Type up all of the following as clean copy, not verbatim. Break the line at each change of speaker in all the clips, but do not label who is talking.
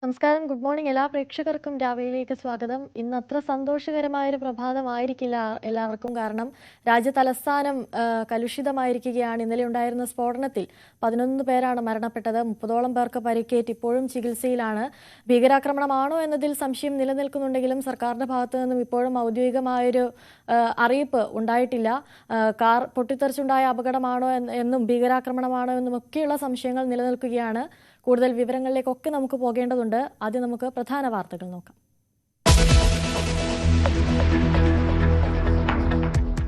നമസ്കാരം, good morning. എല്ലാ പ്രേക്ഷകർക്കും രാവിലെയിലേക്ക് സ്വാഗതം. ഇന്ന് അത്ര സന്തോഷകരമായൊരു പ്രഭാതമായിരിക്കില്ല എല്ലാവർക്കും. കാരണം രാജ്യതലസ്ഥാനം കലുഷിതമായിരിക്കുകയാണ്. ഇന്നലെ ഉണ്ടായിരുന്ന സ്ഫോടനത്തിൽ 11 പേരാണ് മരണപ്പെട്ടത്. 30ഓളം പേർക്ക് പരിക്കേറ്റ് ഇപ്പോഴും ചികിത്സയിലാണ്. ഭീകരാക്രമണമാണോ എന്നതിൽ സംശയം നിലനിൽക്കുന്നുണ്ടെങ്കിലും സർക്കാരിന്റെ ഭാഗത്തു നിന്നും ഇപ്പോഴും ഔദ്യോഗികമായൊരു അറിയിപ്പ് ഉണ്ടായിട്ടില്ല. കാർ പൊട്ടിത്തെറിച്ചുണ്ടായ അപകടമാണോ എന്നും ഭീകരാക്രമണമാണോ എന്നും ഒക്കെയുള്ള സംശയങ്ങൾ നിലനിൽക്കുകയാണ്. കൂടുതൽ വിവരങ്ങളിലേക്കൊക്കെ നമുക്ക് പോകേണ്ടതുണ്ട്. ആദ്യം നമുക്ക് പ്രധാന വാർത്തകൾ നോക്കാം.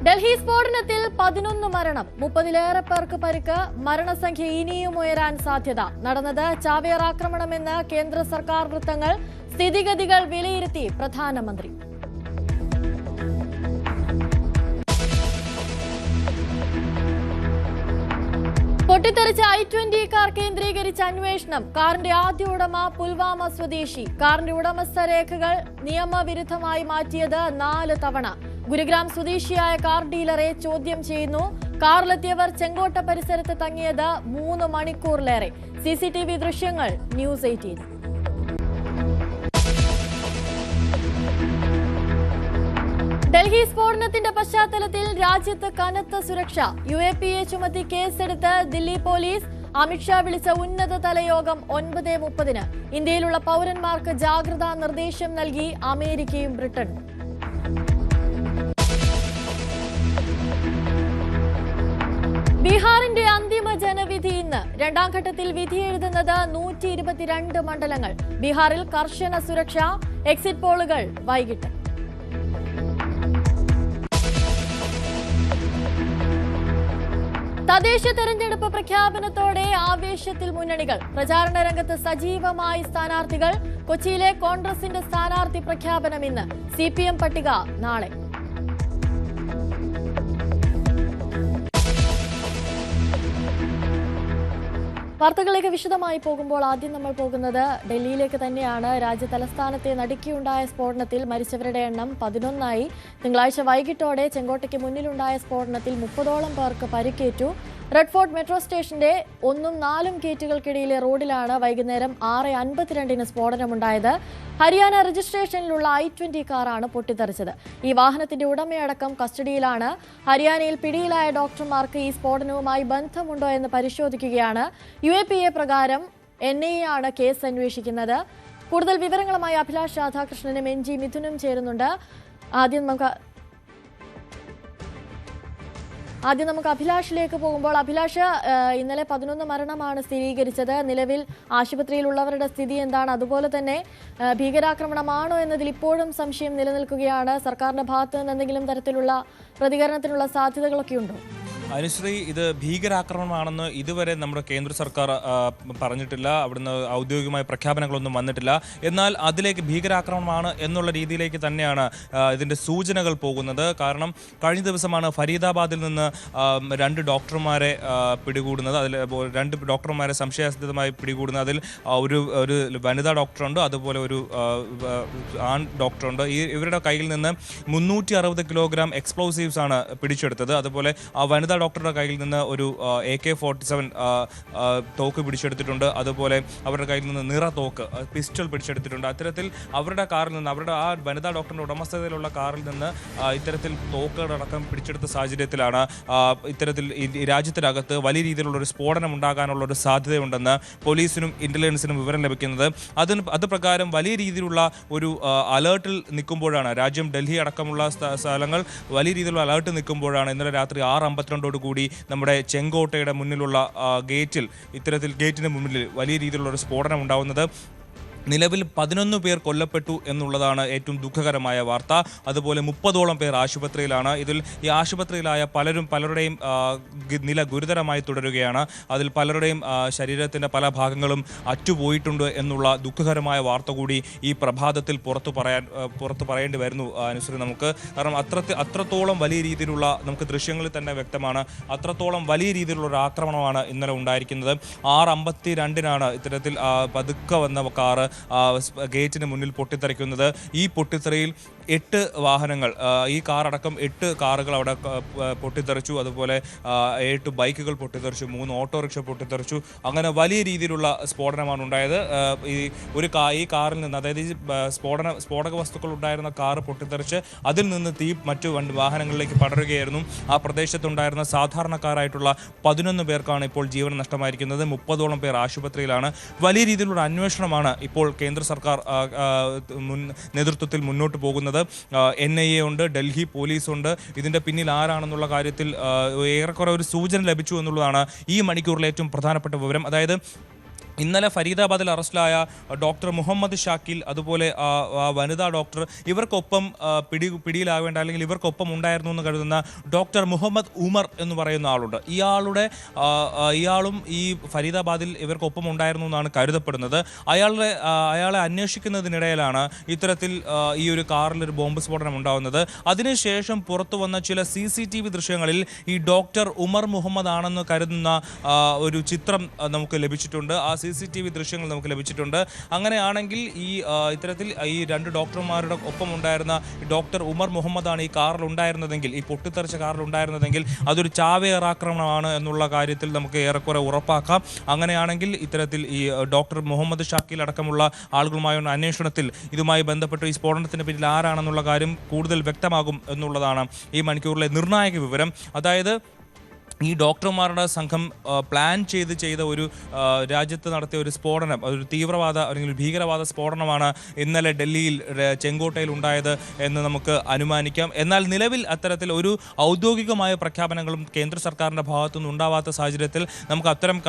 ഡൽഹി സ്ഫോടനത്തിൽ 11 മരണം, 30-ലേറെ പേർക്ക് പരിക്ക്. മരണസംഖ്യ ഇനിയും ഉയരാൻ സാധ്യത. നടന്നത് ചാവേർ ആക്രമണമെന്ന് കേന്ദ്ര സർക്കാർ വൃത്തങ്ങൾ. സ്ഥിതിഗതികൾ വിലയിരുത്തി പ്രധാനമന്ത്രി. പൊട്ടിത്തെറിച്ച i20 കാർ കേന്ദ്രീകരിച്ച് അന്വേഷണം. കാറിന്റെ ആദ്യ ഉടമ പുൽവാമ സ്വദേശി. കാറിന്റെ ഉടമസ്ഥ രേഖകൾ നിയമവിരുദ്ധമായി മാറ്റിയത് 4 തവണ. ഗുരുഗ്രാം സ്വദേശിയായ കാർ ഡീലറെ ചോദ്യം ചെയ്യുന്നു. കാറിലെത്തിയവർ ചെങ്കോട്ട പരിസരത്ത് തങ്ങിയത് 3 മണിക്കൂറിലേറെ. CCTV ദൃശ്യങ്ങൾ ന്യൂസ് 18. ഡൽഹി സ്ഫോടനത്തിന്റെ പശ്ചാത്തലത്തിൽ രാജ്യത്ത് കനത്ത സുരക്ഷ. UAPA ചുമത്തി കേസെടുത്ത് ദില്ലി പോലീസ്. അമിത്ഷാ വിളിച്ച ഉന്നതതല യോഗം 9:30. ഇന്ത്യയിലുള്ള പൗരന്മാർക്ക് ജാഗ്രതാ നിർദ്ദേശം നൽകി അമേരിക്കയും ബ്രിട്ടനും. ബീഹാറിന്റെ അന്തിമ ജനവിധി ഇന്ന്. രണ്ടാം ഘട്ടത്തിൽ വിധി എഴുതുന്നത് 122 മണ്ഡലങ്ങൾ. ബീഹാറിൽ കർശന സുരക്ഷ. എക്സിറ്റ് പോളുകൾ വൈകിട്ട്. തദ്ദേശ തെരഞ്ഞെടുപ്പ് പ്രഖ്യാപനത്തോടെ ആവേശത്തിൽ മുന്നണികൾ. പ്രചാരണ രംഗത്ത് സജീവമായി സ്ഥാനാർത്ഥികൾ. കൊച്ചിയിലെ കോൺഗ്രസിന്റെ സ്ഥാനാർത്ഥി പ്രഖ്യാപനം ഇന്ന്. CPM പട്ടിക നാളെ. വാർത്തകളിലേക്ക് വിശദമായി പോകുമ്പോൾ ആദ്യം നമ്മൾ പോകുന്നത് ഡൽഹിയിലേക്ക് തന്നെയാണ്. രാജ്യതലസ്ഥാനത്തെ നടുക്കിയുണ്ടായ സ്ഫോടനത്തിൽ മരിച്ചവരുടെ എണ്ണം 11ആയി. തിങ്കളാഴ്ച വൈകിട്ടോടെ ചെങ്കോട്ടയ്ക്ക് മുന്നിലുണ്ടായ സ്ഫോടനത്തിൽ 30ഓളം പേർക്ക് പരിക്കേറ്റു. റെഡ് ഫോർട്ട് മെട്രോ സ്റ്റേഷന്റെ 1ഉം 4ഉം ഗേറ്റുകൾക്കിടയിലെ റോഡിലാണ് വൈകുന്നേരം 6:52 സ്ഫോടനമുണ്ടായത്. ഹരിയാന രജിസ്ട്രേഷനിലുള്ള i20 കാറാണ് പൊട്ടിത്തെറിച്ചത്. ഈ വാഹനത്തിന്റെ ഉടമയടക്കം കസ്റ്റഡിയിലാണ്. ഹരിയാനയിൽ പിടിയിലായ ഡോക്ടർമാർക്ക് ഈ സ്ഫോടനവുമായി ബന്ധമുണ്ടോ എന്ന് പരിശോധിക്കുകയാണ്. UAPA പ്രകാരം NIA ആണ് കേസ് അന്വേഷിക്കുന്നത്. കൂടുതൽ വിവരങ്ങളുമായി അഭിലാഷ് രാധാകൃഷ്ണനും NG മിഥുനും ചേരുന്നുണ്ട്. ആദ്യം നമുക്ക് അഭിലാഷിലേക്ക് പോകുമ്പോൾ, അഭിലാഷ്, ഇന്നലെ 11 മരണമാണ് സ്ഥിരീകരിച്ചത്. നിലവിൽ ആശുപത്രിയിലുള്ളവരുടെ സ്ഥിതി എന്താണ്? അതുപോലെ തന്നെ ഭീകരാക്രമണമാണോ എന്നതിൽ ഇപ്പോഴും സംശയം നിലനിൽക്കുകയാണ്. സർക്കാരിന്റെ ഭാഗത്ത് നിന്ന് എന്തെങ്കിലും തരത്തിലുള്ള പ്രതികരണത്തിനുള്ള സാധ്യതകളൊക്കെ ഉണ്ടോ?
അനുശ്രീ, ഇത് ഭീകരാക്രമണമാണെന്ന് ഇതുവരെ നമ്മുടെ കേന്ദ്ര സർക്കാർ പറഞ്ഞിട്ടില്ല. അവിടുന്ന് ഔദ്യോഗികമായ പ്രഖ്യാപനങ്ങളൊന്നും വന്നിട്ടില്ല. എന്നാൽ അതിലേക്ക് ഭീകരാക്രമണമാണ് എന്നുള്ള രീതിയിലേക്ക് തന്നെയാണ് ഇതിൻ്റെ സൂചനകൾ പോകുന്നത്. കാരണം കഴിഞ്ഞ ദിവസമാണ് ഫരീദാബാദിൽ നിന്ന് 2 ഡോക്ടർമാരെ പിടികൂടുന്നത്. അതിൽ 2 ഡോക്ടർമാരെ സംശയാസ്പദമായി പിടികൂടുന്നത്. അതിൽ ഒരു വനിതാ ഡോക്ടറുണ്ട്, അതുപോലെ ഒരു ആൺ ഡോക്ടറുണ്ട്. ഇവരുടെ കയ്യിൽ നിന്ന് 360 കിലോഗ്രാം എക്സ്പ്ലോസീവ്സ് ആണ് പിടിച്ചെടുത്തത്. അതുപോലെ ആ വനിതാ ഡോക്ടറുടെ കയ്യിൽ നിന്ന് ഒരു AK-47 തോക്ക് പിടിച്ചെടുത്തിട്ടുണ്ട്. അതുപോലെ അവരുടെ കയ്യിൽ നിന്ന് നിറ തോക്ക്, പിസ്റ്റൾ പിടിച്ചെടുത്തിട്ടുണ്ട്. അത്തരത്തിൽ അവരുടെ കാറിൽ നിന്ന്, അവരുടെ ആ വനിതാ ഡോക്ടറുടെ ഉടമസ്ഥതയിലുള്ള കാറിൽ നിന്ന് ഇത്തരത്തിൽ തോക്കുകളടക്കം പിടിച്ചെടുത്ത സാഹചര്യത്തിലാണ് ഇത്തരത്തിൽ രാജ്യത്തിനകത്ത് വലിയ രീതിയിലുള്ള ഒരു സ്ഫോടനം ഉണ്ടാകാനുള്ള ഒരു സാധ്യതയുണ്ടെന്ന് പോലീസിനും ഇന്റലിജൻസിനും വിവരം ലഭിക്കുന്നത്. അത് പ്രകാരം വലിയ രീതിയിലുള്ള ഒരു അലേർട്ടിൽ നിൽക്കുമ്പോഴാണ്, രാജ്യം ഡൽഹി അടക്കമുള്ള സ്ഥലങ്ങൾ വലിയ രീതിയിലുള്ള അലേർട്ട് നിൽക്കുമ്പോഴാണ് ഇന്നലെ രാത്രി 6:52 കൂടി നമ്മുടെ ചെങ്കോട്ടയുടെ മുന്നിലുള്ള ഗേറ്റിന് മുന്നിൽ വലിയ രീതിയിലുള്ള ഒരു സ്ഫോടനം ഉണ്ടാവുന്നത്. നിലവിൽ 11 പേർ കൊല്ലപ്പെട്ടു എന്നുള്ളതാണ് ഏറ്റവും ദുഃഖകരമായ വാർത്ത. അതുപോലെ 30ഓളം പേർ ആശുപത്രിയിലാണ്. ഇതിൽ ഈ ആശുപത്രിയിലായ പലരുടെയും നില ഗുരുതരമായി തുടരുകയാണ്. അതിൽ പലരുടെയും ശരീരത്തിൻ്റെ പല ഭാഗങ്ങളും അറ്റുപോയിട്ടുണ്ട് എന്നുള്ള ദുഃഖകരമായ വാർത്ത കൂടി ഈ പ്രഭാതത്തിൽ പുറത്തു പറയേണ്ടി വരുന്നു അനുസരിച്ച് നമുക്ക്. കാരണം അത്രത്തോളം വലിയ രീതിയിലുള്ള, നമുക്ക് ദൃശ്യങ്ങളിൽ തന്നെ വ്യക്തമാണ്, അത്രത്തോളം വലിയ രീതിയിലുള്ള ഒരു ആക്രമണമാണ് ഇന്നലെ ഉണ്ടായിരിക്കുന്നത്. 6:52 ഇത്തരത്തിൽ പതുക്കെ വന്ന കാറ് ഗേറ്റിന് മുന്നിൽ പൊട്ടിത്തെറിക്കുന്നത്. ഈ പൊട്ടിത്തെറിയിൽ 8 വാഹനങ്ങൾ, ഈ കാർ അടക്കം 8 കാറുകൾ അവിടെ പൊട്ടിത്തെറിച്ചു. അതുപോലെ 8 ബൈക്കുകൾ പൊട്ടിത്തെറിച്ചു, 3 ഓട്ടോറിക്ഷ പൊട്ടിത്തെറിച്ചു. അങ്ങനെ വലിയ രീതിയിലുള്ള സ്ഫോടനമാണ് ഉണ്ടായത്. ഈ കാറിൽ നിന്ന്, അതായത് ഈ സ്ഫോടക വസ്തുക്കൾ ഉണ്ടായിരുന്ന കാറ് പൊട്ടിത്തെറിച്ച് അതിൽ നിന്ന് തീ മറ്റു വാഹനങ്ങളിലേക്ക് പടരുകയായിരുന്നു. ആ പ്രദേശത്തുണ്ടായിരുന്ന സാധാരണക്കാരായിട്ടുള്ള 11 പേർക്കാണ് ഇപ്പോൾ ജീവൻ നഷ്ടമായിരിക്കുന്നത്. 30ഓളം പേർ ആശുപത്രിയിലാണ്. വലിയ രീതിയിലുള്ള അന്വേഷണമാണ് ഇപ്പോൾ കേന്ദ്ര സർക്കാർ നേതൃത്വത്തിൽ മുന്നോട്ട് പോകുന്നത്. NIA ഉണ്ട്, ഡൽഹി പോലീസുണ്ട്. ഇതിൻ്റെ പിന്നിൽ ആരാണെന്നുള്ള കാര്യത്തിൽ ഏറെക്കുറെ ഒരു സൂചന ലഭിച്ചു എന്നുള്ളതാണ് ഈ മണിക്കൂറിലെ ഏറ്റവും പ്രധാനപ്പെട്ട വിവരം. അതായത് ഇന്നലെ ഫരീദാബാദിൽ അറസ്റ്റിലായ ഡോക്ടർ മുഹമ്മദ് ഷാക്കിൽ, അതുപോലെ വനിതാ ഡോക്ടർ, ഇവർക്കൊപ്പം പിടിയിലാവേണ്ട അല്ലെങ്കിൽ ഇവർക്കൊപ്പം ഉണ്ടായിരുന്നു എന്ന് കരുതുന്ന ഡോക്ടർ മുഹമ്മദ് ഉമർ എന്ന് പറയുന്ന ആളുണ്ട്. ഇയാളും ഈ ഫരീദാബാദിൽ ഇവർക്കൊപ്പം ഉണ്ടായിരുന്നു എന്നാണ് കരുതപ്പെടുന്നത്. അയാളെ അന്വേഷിക്കുന്നതിനിടയിലാണ് ഇത്തരത്തിൽ ഈ ഒരു കാറിൽ ഒരു ബോംബ് സ്ഫോടനം ഉണ്ടാകുന്നത്. അതിനുശേഷം പുറത്തു വന്ന ചില CCTV ദൃശ്യങ്ങളിൽ ഈ ഡോക്ടർ ഉമർ മുഹമ്മദ് ആണെന്ന് കരുതുന്ന ഒരു ചിത്രം നമുക്ക് ലഭിച്ചിട്ടുണ്ട്. ആ CCTV ദൃശ്യങ്ങൾ നമുക്ക് ലഭിച്ചിട്ടുണ്ട്. അങ്ങനെയാണെങ്കിൽ ഇത്തരത്തിൽ ഈ 2 ഡോക്ടർമാരുടെ ഒപ്പം ഉണ്ടായിരുന്ന ഡോക്ടർ ഉമർ മുഹമ്മദാണ് ഈ കാറിൽ ഉണ്ടായിരുന്നതെങ്കിൽ, ഈ പൊട്ടിത്തെറിച്ച കാറിൽ ഉണ്ടായിരുന്നതെങ്കിൽ അതൊരു ചാവേറാക്രമണമാണ് എന്നുള്ള കാര്യത്തിൽ നമുക്ക് ഏറെക്കുറെ ഉറപ്പാക്കാം. അങ്ങനെയാണെങ്കിൽ ഇത്തരത്തിൽ ഈ ഡോക്ടർ മുഹമ്മദ് ഷാക്കിൽ അടക്കമുള്ള ആളുകളുമായുള്ള അന്വേഷണത്തിൽ ഇതുമായി ബന്ധപ്പെട്ട് ഈ സ്ഫോടനത്തിന് പിന്നിൽ ആരാണെന്നുള്ള കാര്യം കൂടുതൽ വ്യക്തമാകും എന്നുള്ളതാണ് ഈ മണിക്കൂറിലെ നിർണായക വിവരം. അതായത് ഈ ഡോക്ടർമാരുടെ സംഘം പ്ലാൻ ചെയ്ത ഒരു രാജ്യത്ത് നടത്തിയ ഒരു സ്ഫോടനം, ഒരു തീവ്രവാദ അല്ലെങ്കിൽ ഭീകരവാദ സ്ഫോടനമാണ് ഇന്നലെ ഡൽഹിയിൽ ചെങ്കോട്ടയിൽ ഉണ്ടായത് എന്ന് നമുക്ക് അനുമാനിക്കാം. എന്നാൽ നിലവിൽ അത്തരത്തിൽ ഒരു ഔദ്യോഗികമായ പ്രഖ്യാപനങ്ങളും കേന്ദ്ര സർക്കാരിൻ്റെ ഭാഗത്തുനിന്ന് ഉണ്ടാവാത്ത സാഹചര്യത്തിൽ നമുക്ക് അത്തരം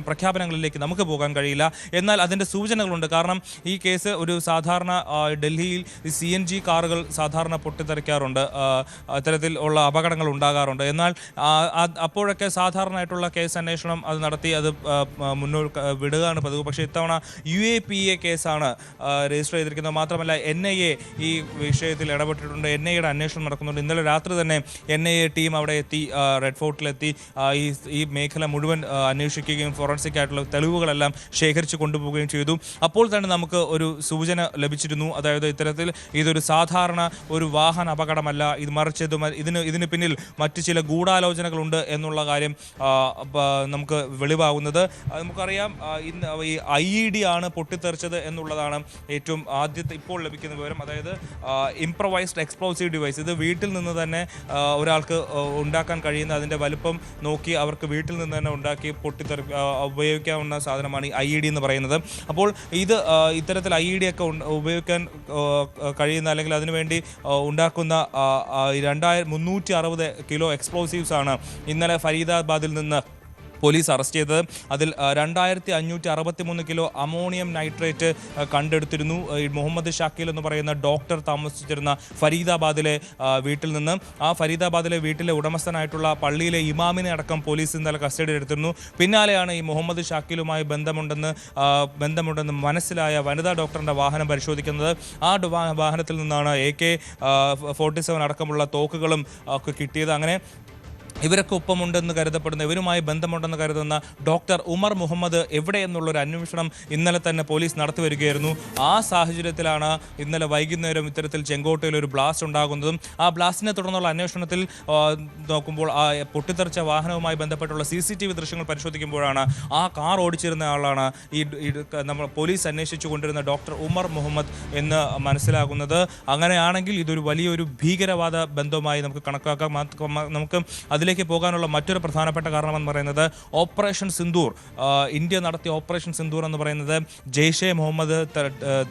പ്രഖ്യാപനങ്ങളിലേക്ക് നമുക്ക് പോകാൻ കഴിയില്ല. എന്നാൽ അതിൻ്റെ സൂചനകളുണ്ട്. കാരണം ഈ കേസ് ഒരു സാധാരണ ഡൽഹിയിൽ CNG കാറുകൾ സാധാരണ പൊട്ടിത്തെറിക്കാറുണ്ട്, അത്തരത്തിൽ ഉള്ള അപകടങ്ങൾ ഉണ്ടാകാറുണ്ട്. എന്നാൽ അപ്പോഴൊക്കെ സാധാരണയായിട്ടുള്ള കേസ് അന്വേഷണം അത് നടത്തി അത് മുന്നോട്ട് വിടുകയാണ് പതിവ്. പക്ഷേ ഇത്തവണ UAPA കേസാണ് രജിസ്റ്റർ ചെയ്തിരിക്കുന്നത്. മാത്രമല്ല NIA ഈ വിഷയത്തിൽ ഇടപെട്ടിട്ടുണ്ട്. NIAയുടെ അന്വേഷണം നടക്കുന്നുണ്ട്. ഇന്നലെ രാത്രി തന്നെ NIA ടീം അവിടെ എത്തി, റെഡ് ഫോർട്ടിലെത്തി ഈ മേഖല മുഴുവൻ അന്വേഷിക്കുകയും ഫോറൻസിക് ആയിട്ടുള്ള തെളിവുകളെല്ലാം ശേഖരിച്ച് കൊണ്ടുപോവുകയും ചെയ്തു. അപ്പോൾ തന്നെ നമുക്ക് ഒരു സൂചന ലഭിച്ചിരുന്നു. അതായത് ഇത്തരത്തിൽ ഇതൊരു സാധാരണ ഒരു വാഹന അപകടമല്ല, ഇത് മറിച്ച് ഇതിന് പിന്നിൽ മറ്റ് ചില ഗൂഢാലോചനകളുണ്ട് എന്നുള്ള കാര്യം നമുക്ക് വെളിവാകുന്നത്. നമുക്കറിയാം ഇന്ന് ഈ IED ആണ് പൊട്ടിത്തെറിച്ചത് എന്നുള്ളതാണ് ഏറ്റവും ആദ്യത്തെ ഇപ്പോൾ ലഭിക്കുന്ന വിവരം. അതായത് ഇംപ്രവൈസ്ഡ് എക്സ്പ്ലോസീവ് ഡിവൈസ്. ഇത് വീട്ടിൽ നിന്ന് തന്നെ ഒരാൾക്ക് ഉണ്ടാക്കാൻ കഴിയുന്ന, അതിൻ്റെ വലുപ്പം നോക്കി അവർക്ക് വീട്ടിൽ നിന്ന് തന്നെ ഉണ്ടാക്കി ഉപയോഗിക്കാവുന്ന സാധനമാണ് ഈ IED എന്ന് പറയുന്നത്. അപ്പോൾ ഇത്തരത്തിൽ IED ഒക്കെ ഉപയോഗിക്കാൻ കഴിയുന്ന അല്ലെങ്കിൽ അതിനുവേണ്ടി ഉണ്ടാക്കുന്ന 360 കിലോ എക്സ്പ്ലോസീവ്സ് ആണ് ഇന്നലെ ഫരീദാബാദിൽ നിന്ന് പോലീസ് അറസ്റ്റ് ചെയ്തത്. അതിൽ 2563 കിലോ അമോണിയം നൈട്രേറ്റ് കണ്ടെടുത്തിരുന്നു. മുഹമ്മദ് ഷാക്കിൽ എന്ന് പറയുന്ന ഡോക്ടർ താമസിച്ചിരുന്ന ഫരീദാബാദിലെ വീട്ടിൽ നിന്ന്. ആ ഫരീദാബാദിലെ വീട്ടിലെ ഉടമസ്ഥനായിട്ടുള്ള പള്ളിയിലെ ഇമാമിനെ അടക്കം പോലീസ് ഇന്നലെ കസ്റ്റഡിയിലെടുത്തിരുന്നു. പിന്നാലെയാണ് ഈ മുഹമ്മദ് ഷാക്കിലുമായി ബന്ധമുണ്ടെന്ന് മനസ്സിലായ വനിതാ ഡോക്ടറിൻ്റെ വാഹനം പരിശോധിക്കുന്നത്. ആ വാഹനത്തിൽ നിന്നാണ് AK-47 അടക്കമുള്ള തോക്കുകളും ഒക്കെ കിട്ടിയത്. അങ്ങനെ ഇവരൊക്കെ ഒപ്പമുണ്ടെന്ന് കരുതപ്പെടുന്ന, ഇവരുമായി ബന്ധമുണ്ടെന്ന് കരുതുന്ന ഡോക്ടർ ഉമർ മുഹമ്മദ് എവിടെയെന്നുള്ളൊരു അന്വേഷണം ഇന്നലെ തന്നെ പോലീസ് നടത്തി വരികയായിരുന്നു. ആ സാഹചര്യത്തിലാണ് ഇന്നലെ വൈകുന്നേരം ഇത്തരത്തിൽ ചെങ്കോട്ടയിൽ ഒരു ബ്ലാസ്റ്റ് ഉണ്ടാകുന്നതും. ആ ബ്ലാസ്റ്റിനെ തുടർന്നുള്ള അന്വേഷണത്തിൽ നോക്കുമ്പോൾ ആ പൊട്ടിത്തെറിച്ച വാഹനവുമായി ബന്ധപ്പെട്ടുള്ള CCTV ദൃശ്യങ്ങൾ പരിശോധിക്കുമ്പോഴാണ് ആ കാർ ഓടിച്ചിരുന്ന ആളാണ് നമ്മൾ പോലീസ് അന്വേഷിച്ചു കൊണ്ടിരുന്ന ഡോക്ടർ ഉമർ മുഹമ്മദ് എന്ന് മനസ്സിലാകുന്നത്. അങ്ങനെയാണെങ്കിൽ ഇതൊരു വലിയൊരു ഭീകരവാദ ബന്ധവുമായി നമുക്ക് കണക്കാക്കാം. നമുക്ക് അതിലേക്ക് പോകാനുള്ള മറ്റൊരു പ്രധാനപ്പെട്ട കാരണമെന്ന് പറയുന്നത് ഓപ്പറേഷൻ സിന്ദൂർ. ഇന്ത്യ നടത്തിയ ഓപ്പറേഷൻ സിന്ദൂർ എന്ന് പറയുന്നത് ജെയ്ഷെ മുഹമ്മദ്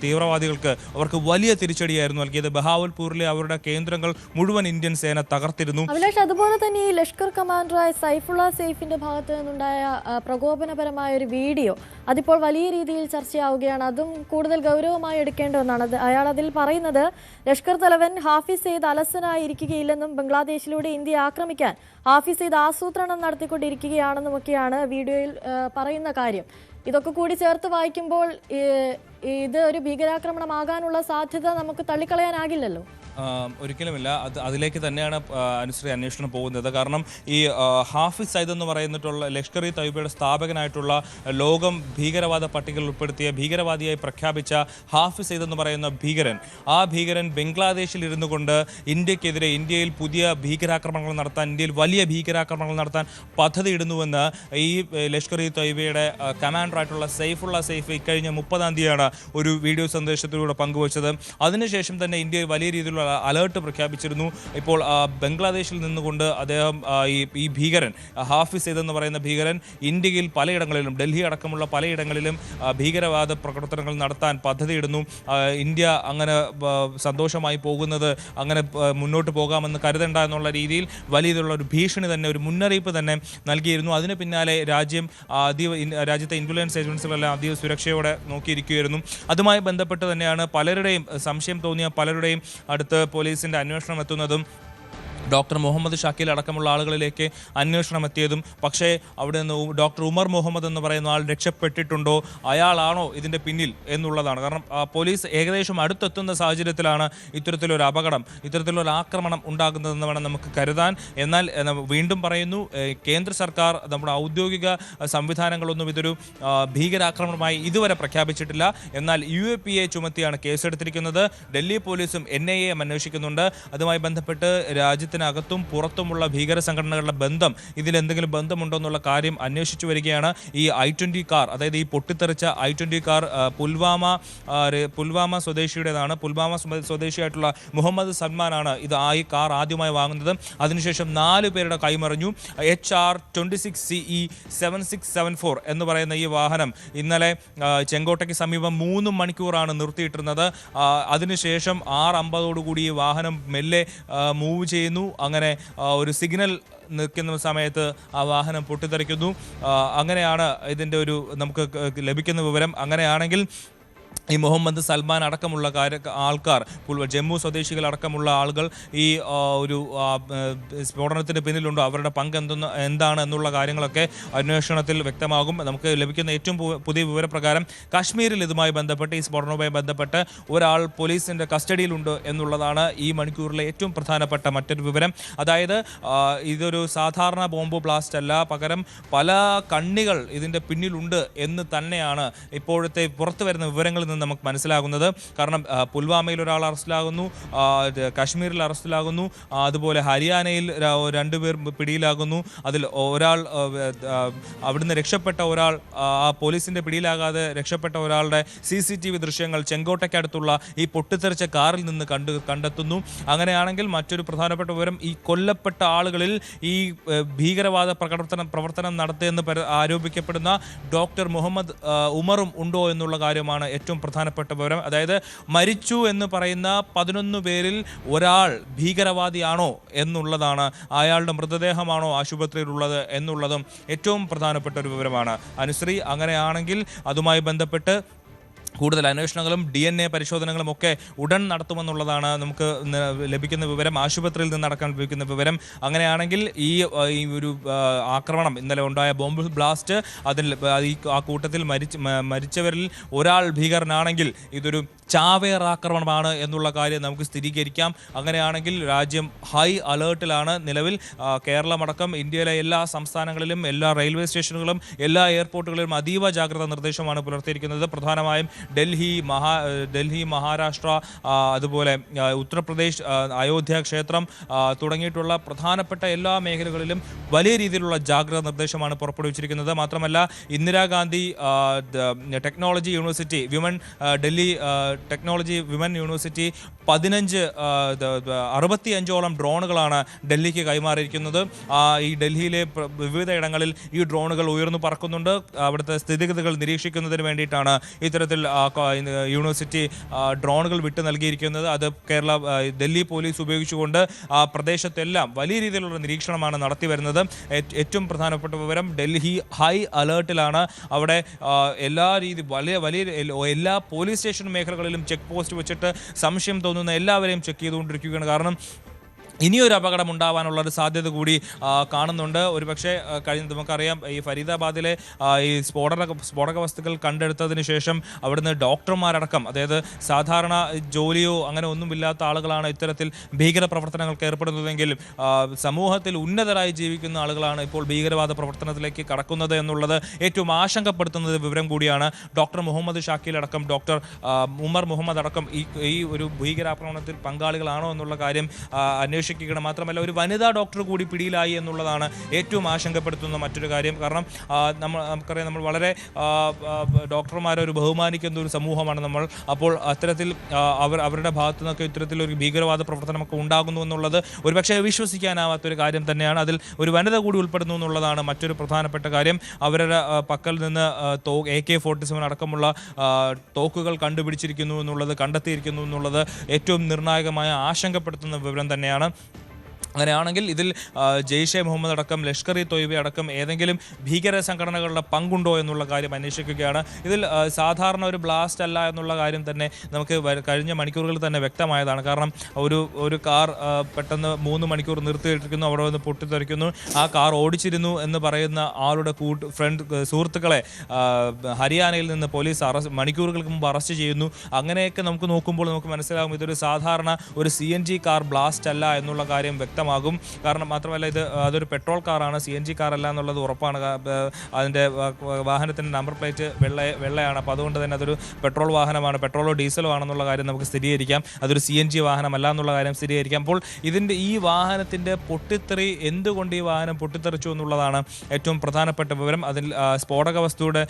തീവ്രവാദികൾക്ക് അവർക്ക് വലിയ തിരിച്ചടിയായിരുന്നു നൽകിയത്. ബഹാവൽപൂരിലെ അവരുടെ കേന്ദ്രങ്ങൾ മുഴുവൻ ഇന്ത്യൻ സേന തകർത്തിരുന്നു.
അഭിലാഷ്, അതുപോലെ തന്നെ ഈ ലഷ്കർ കമാൻഡറായ സൈഫുള്ള സെയ്ഫിന്റെ ഭാഗത്ത് നിന്നുണ്ടായ പ്രകോപനപരമായ ഒരു വീഡിയോ അതിപ്പോൾ വലിയ രീതിയിൽ ചർച്ചയാവുകയാണ്. അതും കൂടുതൽ ഗൗരവമായി എടുക്കേണ്ട ഒന്നാണ്. അയാൾ അതിൽ പറയുന്നത് ലഷ്കർ തലവൻ ഹാഫിസ് സെയ്ദ് അലസനായിരിക്കുകയില്ലെന്നും ബംഗ്ലാദേശിലൂടെ ഇന്ത്യയെ ആക്രമിക്കാൻ ഹാഫിസ് സെയ്ദ് ആസൂത്രണം നടത്തിക്കൊണ്ടിരിക്കുകയാണെന്നുമൊക്കെയാണ് വീഡിയോയിൽ പറയുന്ന കാര്യം. ഇതൊക്കെ കൂടി ചേർത്ത് വായിക്കുമ്പോൾ ഇത് ഒരു ഭീകരാക്രമണമാകാനുള്ള സാധ്യത നമുക്ക് തള്ളിക്കളയാനാകില്ലല്ലോ.
ഒരിക്കലുമില്ല. അതിലേക്ക് തന്നെയാണ് അനുശ്രീ അന്വേഷണം പോകുന്നത്. കാരണം ഈ ഹാഫിസ് സയ്യിദ് എന്ന് പറയുന്നിട്ടുള്ള ലഷ്കർ ഇ തയ്യബയുടെ സ്ഥാപകനായിട്ടുള്ള ലോകം ഭീകരവാദ പട്ടികയിൽ ഉൾപ്പെടുത്തിയ ഭീകരവാദിയായി പ്രഖ്യാപിച്ച ഹാഫിസ് സയ്യിദ് എന്ന് പറയുന്ന ഭീകരൻ, ആ ഭീകരൻ ബംഗ്ലാദേശിൽ ഇരുന്നു കൊണ്ട് ഇന്ത്യക്കെതിരെ, ഇന്ത്യയിൽ പുതിയ ഭീകരാക്രമണങ്ങൾ നടത്താൻ, ഇന്ത്യയിൽ വലിയ ഭീകരാക്രമണങ്ങൾ നടത്താൻ പദ്ധതിയിടുന്നുവെന്ന് ഈ ലഷ്കർ ഇ തയ്യബയുടെ കമാൻഡറായിട്ടുള്ള സൈഫുള്ള സൈഫ് ഇക്കഴിഞ്ഞ 30-ാം തീയതിയാണ് ഒരു വീഡിയോ സന്ദേശത്തിലൂടെ പങ്കുവച്ചത്. അതിനുശേഷം തന്നെ ഇന്ത്യയിൽ വലിയ രീതിയിലുള്ള അലേർട്ട് പ്രഖ്യാപിച്ചിരുന്നു. ഇപ്പോൾ ബംഗ്ലാദേശിൽ നിന്നുകൊണ്ട് അദ്ദേഹം ഈ ഭീകരൻ ഹാഫിസ് സയ്യിദ് എന്ന് പറയുന്ന ഭീകരൻ ഇന്ത്യയിൽ പലയിടങ്ങളിലും, ഡൽഹി അടക്കമുള്ള പലയിടങ്ങളിലും ഭീകരവാദ പ്രവർത്തനങ്ങൾ നടത്താൻ പദ്ധതിയിടുന്നു. ഇന്ത്യ അങ്ങനെ സന്തോഷമായി പോകുന്നത്, അങ്ങനെ മുന്നോട്ട് പോകാമെന്ന് കരുതണ്ട എന്നുള്ള രീതിയിൽ വലിയതുള്ള ഒരു ഭീഷണി തന്നെ, ഒരു മുന്നറിയിപ്പ് തന്നെ നൽകിയിരുന്നു. അതിന് പിന്നാലെ രാജ്യത്തെ ഇൻഫ്ലുവൻസ് ഏജൻസികളെല്ലാം അതീവ സുരക്ഷയോടെ നോക്കിയിരിക്കുകയായിരുന്നു. അതുമായി ബന്ധപ്പെട്ട് തന്നെയാണ് പലരുടെയും സംശയം തോന്നിയ പലരുടെയും അടുത്ത് പോലീസിന്റെ അന്വേഷണം എത്തുന്നതും ഡോക്ടർ മുഹമ്മദ് ഷാക്കിൽ അടക്കമുള്ള ആളുകളിലേക്ക് അന്വേഷണം എത്തിയതും. പക്ഷേ അവിടെ നിന്ന് ഡോക്ടർ ഉമർ മുഹമ്മദ് എന്ന് പറയുന്ന ആൾ രക്ഷപ്പെട്ടിട്ടുണ്ടോ, അയാളാണോ ഇതിൻ്റെ പിന്നിൽ എന്നുള്ളതാണ്. കാരണം പോലീസ് ഏകദേശം അടുത്തെത്തുന്ന സാഹചര്യത്തിലാണ് ഇത്തരത്തിലൊരു അപകടം, ഇത്തരത്തിലൊരു ആക്രമണം ഉണ്ടാകുന്നതെന്ന് വേണം നമുക്ക് കരുതാൻ. എന്നാൽ വീണ്ടും പറയുന്നു, കേന്ദ്ര സർക്കാർ, നമ്മുടെ ഔദ്യോഗിക സംവിധാനങ്ങളൊന്നും ഇതൊരു ഭീകരാക്രമണമായി ഇതുവരെ പ്രഖ്യാപിച്ചിട്ടില്ല. എന്നാൽ UAPA ചുമത്തിയാണ് കേസെടുത്തിരിക്കുന്നത്. ഡൽഹി പോലീസും NIA അന്വേഷിക്കുന്നുണ്ട്. അതുമായി ബന്ധപ്പെട്ട് രാജ്യത്തിനകത്തും പുറത്തുമുള്ള ഭീകര സംഘടനകളുടെ ബന്ധം, ഇതിലെന്തെങ്കിലും ബന്ധമുണ്ടോ എന്നുള്ള കാര്യം അന്വേഷിച്ചു വരികയാണ്. ഈ I-20 കാർ, അതായത് ഈ പൊട്ടിത്തെറിച്ച I-20 കാർ പുൽവാമ സ്വദേശിയുടേതാണ്. പുൽവാമ സ്വദേശിയായിട്ടുള്ള മുഹമ്മദ് സൽമാനാണ് ഈ കാർ ആദ്യമായി വാങ്ങുന്നത്. അതിനുശേഷം 4 പേരുടെ കൈമറിഞ്ഞു. HR26CE 7674 എന്ന് പറയുന്ന ഈ വാഹനം ഇന്നലെ ചെങ്കോട്ടയ്ക്ക് സമീപം 3 മണിക്കൂറാണ് നിർത്തിയിട്ടിരുന്നത്. അതിനുശേഷം 6:50 ഈ വാഹനം മെല്ലെ മൂവ് ചെയ്യുന്നു. അങ്ങനെ ഒരു സിഗ്നൽ നിൽക്കുന്ന സമയത്ത് ആ വാഹനം പൊട്ടിത്തെറിക്കുന്നു. അങ്ങനെയാണ് ഇതിൻ്റെ ഒരു നമുക്ക് ലഭിക്കുന്ന വിവരം. അങ്ങനെയാണെങ്കിൽ ഈ മുഹമ്മദ് സൽമാൻ അടക്കമുള്ള ആൾക്കാർ, ജമ്മു സ്വദേശികളടക്കമുള്ള ആളുകൾ ഈ ഒരു സ്ഫോടനത്തിന് പിന്നിലുണ്ടോ, അവരുടെ പങ്ക് എന്താണ് എന്നുള്ള കാര്യങ്ങളൊക്കെ അന്വേഷണത്തിൽ വ്യക്തമാകും. നമുക്ക് ലഭിക്കുന്ന ഏറ്റവും പുതിയ വിവരപ്രകാരം കാശ്മീരിൽ ഇതുമായി ബന്ധപ്പെട്ട്, ഈ സ്ഫോടനവുമായി ബന്ധപ്പെട്ട് ഒരാൾ പോലീസിൻ്റെ കസ്റ്റഡിയിലുണ്ട് എന്നുള്ളതാണ് ഈ മണിക്കൂറിലെ ഏറ്റവും പ്രധാനപ്പെട്ട മറ്റൊരു വിവരം. അതായത് ഇതൊരു സാധാരണ ബോംബ് ബ്ലാസ്റ്റ് അല്ല, പകരം പല കണ്ണികൾ ഇതിൻ്റെ പിന്നിലുണ്ട് എന്ന് തന്നെയാണ് ഇപ്പോഴത്തെ പുറത്തു വരുന്ന വിവരങ്ങളിൽ നമുക്ക് മനസ്സിലാകുന്നത്. കാരണം പുൽവാമയിൽ ഒരാൾ അറസ്റ്റിലാകുന്നു, കാശ്മീരിൽ അറസ്റ്റിലാകുന്നു, അതുപോലെ ഹരിയാനയിൽ 2 പേർ പിടിയിലാകുന്നു. അതിൽ ഒരാൾ, അവിടുന്ന് രക്ഷപ്പെട്ട ഒരാൾ, ആ പോലീസിന്റെ പിടിയിലാകാതെ രക്ഷപ്പെട്ട ഒരാളുടെ CCTV ദൃശ്യങ്ങൾ ചെങ്കോട്ടയ്ക്കടുത്തുള്ള ഈ പൊട്ടിത്തെറിച്ച കാറിൽ നിന്ന് കണ്ടെത്തുന്നു. അങ്ങനെയാണെങ്കിൽ മറ്റൊരു പ്രധാനപ്പെട്ട വിവരം, ഈ കൊല്ലപ്പെട്ട ആളുകളിൽ ഈ ഭീകരവാദ പ്രവർത്തനം നടത്തിയെന്ന് ആരോപിക്കപ്പെടുന്ന ഡോക്ടർ മുഹമ്മദ് ഉമറും ഉണ്ടോ എന്നുള്ള കാര്യമാണ് ഏറ്റവും പ്രധാനപ്പെട്ട വിവരം. അതായത് മരിച്ചു എന്ന് പറയുന്ന 11 പേരിൽ ഒരാൾ ഭീകരവാദിയാണോ എന്നുള്ളതാണ്, അയാളുടെ മൃതദേഹമാണോ ആശുപത്രിയിലുള്ളത് എന്നുള്ളതും ഏറ്റവും പ്രധാനപ്പെട്ട ഒരു വിവരമാണ് അനുശ്രീ. അങ്ങനെയാണെങ്കിൽ അതുമായി ബന്ധപ്പെട്ട് കൂടുതൽ അന്വേഷണങ്ങളും DNA പരിശോധനകളും ഒക്കെ ഉടൻ നടത്തുമെന്നുള്ളതാണ് നമുക്ക് ലഭിക്കുന്ന വിവരം, ആശുപത്രിയിൽ നിന്നടക്കം ലഭിക്കുന്ന വിവരം. അങ്ങനെയാണെങ്കിൽ ഈ ഒരു ആക്രമണം, ഇന്നലെ ഉണ്ടായ ബോംബ് ബ്ലാസ്റ്റ്, ആ കൂട്ടത്തിൽ മരിച്ചവരിൽ ഒരാൾ ഭീകരനാണെങ്കിൽ ഇതൊരു ചാവേർ ആക്രമണമാണ് എന്നുള്ള കാര്യം നമുക്ക് സ്ഥിരീകരിക്കാം. അങ്ങനെയാണെങ്കിൽ രാജ്യം ഹൈ അലേർട്ടിലാണ് നിലവിൽ. കേരളമടക്കം ഇന്ത്യയിലെ എല്ലാ സംസ്ഥാനങ്ങളിലും, എല്ലാ റെയിൽവേ സ്റ്റേഷനുകളും, എല്ലാ എയർപോർട്ടുകളിലും അതീവ ജാഗ്രതാ നിർദ്ദേശമാണ് പുലർത്തിയിരിക്കുന്നത്. പ്രധാനമായും ഡൽഹി, മഹാരാഷ്ട്ര, അതുപോലെ ഉത്തർപ്രദേശ്, അയോധ്യ ക്ഷേത്രം തുടങ്ങിയിട്ടുള്ള പ്രധാനപ്പെട്ട എല്ലാ മേഖലകളിലും വലിയ രീതിയിലുള്ള ജാഗ്രതാ നിർദ്ദേശമാണ് പുറപ്പെടുവിച്ചിരിക്കുന്നത്. മാത്രമല്ല Indira Gandhi technology university Delhi technology women university 65ഓളം ഡ്രോണുകളാണ് ഡൽഹിക്ക് കൈമാറിയിരിക്കുന്നത്. ഈ ഡൽഹിയിലെ വിവിധ ഇടങ്ങളിൽ ഈ ഡ്രോണുകൾ ഉയർന്നു പറക്കുന്നുണ്ട്. അവിടുത്തെ സ്ഥിതിഗതികൾ നിരീക്ഷിക്കുന്നതിന് വേണ്ടിയിട്ടാണ് ഇത്തരത്തിൽ യൂണിവേഴ്സിറ്റി ഡ്രോണുകൾ വിട്ടു നൽകിയിരിക്കുന്നത്. അത് ഡൽഹി പോലീസ് ഉപയോഗിച്ചുകൊണ്ട് ആ പ്രദേശത്തെല്ലാം വലിയ രീതിയിലുള്ള നിരീക്ഷണമാണ് നടത്തി വരുന്നത്. ഏറ്റവും പ്രധാനപ്പെട്ട വിവരം, ഡൽഹി ഹൈ അലേർട്ടിലാണ്. അവിടെ എല്ലാ പോലീസ് സ്റ്റേഷൻ മേഖലകളിലും ചെക്ക് പോസ്റ്റ് വെച്ചിട്ട് സംശയം തോന്നുന്ന എല്ലാവരെയും ചെക്ക് ചെയ്തുകൊണ്ടിരിക്കുകയാണ്. കാരണം ഇനിയൊരു അപകടം ഉണ്ടാവാനുള്ള ഒരു സാധ്യത കൂടി കാണുന്നുണ്ട്. ഒരുപക്ഷെ കഴിഞ്ഞ നമുക്കറിയാം ഈ ഫരീദാബാദിലെ ഈ സ്ഫോടക വസ്തുക്കൾ കണ്ടെടുത്തതിന് ശേഷം അവിടുന്ന് ഡോക്ടർമാരടക്കം, അതായത് സാധാരണ ജോലിയോ അങ്ങനെ ഒന്നുമില്ലാത്ത ആളുകളാണ് ഇത്തരത്തിൽ ഭീകര പ്രവർത്തനങ്ങൾക്ക് ഏർപ്പെടുന്നതെങ്കിൽ സമൂഹത്തിൽ ഉന്നതരായി ജീവിക്കുന്ന ആളുകളാണ് ഇപ്പോൾ ഭീകരവാദ പ്രവർത്തനത്തിലേക്ക് കടക്കുന്നത് എന്നുള്ളത് ഏറ്റവും ആശങ്കപ്പെടുത്തുന്ന വിവരം കൂടിയാണ്. ഡോക്ടർ മുഹമ്മദ് ഷാക്കിൽ അടക്കം, ഡോക്ടർ ഉമർ മുഹമ്മദ് അടക്കം ഈ ഒരു ഭീകരാക്രമണത്തിൽ പങ്കാളികളാണോ എന്നുള്ള കാര്യം അന്വേഷിക്കണം. മാത്രമല്ല ഒരു വനിതാ ഡോക്ടർ കൂടി പിടിയിലായി എന്നുള്ളതാണ് ഏറ്റവും ആശങ്കപ്പെടുത്തുന്ന മറ്റൊരു കാര്യം. കാരണം നമുക്കറിയാം, നമ്മൾ വളരെ ഡോക്ടർമാരെ ഒരു ബഹുമാനിക്കുന്ന ഒരു സമൂഹമാണ് നമ്മൾ. അപ്പോൾ അത്തരത്തിൽ അവരുടെ ഭാഗത്തു നിന്നൊക്കെ ഇത്തരത്തിലൊരു ഭീകരവാദ പ്രവർത്തനമൊക്കെ ഉണ്ടാകുന്നു എന്നുള്ളത് ഒരുപക്ഷെ വിശ്വസിക്കാനാവാത്തൊരു കാര്യം തന്നെയാണ്. അതിൽ ഒരു വനിത കൂടി ഉൾപ്പെടുന്നു എന്നുള്ളതാണ് മറ്റൊരു പ്രധാനപ്പെട്ട കാര്യം. അവരുടെ പക്കൽ നിന്ന് AK-47 അടക്കമുള്ള തോക്കുകൾ കണ്ടുപിടിച്ചിരിക്കുന്നു എന്നുള്ളത്, കണ്ടെത്തിയിരിക്കുന്നു എന്നുള്ളത് ഏറ്റവും നിർണായകമായ ആശങ്കപ്പെടുത്തുന്ന വിവരം തന്നെയാണ്. അങ്ങനെയാണെങ്കിൽ ഇതിൽ ജെയ്ഷെ മുഹമ്മദ് അടക്കം, ലഷ്കർ ഇ തൊയ്ബ അടക്കം ഏതെങ്കിലും ഭീകര സംഘടനകളുടെ പങ്കുണ്ടോ എന്നുള്ള കാര്യം അന്വേഷിക്കുകയാണ്. ഇതിൽ സാധാരണ ഒരു ബ്ലാസ്റ്റ് അല്ല എന്നുള്ള കാര്യം തന്നെ നമുക്ക് കഴിഞ്ഞ മണിക്കൂറുകളിൽ തന്നെ വ്യക്തമായതാണ്. കാരണം ഒരു കാർ പെട്ടെന്ന് 3 മണിക്കൂർ നിർത്തിയിട്ടിരിക്കുന്നു, അവിടെ വന്ന് പൊട്ടിത്തെറിക്കുന്നു. ആ കാർ ഓടിച്ചിരുന്നു എന്ന് പറയുന്ന ആളുടെ സുഹൃത്തുക്കളെ ഹരിയാനയിൽ നിന്ന് പോലീസ് മണിക്കൂറുകൾക്ക് മുമ്പ് അറസ്റ്റ് ചെയ്യുന്നു. അങ്ങനെയൊക്കെ നമുക്ക് നോക്കുമ്പോൾ നമുക്ക് മനസ്സിലാകും ഇതൊരു സാധാരണ ഒരു CNG കാർ ബ്ലാസ്റ്റ് അല്ല എന്നുള്ള കാര്യം വ്യക്തമാകും. കാരണം മാത്രമല്ല അതൊരു പെട്രോൾ കാറാണ്, CNG കാറല്ല എന്നുള്ളത് ഉറപ്പാണ്. അതിൻ്റെ വാഹനത്തിൻ്റെ നമ്പർ പ്ലേറ്റ് വെള്ളയാണ്. അപ്പോൾ അതുകൊണ്ട് തന്നെ അതൊരു പെട്രോൾ വാഹനമാണ്, പെട്രോളോ ഡീസലോ ആണെന്നുള്ള കാര്യം നമുക്ക് സ്ഥിരീകരിക്കാം. അതൊരു CNG വാഹനമല്ല എന്നുള്ള കാര്യം സ്ഥിരീകരിക്കാം. അപ്പോൾ ഈ വാഹനത്തിൻ്റെ പൊട്ടിത്തെറി, എന്തുകൊണ്ട് ഈ വാഹനം പൊട്ടിത്തെറിച്ചു എന്നുള്ളതാണ് ഏറ്റവും പ്രധാനപ്പെട്ട വിവരം. അതിൽ സ്ഫോടക വസ്തുയുടെ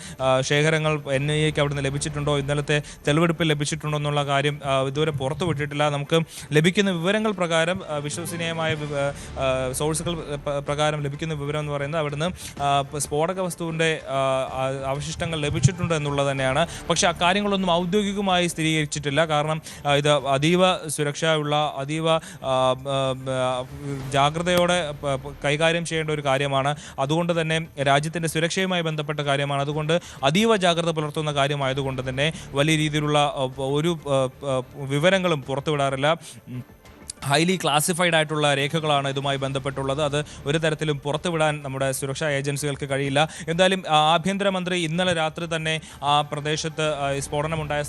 ശേഖരങ്ങൾ NIAക്ക് അവിടുന്ന് ലഭിച്ചിട്ടുണ്ടോ, ഇന്നലത്തെ തെളിവെടുപ്പിൽ ലഭിച്ചിട്ടുണ്ടോ എന്നുള്ള കാര്യം ഇതുവരെ പുറത്തുവിട്ടിട്ടില്ല. നമുക്ക് ലഭിക്കുന്ന വിവരങ്ങൾ പ്രകാരം, വിശ്വസനീയമായ സോഴ്സുകൾ പ്രകാരം ലഭിക്കുന്ന വിവരം എന്ന് പറയുന്നത് അവിടുന്ന് സ്ഫോടക വസ്തുവിൻ്റെ അവശിഷ്ടങ്ങൾ ലഭിച്ചിട്ടുണ്ട് എന്നുള്ളത് തന്നെയാണ്. പക്ഷേ അക്കാര്യങ്ങളൊന്നും ഔദ്യോഗികമായി സ്ഥിരീകരിച്ചിട്ടില്ല. കാരണം ഇത് അതീവ സുരക്ഷയുള്ള, അതീവ ജാഗ്രതയോടെ കൈകാര്യം ചെയ്യേണ്ട ഒരു കാര്യമാണ്. അതുകൊണ്ട് തന്നെ രാജ്യത്തിൻ്റെ സുരക്ഷയുമായി ബന്ധപ്പെട്ട കാര്യമാണ്. അതുകൊണ്ട് അതീവ ജാഗ്രത പുലർത്തുന്ന കാര്യമായതുകൊണ്ട് തന്നെ വലിയ രീതിയിലുള്ള ഒരു വിവരങ്ങളും പുറത്തുവിടാറില്ല. ഹൈലി ക്ലാസിഫൈഡ് ആയിട്ടുള്ള രേഖകളാണ് ഇതുമായി ബന്ധപ്പെട്ടുള്ളത്. അത് ഒരു തരത്തിലും പുറത്തുവിടാൻ നമ്മുടെ സുരക്ഷാ ഏജൻസികൾക്ക് കഴിയില്ല. എന്തായാലും ആഭ്യന്തരമന്ത്രി ഇന്നലെ രാത്രി തന്നെ ആ പ്രദേശത്ത് സ്ഫോടനമുണ്ടായ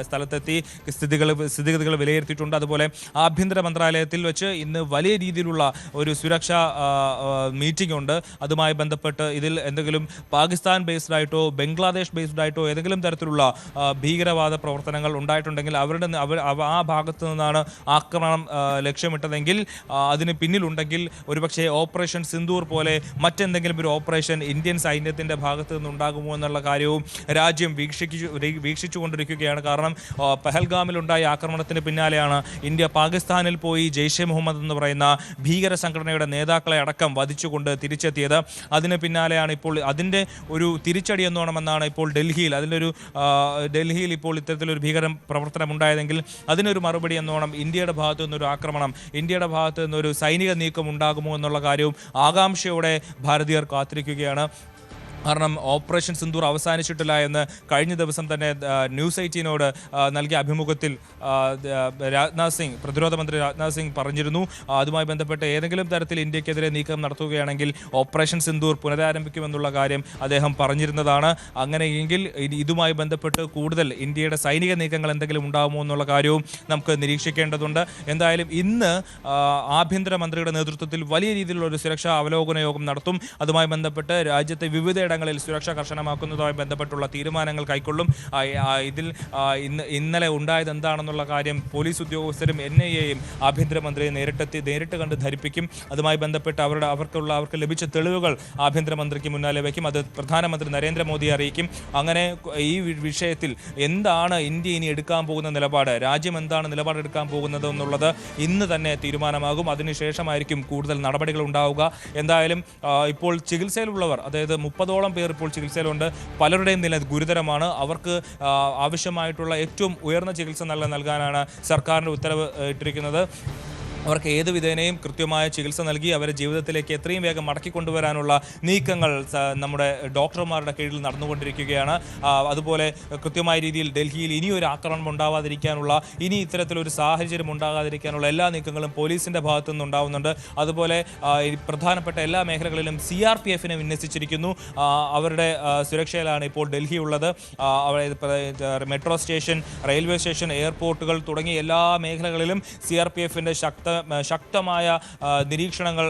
സ്ഥലത്തെത്തി സ്ഥിതിഗതികൾ വിലയിരുത്തിയിട്ടുണ്ട്. അതുപോലെ ആഭ്യന്തര മന്ത്രാലയത്തിൽ വെച്ച് ഇന്ന് വലിയ രീതിയിലുള്ള ഒരു സുരക്ഷാ മീറ്റിംഗ് ഉണ്ട്. അതുമായി ബന്ധപ്പെട്ട് ഇതിൽ എന്തെങ്കിലും പാകിസ്ഥാൻ ബേസ്ഡ് ആയിട്ടോ ബംഗ്ലാദേശ് ബേസ്ഡ് ആയിട്ടോ ഏതെങ്കിലും തരത്തിലുള്ള ഭീകരവാദ പ്രവർത്തനങ്ങൾ ഉണ്ടായിട്ടുണ്ടെങ്കിൽ ആ ഭാഗത്തു നിന്നാണ് ആക്രമണം ലക്ഷ്യമിട്ടതെങ്കിൽ, അതിന് പിന്നിലുണ്ടെങ്കിൽ ഒരുപക്ഷെ ഓപ്പറേഷൻ സിന്ദൂർ പോലെ മറ്റെന്തെങ്കിലും ഒരു ഓപ്പറേഷൻ ഇന്ത്യൻ സൈന്യത്തിൻ്റെ ഭാഗത്തു നിന്നുണ്ടാകുമോ എന്നുള്ള കാര്യവും രാജ്യം വീക്ഷിച്ചുകൊണ്ടിരിക്കുകയാണ്. കാരണം പഹൽഗാമിലുണ്ടായ ആക്രമണത്തിന് പിന്നാലെയാണ് ഇന്ത്യ പാകിസ്ഥാനിൽ പോയി ജെയ്ഷെ മുഹമ്മദ് എന്ന് പറയുന്ന ഭീകര സംഘടനയുടെ നേതാക്കളെ അടക്കം വധിച്ചുകൊണ്ട് തിരിച്ചെത്തിയത്. അതിന് പിന്നാലെയാണ് ഇപ്പോൾ അതിൻ്റെ ഒരു തിരിച്ചടി എന്നോണമെന്നാണ് ഇപ്പോൾ ഡൽഹിയിൽ ഇപ്പോൾ ഇത്തരത്തിലൊരു ഭീകര പ്രവർത്തനം ഉണ്ടായതെങ്കിൽ അതിനൊരു മറുപടി എന്നോണം ഇന്ത്യയുടെ ഭാഗത്തു നിന്നൊരു ആക്രമണം, ഇന്ത്യയുടെ ഭാഗത്ത് നിന്നൊരു സൈനിക നീക്കം ഉണ്ടാകുമോ എന്നുള്ള കാര്യവും ആകാംക്ഷയോടെ ഭാരതീയർ കാത്തിരിക്കുകയാണ്. കാരണം ഓപ്പറേഷൻ സിന്ദൂർ അവസാനിച്ചിട്ടില്ല എന്ന് കഴിഞ്ഞ ദിവസം തന്നെ ന്യൂസ് 18നോട് നൽകിയ അഭിമുഖത്തിൽ രാജ്നാഥ് സിംഗ്, പ്രതിരോധ മന്ത്രി രാജ്നാഥ് സിംഗ് പറഞ്ഞിരുന്നു. അതുമായി ബന്ധപ്പെട്ട് ഏതെങ്കിലും തരത്തിൽ ഇന്ത്യക്കെതിരെ നീക്കം നടത്തുകയാണെങ്കിൽ ഓപ്പറേഷൻ സിന്ദൂർ പുനരാരംഭിക്കുമെന്നുള്ള കാര്യം അദ്ദേഹം പറഞ്ഞിരുന്നതാണ്. അങ്ങനെയെങ്കിൽ ഇതുമായി ബന്ധപ്പെട്ട് കൂടുതൽ ഇന്ത്യയുടെ സൈനിക നീക്കങ്ങൾ എന്തെങ്കിലും ഉണ്ടാകുമോ എന്നുള്ള കാര്യവും നമുക്ക് നിരീക്ഷിക്കേണ്ടതുണ്ട്. എന്തായാലും ഇന്ന് ആഭ്യന്തരമന്ത്രിയുടെ നേതൃത്വത്തിൽ വലിയ രീതിയിലുള്ള ഒരു സുരക്ഷാ അവലോകന യോഗം നടത്തും. അതുമായി ബന്ധപ്പെട്ട് രാജ്യത്തെ വിവിധ ഇടങ്ങളിൽ സുരക്ഷ കർശനമാക്കുന്നതുമായി ബന്ധപ്പെട്ടുള്ള തീരുമാനങ്ങൾ കൈക്കൊള്ളും. ഇതിൽ ഇന്നലെ ഉണ്ടായത് എന്താണെന്നുള്ള കാര്യം പോലീസ് ഉദ്യോഗസ്ഥരും NIAയും ആഭ്യന്തരമന്ത്രിയെ നേരിട്ട് കണ്ട് ധരിപ്പിക്കും. അതുമായി ബന്ധപ്പെട്ട് അവർക്ക് ലഭിച്ച തെളിവുകൾ ആഭ്യന്തരമന്ത്രിക്ക് മുന്നാലെ വയ്ക്കും. അത് പ്രധാനമന്ത്രി നരേന്ദ്രമോദിയെ അറിയിക്കും. അങ്ങനെ ഈ വിഷയത്തിൽ എന്താണ് ഇന്ത്യ ഇനി എടുക്കാൻ പോകുന്ന നിലപാട്, രാജ്യം എന്താണ് നിലപാടെടുക്കാൻ പോകുന്നത് എന്നുള്ളത് ഇന്ന് തന്നെ തീരുമാനമാകും. അതിനുശേഷമായിരിക്കും കൂടുതൽ നടപടികൾ ഉണ്ടാവുക. എന്തായാലും ഇപ്പോൾ ചികിത്സയിലുള്ളവർ, അതായത് 30ഓളം പേർ ഇപ്പോൾ ചികിത്സയിലുണ്ട്. പലരുടെയും നില ഗുരുതരമാണ്. അവർക്ക് ആവശ്യമായിട്ടുള്ള ഏറ്റവും ഉയർന്ന ചികിത്സ നൽകാനാണ് സർക്കാരിൻ്റെ ഉത്തരവ് ഇട്ടിരിക്കുന്നത്. അവർക്ക് ഏത് വിധേനയും കൃത്യമായ ചികിത്സ നൽകി അവരെ ജീവിതത്തിലേക്ക് എത്രയും വേഗം മടക്കിക്കൊണ്ടുവരാനുള്ള നീക്കങ്ങൾ നമ്മുടെ ഡോക്ടർമാരുടെ കീഴിൽ നടന്നുകൊണ്ടിരിക്കുകയാണ്. അതുപോലെ കൃത്യമായ രീതിയിൽ ഡൽഹിയിൽ ഇനിയൊരു ആക്രമണം ഉണ്ടാവാതിരിക്കാനുള്ള, ഇനി ഇത്തരത്തിലൊരു സാഹചര്യം ഉണ്ടാകാതിരിക്കാനുള്ള എല്ലാ നീക്കങ്ങളും പോലീസിൻ്റെ ഭാഗത്തു നിന്നുണ്ടാവുന്നുണ്ട്. അതുപോലെ പ്രധാനപ്പെട്ട എല്ലാ മേഖലകളിലും CRPF-നെ വിന്യസിച്ചിരിക്കുന്നു. അവരുടെ സുരക്ഷയിലാണ് ഇപ്പോൾ ഡൽഹി ഉള്ളത്. മെട്രോ സ്റ്റേഷൻ, റെയിൽവേ സ്റ്റേഷൻ, എയർപോർട്ടുകൾ തുടങ്ങിയ എല്ലാ മേഖലകളിലും CRPF-ന്റെ ശക്തമായ നിരീക്ഷണങ്ങൾ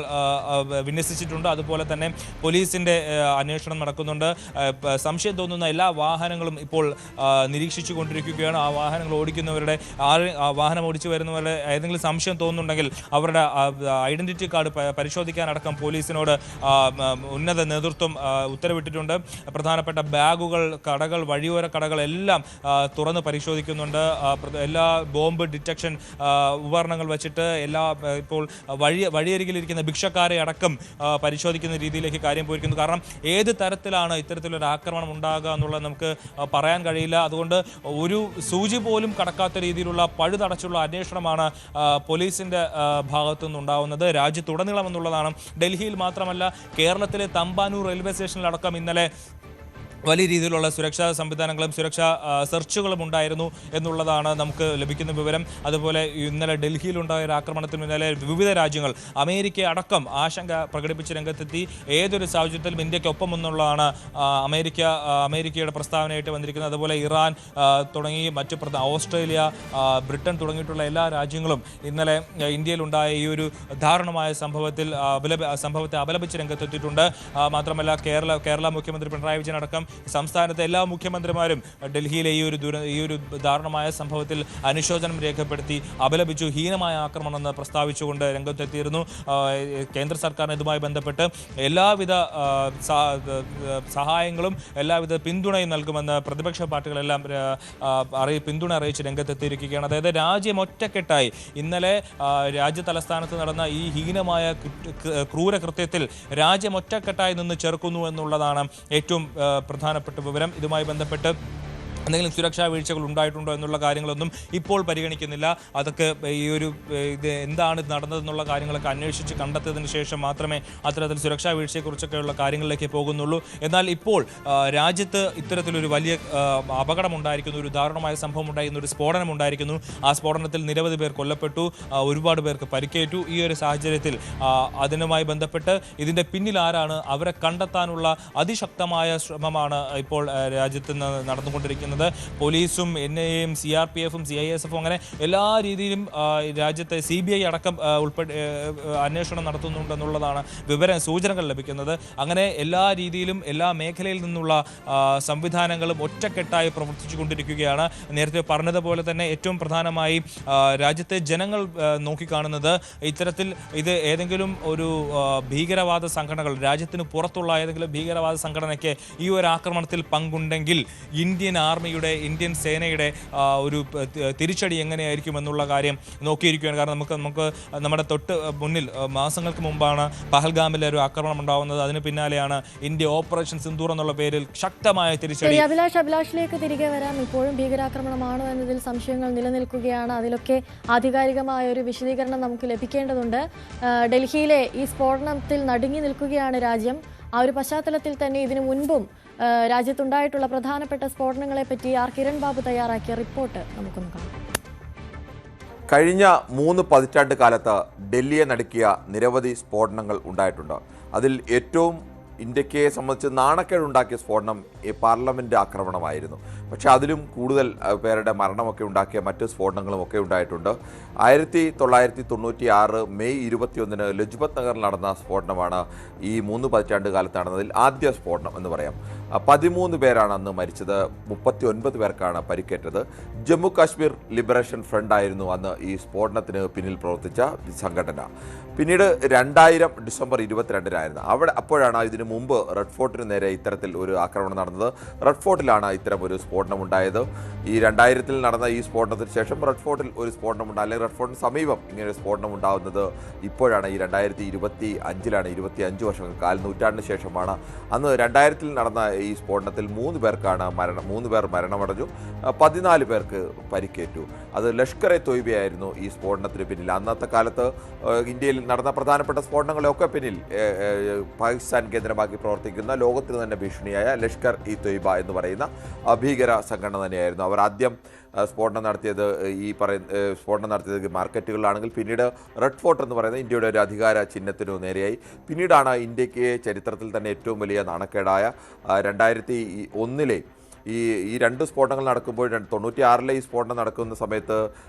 വിന്യസിച്ചിട്ടുണ്ട്. അതുപോലെ തന്നെ പോലീസിൻ്റെ അന്വേഷണം നടക്കുന്നുണ്ട്. സംശയം തോന്നുന്ന എല്ലാ വാഹനങ്ങളും ഇപ്പോൾ നിരീക്ഷിച്ചു കൊണ്ടിരിക്കുകയാണ്. ആ വാഹനങ്ങൾ ഓടിക്കുന്നവരുടെ, വാഹനം ഓടിച്ചു വരുന്നവരുടെ ഏതെങ്കിലും സംശയം തോന്നുന്നുണ്ടെങ്കിൽ അവരുടെ ഐഡൻറ്റിറ്റി കാർഡ് പരിശോധിക്കാനടക്കം പോലീസിനോട് ഉന്നത നേതൃത്വം ഉത്തരവിട്ടിട്ടുണ്ട്. പ്രധാനപ്പെട്ട ബാഗുകൾ, കടകൾ, വഴിയോര കടകളെല്ലാം തുറന്ന് പരിശോധിക്കുന്നുണ്ട്. എല്ലാ ബോംബ് ഡിറ്റക്ഷൻ ഉപകരണങ്ങൾ വെച്ചിട്ട് ഇപ്പോൾ വഴിയരികിലിരിക്കുന്ന ഭിക്ഷക്കാരെ അടക്കം പരിശോധിക്കുന്ന രീതിയിലേക്ക് കാര്യം പോയിരിക്കുന്നു. കാരണം ഏത് തരത്തിലാണ് ഇത്തരത്തിലൊരു ആക്രമണം ഉണ്ടാകുക എന്നുള്ളത് നമുക്ക് പറയാൻ കഴിയില്ല. അതുകൊണ്ട് ഒരു സൂചി പോലും കടക്കാത്ത രീതിയിലുള്ള പഴുതടച്ചുള്ള അന്വേഷണമാണ് പോലീസിൻ്റെ ഭാഗത്തു നിന്നുണ്ടാകുന്നത് രാജ്യത്തുടനീളം എന്നുള്ളതാണ്. ഡൽഹിയിൽ മാത്രമല്ല, കേരളത്തിലെ തമ്പാനൂർ റെയിൽവേ സ്റ്റേഷനിലടക്കം ഇന്നലെ വലിയ രീതിയിലുള്ള സുരക്ഷാ സംവിധാനങ്ങളും സുരക്ഷാ സെർച്ചുകളും ഉണ്ടായിരുന്നു എന്നുള്ളതാണ് നമുക്ക് ലഭിക്കുന്ന വിവരം. അതുപോലെ ഇന്നലെ ഡൽഹിയിലുണ്ടായ ഒരു ആക്രമണത്തിന് പിന്നാലെ വിവിധ രാജ്യങ്ങൾ, അമേരിക്ക അടക്കം ആശങ്ക പ്രകടിപ്പിച്ച് രംഗത്തെത്തി. ഏതൊരു സാഹചര്യത്തിലും ഇന്ത്യക്കൊപ്പം എന്നുള്ളതാണ് അമേരിക്കയുടെ പ്രസ്താവനയായിട്ട് വന്നിരിക്കുന്നത്. അതുപോലെ ഇറാൻ തുടങ്ങി മറ്റ് ഓസ്ട്രേലിയ, ബ്രിട്ടൻ തുടങ്ങിയിട്ടുള്ള എല്ലാ രാജ്യങ്ങളും ഇന്നലെ ഇന്ത്യയിലുണ്ടായ ഈ ഒരു ദാരുണമായ സംഭവത്തെ അപലപിച്ച് രംഗത്തെത്തിയിട്ടുണ്ട്. മാത്രമല്ല കേരള മുഖ്യമന്ത്രി പിണറായി വിജയൻ അടക്കം സംസ്ഥാനത്തെ എല്ലാ മുഖ്യമന്ത്രിമാരും ഡൽഹിയിലെ ഈ ഒരു ദാരുണമായ സംഭവത്തിൽ അനുശോചനം രേഖപ്പെടുത്തി അപലപിച്ചു. ഹീനമായ ആക്രമണം എന്ന് പ്രസ്താവിച്ചുകൊണ്ട് രംഗത്തെത്തിയിരുന്നു. കേന്ദ്ര സർക്കാരിന് ഇതുമായി ബന്ധപ്പെട്ട് എല്ലാവിധ സഹായങ്ങളും എല്ലാവിധ പിന്തുണയും നൽകുമെന്ന് പ്രതിപക്ഷ പാർട്ടികളെല്ലാം പിന്തുണ അറിയിച്ച് രംഗത്തെത്തിയിരിക്കുകയാണ്. അതായത് രാജ്യം ഒറ്റക്കെട്ടായി ഇന്നലെ രാജ്യ തലസ്ഥാനത്ത് നടന്ന ഈ ഹീനമായ ക്രൂരകൃത്യത്തിൽ രാജ്യം ഒറ്റക്കെട്ടായി നിന്ന് ചെറുക്കുന്നു എന്നുള്ളതാണ് ഏറ്റവും പ്രധാനപ്പെട്ട വിവരം. ഇതുമായി ബന്ധപ്പെട്ട് എന്തെങ്കിലും സുരക്ഷാ വീഴ്ചകൾ ഉണ്ടായിട്ടുണ്ടോ എന്നുള്ള കാര്യങ്ങളൊന്നും ഇപ്പോൾ പരിഗണിക്കുന്നില്ല. അതൊക്കെ ഇത് എന്താണ് നടന്നതെന്നുള്ള കാര്യങ്ങളൊക്കെ അന്വേഷിച്ച് കണ്ടെത്തിയതിന് ശേഷം മാത്രമേ അത്തരത്തിൽ സുരക്ഷാ വീഴ്ചയെക്കുറിച്ചൊക്കെയുള്ള കാര്യങ്ങളിലേക്ക് പോകുന്നുള്ളൂ. എന്നാൽ ഇപ്പോൾ രാജ്യത്ത് ഇത്തരത്തിലൊരു വലിയ അപകടമുണ്ടായിരിക്കുന്നു, ഒരു ദാരുണമായ സംഭവം ഉണ്ടായിരിക്കുന്നു, ഒരു സ്ഫോടനം ഉണ്ടായിരിക്കുന്നു. ആ സ്ഫോടനത്തിൽ നിരവധി പേർ കൊല്ലപ്പെട്ടു, ഒരുപാട് പേർക്ക് പരിക്കേറ്റു. ഈ ഒരു സാഹചര്യത്തിൽ അതിനുമായി ബന്ധപ്പെട്ട് ഇതിൻ്റെ പിന്നിൽ ആരാണ്, അവരെ കണ്ടെത്താനുള്ള അതിശക്തമായ ശ്രമമാണ് ഇപ്പോൾ രാജ്യത്ത് നടന്നുകൊണ്ടിരിക്കുന്നത്. പോലീസും NIA-യും CRPF-ഉം CISF-ഉം അങ്ങനെ എല്ലാ രീതിയിലും രാജ്യത്തെ CBI അടക്കം അന്വേഷണം നടത്തുന്നുണ്ടെന്നുള്ളതാണ് സൂചനകൾ ലഭിക്കുന്നത്. അങ്ങനെ എല്ലാ രീതിയിലും എല്ലാ മേഖലയിൽ നിന്നുള്ള സംവിധാനങ്ങളും ഒറ്റക്കെട്ടായി പ്രവർത്തിച്ചു കൊണ്ടിരിക്കുകയാണ്. നേരത്തെ പറഞ്ഞതുപോലെ തന്നെ ഏറ്റവും പ്രധാനമായി രാജ്യത്തെ ജനങ്ങൾ നോക്കിക്കാണുന്നത് ഇത്തരത്തിൽ ഇത് ഏതെങ്കിലും ഒരു ഭീകരവാദ സംഘടനകൾ, രാജ്യത്തിന് പുറത്തുള്ള ഏതെങ്കിലും ഭീകരവാദ സംഘടനയ്ക്ക് ഈ ഒരു ആക്രമണത്തിൽ പങ്കുണ്ടെങ്കിൽ ഇന്ത്യൻ സേനയുടെ ഒരു തിരിച്ചടി എങ്ങനെയായിരിക്കും എന്നുള്ള കാര്യം നോക്കിയിരിക്കുകയാണ്. കാരണം നമുക്ക് നമ്മുടെ തൊട്ട് മുന്നിൽ മാസങ്ങൾക്ക് മുമ്പാണ് പഹൽഗാമിലെ ഒരു ആക്രമണം ഉണ്ടാവുന്നത്. അതിന് പിന്നാലെയാണ് ഇന്ത്യ ഓപ്പറേഷൻ സിന്ദൂർ എന്നുള്ള പേരിൽ ശക്തമായ തിരിച്ചടി.
അഭിലാഷിലേക്ക് തിരികെ വരാം. ഇപ്പോഴും ഭീകരാക്രമണമാണോ എന്നതിൽ സംശയങ്ങൾ നിലനിൽക്കുകയാണ്. അതിലൊക്കെ ആധികാരികമായ ഒരു വിശദീകരണം നമുക്ക് ലഭിക്കേണ്ടതുണ്ട്. ഡൽഹിയിലെ ഈ സ്ഫോടനത്തിൽ നടുങ്ങി നിൽക്കുകയാണ് രാജ്യം. ആ ഒരു പശ്ചാത്തലത്തിൽ തന്നെ ഇതിനു മുൻപും രാജ്യത്തുണ്ടായിട്ടുള്ള പ്രധാനപ്പെട്ട സ്ഫോടനങ്ങളെ പറ്റി കിരൺ ബാബു തയ്യാറാക്കിയ റിപ്പോർട്ട് നമുക്കൊന്ന് കാണാം.
കഴിഞ്ഞ 3 പതിറ്റാണ്ട് കാലത്ത് ഡൽഹിയെ നടുക്കിയ നിരവധി സ്ഫോടനങ്ങൾ ഉണ്ടായിട്ടുണ്ട്. അതിൽ ഏറ്റവും ഇന്ത്യയെ സംബന്ധിച്ച് നാണക്കേടുണ്ടാക്കിയ സ്ഫോടനം ഈ പാർലമെൻറ്റ് ആക്രമണമായിരുന്നു. പക്ഷേ അതിലും കൂടുതൽ പേരുടെ മരണമൊക്കെ ഉണ്ടാക്കിയ മറ്റ് സ്ഫോടനങ്ങളുമൊക്കെ ഉണ്ടായിട്ടുണ്ട്. 1996 മെയ് 21 ലജ്പത് നഗറിൽ നടന്ന സ്ഫോടനമാണ് ഈ 3 പതിറ്റാണ്ട് കാലത്ത് നടന്നതിൽ ആദ്യ സ്ഫോടനം എന്ന് പറയാം. 13 പേരാണ് അന്ന് മരിച്ചത്, 39 പേർക്കാണ് പരിക്കേറ്റത്. ജമ്മു കാശ്മീർ ലിബറേഷൻ ഫ്രണ്ട് ആയിരുന്നു അന്ന് ഈ സ്ഫോടനത്തിന് പിന്നിൽ പ്രവർത്തിച്ച സംഘടന. പിന്നീട് 2000 ഡിസംബർ 22 അപ്പോഴാണ് ഇതിനു മുമ്പ് റെഡ് ഫോർട്ടിന് നേരെ ഇത്തരത്തിൽ ഒരു ആക്രമണം നടന്നത്. റെഡ് ഫോർട്ടിലാണ് ഇത്തരം ഒരു സ്ഫോടനം ഉണ്ടായത്. ഈ 2000-ൽ നടന്ന ഈ സ്ഫോടനത്തിന് ശേഷം റെഡ് ഫോർട്ടിൽ ഒരു സ്ഫോടനം ഉണ്ടായി, അല്ലെങ്കിൽ റെഡ് ഫോർട്ടിന് സമീപം ഇങ്ങനെ ഒരു സ്ഫോടനം ഉണ്ടാകുന്നത് ഇപ്പോഴാണ്. ഈ 2025-ലാണ്, 25 വർഷങ്ങൾ, കാൽ നൂറ്റാണ്ടിന് ശേഷമാണ്. അന്ന് 2000-ൽ നടന്ന ഈ സ്ഫോടനത്തിൽ 3 പേർ മരണമടഞ്ഞു, 14 പേർക്ക് പരിക്കേറ്റു. അത് ലഷ്കർ എ തൊയ്ബയായിരുന്നു ഈ സ്ഫോടനത്തിന് പിന്നിൽ. അന്നത്തെ കാലത്ത് ഇന്ത്യയിൽ നടന്ന പ്രധാനപ്പെട്ട സ്ഫോടനങ്ങളെയൊക്കെ പിന്നിൽ പാകിസ്ഥാൻ കേന്ദ്രമാക്കി പ്രവർത്തിക്കുന്ന, ലോകത്തിന് തന്നെ ഭീഷണിയായ ലഷ്കർ ഇ തൊയ്ബ എന്ന് പറയുന്ന ഭീകര സംഘടന തന്നെയായിരുന്നു. അവർ ആദ്യം സ്ഫോടനം നടത്തിയത് മാർക്കറ്റുകളിലാണെങ്കിൽ പിന്നീട് റെഡ് ഫോർട്ട് എന്ന് പറയുന്ന ഇന്ത്യയുടെ ഒരു അധികാര ചിഹ്നത്തിനു നേരെയായി. പിന്നീടാണ് ഇന്ത്യക്ക് ചരിത്രത്തിൽ തന്നെ ഏറ്റവും വലിയ നാണക്കേടായ 2001-ലെ ഈ 2 സ്ഫോടനങ്ങൾ നടക്കുമ്പോൾ 96-ലെ ഈ സ്ഫോടനം നടക്കുന്ന സമയത്ത്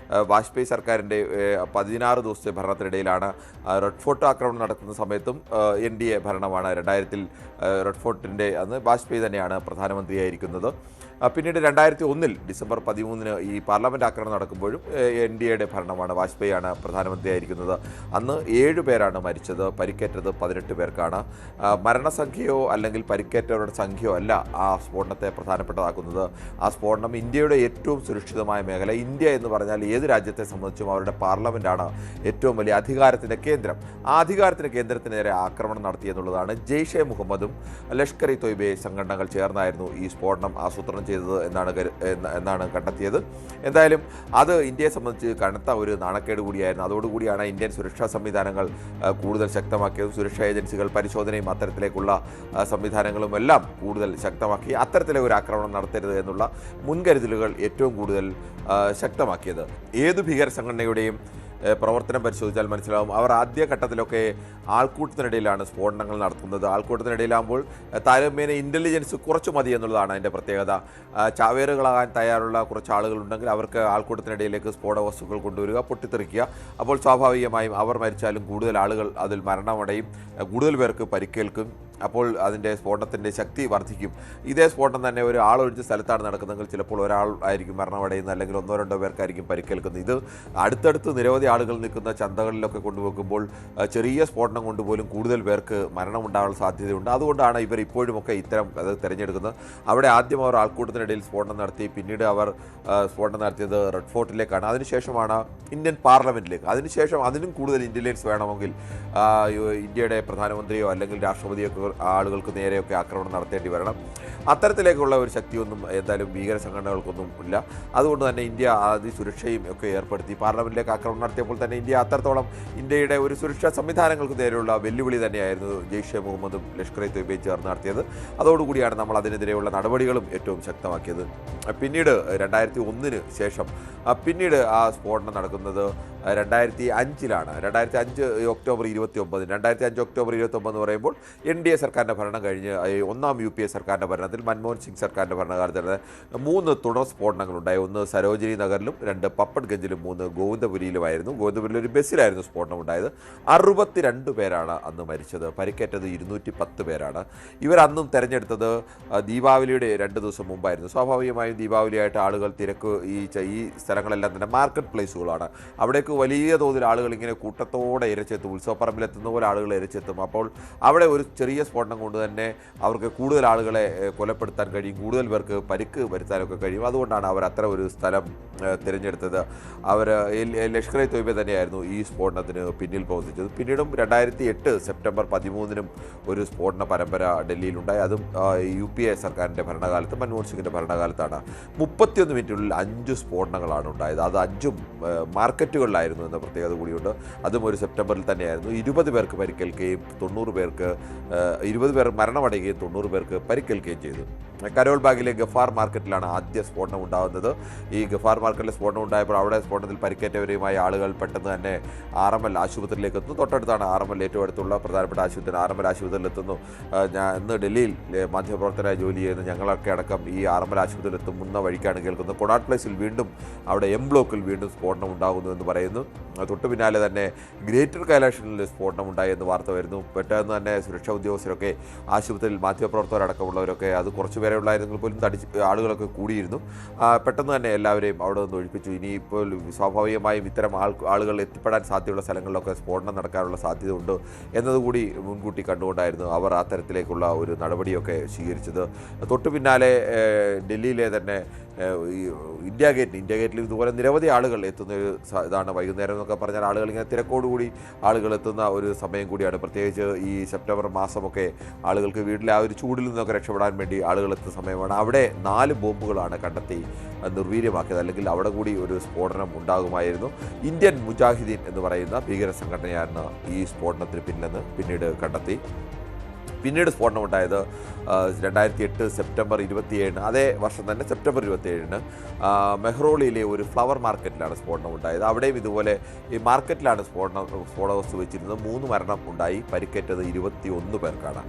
വാജ്പേയി സർക്കാരിൻ്റെ 16 ദിവസത്തെ ഭരണത്തിനിടയിലാണ്. റെഡ് ഫോർട്ട് ആക്രമണം നടക്കുന്ന സമയത്തും NDA ഭരണമാണ്. 2000-ൽ റെഡ് ഫോർട്ടിൻ്റെ അന്ന് വാജ്പേയി തന്നെയാണ് പ്രധാനമന്ത്രിയായിരിക്കുന്നത്. പിന്നീട് 2001-ൽ ഡിസംബർ 13-ന് ഈ പാർലമെൻറ്റ് ആക്രമണം നടക്കുമ്പോഴും NDAയുടെ ഭരണമാണ്, വാജ്പേയിയാണ് പ്രധാനമന്ത്രിയായിരിക്കുന്നത്. അന്ന് 7 പേരാണ് മരിച്ചത്, പരിക്കേറ്റത് 18 പേർക്കാണ്. മരണസംഖ്യയോ അല്ലെങ്കിൽ പരിക്കേറ്റവരുടെ സംഖ്യയോ അല്ല ആ സ്ഫോടനത്തെ പ്രധാനപ്പെട്ടതാക്കുന്നത്. ആ സ്ഫോടനം ഇന്ത്യയുടെ ഏറ്റവും സുരക്ഷിതമായ മേഖല, ഇന്ത്യ എന്ന് പറഞ്ഞാൽ ഏത് രാജ്യത്തെ സംബന്ധിച്ചും അവരുടെ പാർലമെൻറ്റാണ് ഏറ്റവും വലിയ അധികാരത്തിൻ്റെ കേന്ദ്രം. ആ അധികാരത്തിൻ്റെ കേന്ദ്രത്തിന് നേരെ ആക്രമണം നടത്തിയെന്നുള്ളതാണ്. ജെയ്ഷെ മുഹമ്മദും ലഷ്കർ ഇ തൊയ്ബെ സംഘടനകൾ ചേർന്നായിരുന്നു ഈ സ്ഫോടനം ആസൂത്രണം ചെയ്തത് എന്നാണ് കണ്ടെത്തിയത്. എന്തായാലും അത് ഇന്ത്യയെ സംബന്ധിച്ച് കനത്ത ഒരു നാണക്കേട് കൂടിയായിരുന്നു. അതോടുകൂടിയാണ് ഇന്ത്യൻ സുരക്ഷാ സംവിധാനങ്ങൾ കൂടുതൽ ശക്തമാക്കിയതും സുരക്ഷാ ഏജൻസികൾ പരിശോധനയും അത്തരത്തിലേക്കുള്ള സംവിധാനങ്ങളും എല്ലാം കൂടുതൽ ശക്തമാക്കി അത്തരത്തിലെ ഒരു ആക്രമണം നടത്തരുത് എന്നുള്ള മുൻകരുതലുകൾ ഏറ്റവും കൂടുതൽ ശക്തമാക്കിയത്. ഏത് ഭീകര സംഘടനയുടെയും പ്രവർത്തനം പരിശോധിച്ചാൽ മനസ്സിലാവും, അവർ ആദ്യഘട്ടത്തിലൊക്കെ ആൾക്കൂട്ടത്തിനിടയിലാണ് സ്ഫോടനങ്ങൾ നടത്തുന്നത്. ആൾക്കൂട്ടത്തിനിടയിലാകുമ്പോൾ താരതമ്യേന ഇൻ്റലിജൻസ് കുറച്ച് മതി എന്നുള്ളതാണ് അതിൻ്റെ പ്രത്യേകത. ചാവേറുകളാകാൻ തയ്യാറുള്ള കുറച്ച് ആളുകളുണ്ടെങ്കിൽ അവർക്ക് ആൾക്കൂട്ടത്തിനിടയിലേക്ക് സ്ഫോടക വസ്തുക്കൾ കൊണ്ടുവരിക, പൊട്ടിത്തെറിക്കുക. അപ്പോൾ സ്വാഭാവികമായും അവർ മരിച്ചാലും കൂടുതൽ ആളുകൾ അതിൽ മരണമടയും, കൂടുതൽ പേർക്ക് പരിക്കേൽക്കും. അപ്പോൾ അതിൻ്റെ സ്ഫോടനത്തിൻ്റെ ശക്തി വർദ്ധിക്കും. ഇതേ സ്ഫോടനം തന്നെ ഒരു ആളൊഴിച്ച സ്ഥലത്താണ് നടക്കുന്നതെങ്കിൽ ചിലപ്പോൾ ഒരാൾ ആയിരിക്കും മരണമടയുന്നത്, അല്ലെങ്കിൽ 1-2 പേർക്കായിരിക്കും പരിക്കേൽക്കുന്നത്. ഇത് അടുത്തടുത്ത് നിരവധി ആളുകൾ നിൽക്കുന്ന ചന്തകളിലൊക്കെ കൊണ്ടുവെക്കുമ്പോൾ ചെറിയ സ്ഫോടനം കൊണ്ടുപോലും കൂടുതൽ പേർക്ക് മരണമുണ്ടാകാനുള്ള സാധ്യതയുണ്ട്. അതുകൊണ്ടാണ് ഇവർ ഇപ്പോഴുമൊക്കെ ഇത്തരം അത് തിരഞ്ഞെടുക്കുന്നത്. അവിടെ ആദ്യം അവർ ആൾക്കൂട്ടത്തിനിടയിൽ സ്ഫോടനം നടത്തി, പിന്നീട് അവർ സ്ഫോടനം നടത്തിയത് റെഡ് ഫോർട്ടിലേക്കാണ്, അതിനുശേഷമാണ് ഇന്ത്യൻ പാർലമെൻറ്റിലേക്ക്. അതിനുശേഷം അതിനും കൂടുതൽ ഇൻ്റലിജൻസ് വേണമെങ്കിൽ ഇന്ത്യയുടെ പ്രധാനമന്ത്രിയോ അല്ലെങ്കിൽ രാഷ്ട്രപതിയോ ആളുകൾക്ക് നേരെയൊക്കെ ആക്രമണം നടത്തേണ്ടി വരണം. അത്തരത്തിലേക്കുള്ള ഒരു ശക്തിയൊന്നും എന്തായാലും ഭീകര സംഘടനകൾക്കൊന്നും ഇല്ല. അതുകൊണ്ട് തന്നെ ഇന്ത്യ സുരക്ഷയും ഒക്കെ ഏർപ്പെടുത്തി. പാർലമെൻറ്റിലേക്ക് ആക്രമണം നടത്തിയപ്പോൾ തന്നെ ഇന്ത്യ അത്രത്തോളം ഇന്ത്യയുടെ ഒരു സുരക്ഷാ സംവിധാനങ്ങൾക്ക് നേരെയുള്ള വെല്ലുവിളി തന്നെയായിരുന്നു ജെയ്ഷെ മുഹമ്മദും ലഷ്കർ ഇ തൊയ്ബയും ചേർന്ന് നടത്തിയത്. അതോടുകൂടിയാണ് നമ്മൾ അതിനെതിരെയുള്ള നടപടികളും ഏറ്റവും ശക്തമാക്കിയത്. പിന്നീട് 2001-ന് ശേഷം പിന്നീട് ആ സ്ഫോടനം നടക്കുന്നത് 2005-ലാണ്. 2005 ഒക്ടോബർ 29. 2005 ഒക്ടോബർ 29 എന്ന് പറയുമ്പോൾ NDA സർക്കാരിൻ്റെ ഭരണം കഴിഞ്ഞ് 1ാം UPA സർക്കാരിൻ്റെ ഭരണത്തിൽ മൻമോഹൻ സിംഗ് സർക്കാരിൻ്റെ ഭരണകാലത്തിൽ 3 തുടർ സ്ഫോടനങ്ങളുണ്ടായി. 1 സരോജിനി നഗറിലും, 2 പപ്പഡ്ഗഞ്ചിലും, 3 ഗോവിന്ദപുരിയിലുമായിരുന്നു. ഗോവിന്ദപുരിയിൽ ഒരു ബസ്സിലായിരുന്നു സ്ഫോടനം ഉണ്ടായത്. 62 പേരാണ് അന്ന് മരിച്ചത്, പരിക്കേറ്റത് 210 പേരാണ്. ഇവർ അന്നും തെരഞ്ഞെടുത്തത് ദീപാവലിയുടെ 2 ദിവസം മുമ്പായിരുന്നു. സ്വാഭാവികമായും ദീപാവലിയായിട്ട് ആളുകൾ തിരക്ക് ഈ സ്ഥലങ്ങളെല്ലാം തന്നെ മാർക്കറ്റ് പ്ലേസുകളാണ്. അവിടേക്ക് വലിയ തോതിൽ ആളുകൾ ഇങ്ങനെ കൂട്ടത്തോടെ ഇരച്ചെത്തും, ഉത്സവപ്പറമ്പിലെത്തുന്ന പോലെ ആളുകൾ ഇരച്ചെത്തും. അപ്പോൾ അവിടെ ഒരു ചെറിയ സ്ഫോടനം കൊണ്ട് തന്നെ അവർക്ക് കൂടുതൽ ആളുകളെ കൊലപ്പെടുത്താൻ കഴിയും, കൂടുതൽ പേർക്ക് പരിക്ക് വരുത്താനൊക്കെ കഴിയും. അതുകൊണ്ടാണ് അവർ അത്ര ഒരു സ്ഥലം തിരഞ്ഞെടുത്തത്. അവർ ലഷ്കർ ഇ തൊയ്ബ തന്നെയായിരുന്നു ഈ സ്ഫോടനത്തിന് പിന്നിൽ പ്രവർത്തിച്ചത്. പിന്നീടും 2008 സെപ്റ്റംബർ 13-നും ഒരു സ്ഫോടന പരമ്പര ഡൽഹിയിലുണ്ടായി. അതും UPA സർക്കാരിൻ്റെ ഭരണകാലത്ത്, മൻമോഹൻ സിംഗിൻ്റെ ഭരണകാലത്താണ്. 31 മിനിറ്റിനുള്ളിൽ 5 സ്ഫോടനങ്ങളാണ് ഉണ്ടായത്. അത് 5ഉം മാർക്കറ്റുകളിലായിരുന്നു എന്ന പ്രത്യേകത കൂടിയുണ്ട്. അതും ഒരു സെപ്റ്റംബറിൽ തന്നെയായിരുന്നു. 20 പേർക്ക് പരിക്കേൽക്കുകയും 20 പേർ മരണമടയുകയും 90 പേർക്ക് പരിക്കേൽക്കുകയും ചെയ്തു. കരോൾ ബാഗിലെ ഗഫാർ മാർക്കറ്റിലാണ് ആദ്യ സ്ഫോടനം ഉണ്ടാകുന്നത്. ഈ ഗഫാർ മാർക്കറ്റിലെ സ്ഫോടനം ഉണ്ടായപ്പോൾ അവിടെ സ്ഫോടനത്തിൽ പരിക്കേറ്റവരുമായ ആളുകൾ പെട്ടെന്ന് തന്നെ RML ആശുപത്രിയിലേക്ക് എത്തുന്നു. തൊട്ടടുത്താണ് RML, ഏറ്റവും അടുത്തുള്ള പ്രധാനപ്പെട്ട ആശുപത്രി. RML ആശുപത്രിയിൽ എത്തുന്നു. ഇന്ന് ഡൽഹിയിൽ മാധ്യമപ്രവർത്തകരായി ജോലി ചെയ്യുന്ന ഞങ്ങളൊക്കെ അടക്കം ഈ RML ആശുപത്രിയിൽ എത്തുന്ന വഴിക്കാണ് കേൾക്കുന്നത്. കൊണാട്ട് പ്ലേസിൽ വീണ്ടും അവിടെ M ബ്ലോക്കിൽ വീണ്ടും സ്ഫോടനം ഉണ്ടാകുന്നു എന്ന് പറയുന്നു. തൊട്ടു പിന്നാലെ തന്നെ ഗ്രേറ്റർ കൈലാഷിൽ സ്ഫോടനം ഉണ്ടായി എന്ന് വാർത്ത വരുന്നു. പെട്ടെന്ന് തന്നെ സുരക്ഷാ ഉദ്യോഗസ്ഥർ ഉദ്യോഗസ്ഥരൊക്കെ ആശുപത്രിയിൽ മാധ്യമപ്രവർത്തകരടക്കമുള്ളവരൊക്കെ അത് കുറച്ച് പേരെ ഉള്ളായിരുന്നെങ്കിൽ പോലും ആളുകളൊക്കെ കൂടിയിരുന്നു. പെട്ടെന്ന് തന്നെ എല്ലാവരെയും അവിടെ നിന്ന് ഒഴിപ്പിച്ചു. ഇനിയിപ്പോൾ സ്വാഭാവികമായും ഇത്തരം ആളുകൾ എത്തിപ്പെടാൻ സാധ്യതയുള്ള സ്ഥലങ്ങളിലൊക്കെ സ്ഫോടനം നടക്കാനുള്ള സാധ്യത ഉണ്ട് എന്നതുകൂടി മുൻകൂട്ടി കണ്ടുകൊണ്ടായിരുന്നു അവർ അത്തരത്തിലേക്കുള്ള ഒരു നടപടിയൊക്കെ സ്വീകരിച്ചത്. തൊട്ടു പിന്നാലെ ഡൽഹിയിലെ തന്നെ ഇന്ത്യ ഗേറ്റിൽ ഇതുപോലെ നിരവധി ആളുകൾ എത്തുന്ന ഒരു ഇതാണ്. വൈകുന്നേരം എന്നൊക്കെ പറഞ്ഞാൽ ആളുകൾ ഇങ്ങനെ തിരക്കോടുകൂടി ആളുകൾ എത്തുന്ന ഒരു സമയം കൂടിയാണ്. പ്രത്യേകിച്ച് ഈ സെപ്റ്റംബർ മാസമൊക്കെ ആളുകൾക്ക് വീട്ടിലെ ആ ഒരു ചൂടിൽ നിന്നൊക്കെ രക്ഷപ്പെടാൻ വേണ്ടി ആളുകൾ എത്തുന്ന സമയമാണ്. അവിടെ 4 ബോംബുകളാണ് കണ്ടെത്തി നിർവീര്യമാക്കിയത്. അല്ലെങ്കിൽ അവിടെ കൂടി ഒരു സ്ഫോടനം ഉണ്ടാകുമായിരുന്നു. ഇന്ത്യൻ മുജാഹിദീൻ എന്ന് പറയുന്ന ഭീകര സംഘടനയാണ് ഈ സ്ഫോടനത്തിന് പിന്നിലെന്ന് പിന്നീട് കണ്ടെത്തി. പിന്നീട് സ്ഫോടനമുണ്ടായത് 2008 സെപ്റ്റംബർ 27 അതേ വർഷം തന്നെ സെപ്റ്റംബർ 27 മെഹ്റോളിയിലെ ഒരു ഫ്ലവർ മാർക്കറ്റിലാണ് സ്ഫോടനം ഉണ്ടായത്. അവിടെയും ഇതുപോലെ ഈ മാർക്കറ്റിലാണ് സ്ഫോടവസ്തു വെച്ചിരുന്നത്. 3 മരണം ഉണ്ടായി. പരിക്കേറ്റത് 21 പേർക്കാണ്.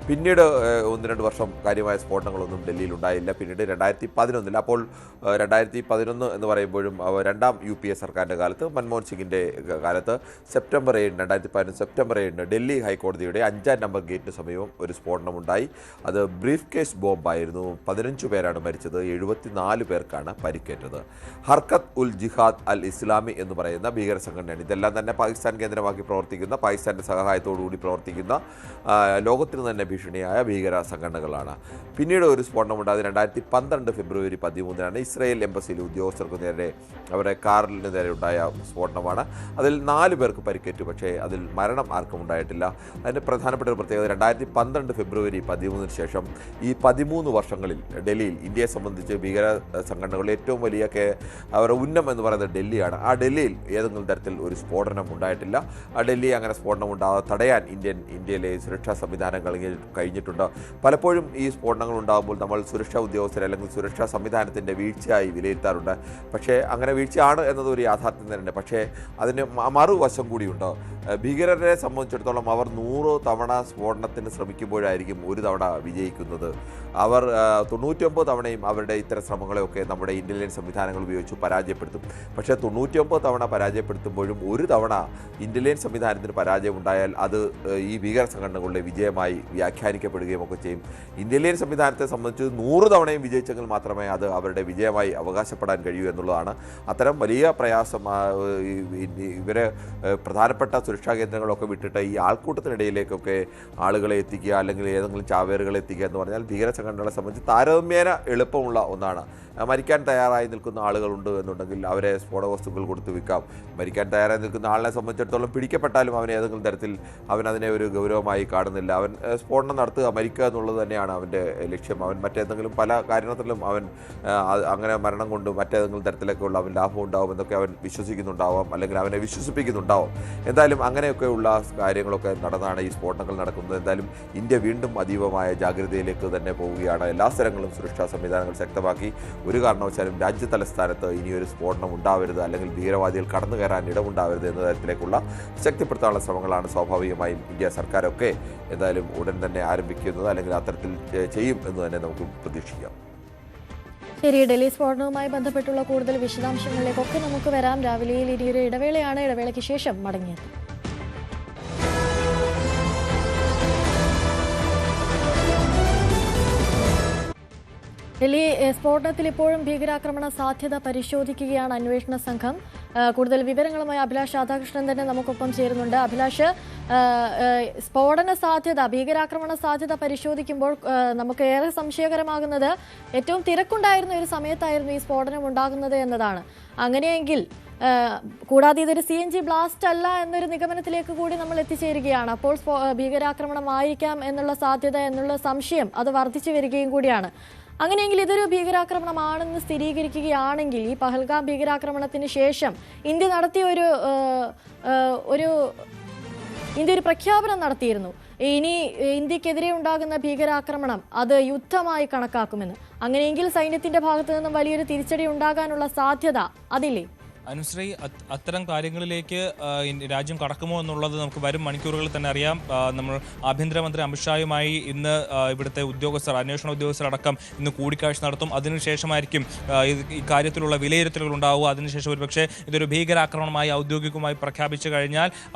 പിന്നീട് 1-2 വർഷം കാര്യമായ സ്ഫോടനങ്ങളൊന്നും ഡൽഹിയിൽ ഉണ്ടായില്ല. പിന്നീട് 2011 അപ്പോൾ 2011 എന്ന് പറയുമ്പോഴും രണ്ടാം UPA സർക്കാരിൻ്റെ കാലത്ത് മൻമോഹൻ സിംഗിൻ്റെ കാലത്ത് സെപ്റ്റംബർ 7 ഡൽഹി ഹൈക്കോടതിയുടെ 5-ാം നമ്പർ ഗേറ്റിന് സമീപം ഒരു സ്ഫോടനമുണ്ടായി. അത് ബ്രീഫ് കേസ് ബോംബായിരുന്നു. 15 പേരാണ് മരിച്ചത്. 74 പേർക്കാണ് പരിക്കേറ്റത്. ഹർക്കത്ത് ഉൽ ജിഹാദ് അൽ ഇസ്ലാമി എന്ന് പറയുന്ന ഭീകര സംഘടനയാണ്. ഇതെല്ലാം തന്നെ പാകിസ്ഥാൻ കേന്ദ്രമാക്കി പ്രവർത്തിക്കുന്ന, പാകിസ്ഥാൻ്റെ സഹായത്തോടുകൂടി പ്രവർത്തിക്കുന്ന, ലോകത്തിന് തന്നെ ഭീഷണിയായ ഭീകര സംഘടനകളാണ്. പിന്നീട് ഒരു സ്ഫോടനമുണ്ടായത് 2012 ഫെബ്രുവരി 13 ഇസ്രായേൽ എംബസിയിലെ ഉദ്യോഗസ്ഥർക്ക് നേരെ, അവരുടെ കാറിന് നേരെ ഉണ്ടായ സ്ഫോടനമാണ്. അതിൽ 4 പേർക്ക് പരിക്കേറ്റു. പക്ഷേ അതിൽ മരണം ആർക്കും ഉണ്ടായിട്ടില്ല. അതിൻ്റെ പ്രധാനപ്പെട്ട ഒരു പ്രത്യേകത 2012 ഫെബ്രുവരി 13 ശേഷം ഈ 13 വർഷങ്ങളിൽ ഡൽഹിയിൽ ഇന്ത്യയെ സംബന്ധിച്ച് ഭീകര സംഘടനകളിൽ ഏറ്റവും വലിയ അവരുടെ ഉന്നം എന്ന് പറയുന്നത് ഡൽഹിയാണ്. ആ ഡൽഹിയിൽ ഏതെങ്കിലും തരത്തിൽ ഒരു സ്ഫോടനം ഉണ്ടായിട്ടില്ല. ആ ഡൽഹി അങ്ങനെ സ്ഫോടനം ഉണ്ടാകാതെ തടയാൻ ഇന്ത്യയിലെ സുരക്ഷാ സംവിധാനങ്ങൾ കഴിഞ്ഞിട്ടുണ്ട്. പലപ്പോഴും ഈ സ്ഫോടനങ്ങൾ ഉണ്ടാകുമ്പോൾ നമ്മൾ സുരക്ഷാ ഉദ്യോഗസ്ഥരെ അല്ലെങ്കിൽ സുരക്ഷാ സംവിധാനത്തിൻ്റെ വീഴ്ചയായി വിലയിരുത്താറുണ്ട്. പക്ഷേ അങ്ങനെ വീഴ്ചയാണ് എന്നത് ഒരു യാഥാർത്ഥ്യം തന്നെ. പക്ഷേ അതിന് മറുവശം കൂടിയുണ്ട്. ഭീകരരെ സംബന്ധിച്ചിടത്തോളം അവർ 100 തവണ സ്ഫോടനത്തിന് ശ്രമിക്കുമ്പോഴായിരിക്കും ഒരു തവണ വിജയിക്കുന്നത്. അവർ 99 തവണയും അവരുടെ ഇത്തരം ശ്രമങ്ങളെയൊക്കെ നമ്മുടെ ഇൻ്റലിജൻസ് സംവിധാനങ്ങൾ ഉപയോഗിച്ച് പരാജയപ്പെടുത്തും. പക്ഷേ 99 തവണ പരാജയപ്പെടുത്തുമ്പോഴും ഒരു തവണ ഇൻ്റലിജൻസ് സംവിധാനത്തിന് പരാജയം ഉണ്ടായാൽ അത് ഈ ഭീകര സംഘടനകളുടെ വിജയമായി വ്യാഖ്യാനിക്കപ്പെടുകയും ഒക്കെ ചെയ്യും. ഇൻ്റലിജൻസ് സംവിധാനത്തെ സംബന്ധിച്ച് 100 തവണയും വിജയിച്ചെങ്കിൽ മാത്രമേ അത് അവരുടെ വിജയമായി അവകാശപ്പെടാൻ കഴിയൂ എന്നുള്ളതാണ്. അത്തരം വലിയ പ്രയാസം ഇവരെ പ്രധാനപ്പെട്ട സുരക്ഷാ കേന്ദ്രങ്ങളൊക്കെ വിട്ടിട്ട് ഈ ആൾക്കൂട്ടത്തിനിടയിലേക്കൊക്കെ ആളുകളെ എത്തിക്കുക, അല്ലെങ്കിൽ ഏതെങ്കിലും ചാവേറുകളെ എത്തിക്കുക എന്ന് പറഞ്ഞാൽ ഭീകര സംഘടനകളെ സംബന്ധിച്ച് താരതമ്യേന എളുപ്പമുള്ള ഒന്നാണ്. മരിക്കാൻ തയ്യാറായി നിൽക്കുന്ന ആളുകളുണ്ട് എന്നുണ്ടെങ്കിൽ അവരെ സ്ഫോടക വസ്തുക്കൾ കൊടുത്തു വിൽക്കാം. മരിക്കാൻ തയ്യാറായി നിൽക്കുന്ന ആളിനെ സംബന്ധിച്ചിടത്തോളം പിടിക്കപ്പെട്ടാലും അവൻ ഏതെങ്കിലും തരത്തിൽ അവനതിനെ ഒരു ഗൗരവമായി കാണുന്നില്ല. അവൻ സ്ഫോടനം നടത്തുക, മരിക്കുക എന്നുള്ളത് തന്നെയാണ് അവൻ്റെ ലക്ഷ്യം. അവൻ മറ്റേതെങ്കിലും പല കാരണത്തിലും അവൻ അങ്ങനെ മരണം കൊണ്ട് മറ്റേതെങ്കിലും തരത്തിലേക്കുള്ള അവൻ ലാഭം ഉണ്ടാവും എന്നൊക്കെ അവൻ വിശ്വസിക്കുന്നുണ്ടാവാം, അല്ലെങ്കിൽ അവനെ വിശ്വസിപ്പിക്കുന്നുണ്ടാവും. എന്തായാലും അങ്ങനെയൊക്കെയുള്ള കാര്യങ്ങളൊക്കെ നടന്നാണ് ഈ സ്ഫോടനങ്ങൾ നടക്കുന്നത്. എന്തായാലും ഇന്ത്യ വീണ്ടും അതീവമായ ജാഗ്രതയിലേക്ക് തന്നെ പോവുകയാണ്. എല്ലാ സ്ഥലങ്ങളിലും സുരക്ഷാ സംവിധാനങ്ങൾ ശക്തമാക്കി. ഒരു കാരണവശാലും രാജ്യ തലസ്ഥാനത്ത് ഇനിയൊരു സ്ഫോടനം ഉണ്ടാവരുത്, അല്ലെങ്കിൽ ഭീകരവാദികൾ കടന്നു കയറാൻ ഇടമുണ്ടാവരുത് എന്ന തരത്തിലേക്കുള്ള ശക്തിപ്പെടുത്താനുള്ള ശ്രമങ്ങളാണ് സ്വാഭാവികമായും ഇന്ത്യ സർക്കാരൊക്കെ എന്തായാലും ഉടൻ തന്നെ ആരംഭിക്കുന്നത്, അല്ലെങ്കിൽ അത്തരത്തിൽ ചെയ്യും എന്ന് തന്നെ നമുക്ക് പ്രതീക്ഷിക്കാം.
ശരി, ഡൽഹി സ്ഫോടനവുമായി ബന്ധപ്പെട്ടുള്ള കൂടുതൽ വിശദാംശങ്ങളിലേക്കൊക്കെ നമുക്ക് വരാം. രാവിലെയിൽ ഇനിയൊരു ഇടവേളയാണ്. ഇടവേളയ്ക്ക് ശേഷം മടങ്ങിയെത്തും. ഡൽഹി സ്ഫോടനത്തിൽ ഇപ്പോഴും ഭീകരാക്രമണ സാധ്യത പരിശോധിക്കുകയാണ് അന്വേഷണ സംഘം. കൂടുതൽ വിവരങ്ങളുമായി അഭിലാഷ് രാധാകൃഷ്ണൻ തന്നെ നമുക്കൊപ്പം ചേരുന്നുണ്ട്. അഭിലാഷ്, സ്ഫോടന സാധ്യത, ഭീകരാക്രമണ സാധ്യത പരിശോധിക്കുമ്പോൾ നമുക്ക് ഏറെ സംശയകരമാകുന്നത് ഏറ്റവും തിരക്കുണ്ടായിരുന്ന ഒരു സമയത്തായിരുന്നു ഈ സ്ഫോടനം ഉണ്ടാകുന്നത് എന്നതാണ്. അങ്ങനെയെങ്കിൽ കൂടാതെ ഇതൊരു CNG ബ്ലാസ്റ്റ് അല്ല എന്നൊരു നിഗമനത്തിലേക്ക് കൂടി നമ്മൾ എത്തിച്ചേരുകയാണ്. അപ്പോൾ ഭീകരാക്രമണമായിരിക്കാം എന്നുള്ള സാധ്യത, എന്നുള്ള സംശയം അത് വർദ്ധിച്ചു വരികയും കൂടിയാണ്. അങ്ങനെയെങ്കിൽ ഇതൊരു ഭീകരാക്രമണമാണെന്ന് സ്ഥിരീകരിക്കുകയാണെങ്കിൽ, ഈ പഹൽഗാം ഭീകരാക്രമണത്തിന് ശേഷം ഇന്ത്യ നടത്തിയ ഒരു പ്രഖ്യാപനം നടത്തിയിരുന്നു. ഇനി ഇന്ത്യക്കെതിരെ ഉണ്ടാകുന്ന ഭീകരാക്രമണം അത് യുദ്ധമായി കണക്കാക്കുമെന്ന്. അങ്ങനെയെങ്കിൽ സൈന്യത്തിന്റെ ഭാഗത്തു നിന്നും വലിയൊരു തിരിച്ചടി ഉണ്ടാകാനുള്ള സാധ്യത അതില്ലേ?
അനുശ്രീ, അത്തരം കാര്യങ്ങളിലേക്ക് രാജ്യം കടക്കുമോ എന്നുള്ളത് നമുക്ക് വരും മണിക്കൂറുകളിൽ തന്നെ അറിയാം. നമ്മൾ ആഭ്യന്തരമന്ത്രി അമിത്ഷായുമായി ഇന്ന് ഇവിടുത്തെ ഉദ്യോഗസ്ഥർ, അന്വേഷണ ഉദ്യോഗസ്ഥരടക്കം ഇന്ന് കൂടിക്കാഴ്ച നടത്തും. അതിനുശേഷമായിരിക്കും ഈ കാര്യത്തിലുള്ള വിലയിരുത്തലുകൾ ഉണ്ടാവുക. അതിനുശേഷം ഒരുപക്ഷെ ഇതൊരു ഭീകരാക്രമണമായി ഔദ്യോഗികമായി പ്രഖ്യാപിച്ചു കഴിഞ്ഞാൽ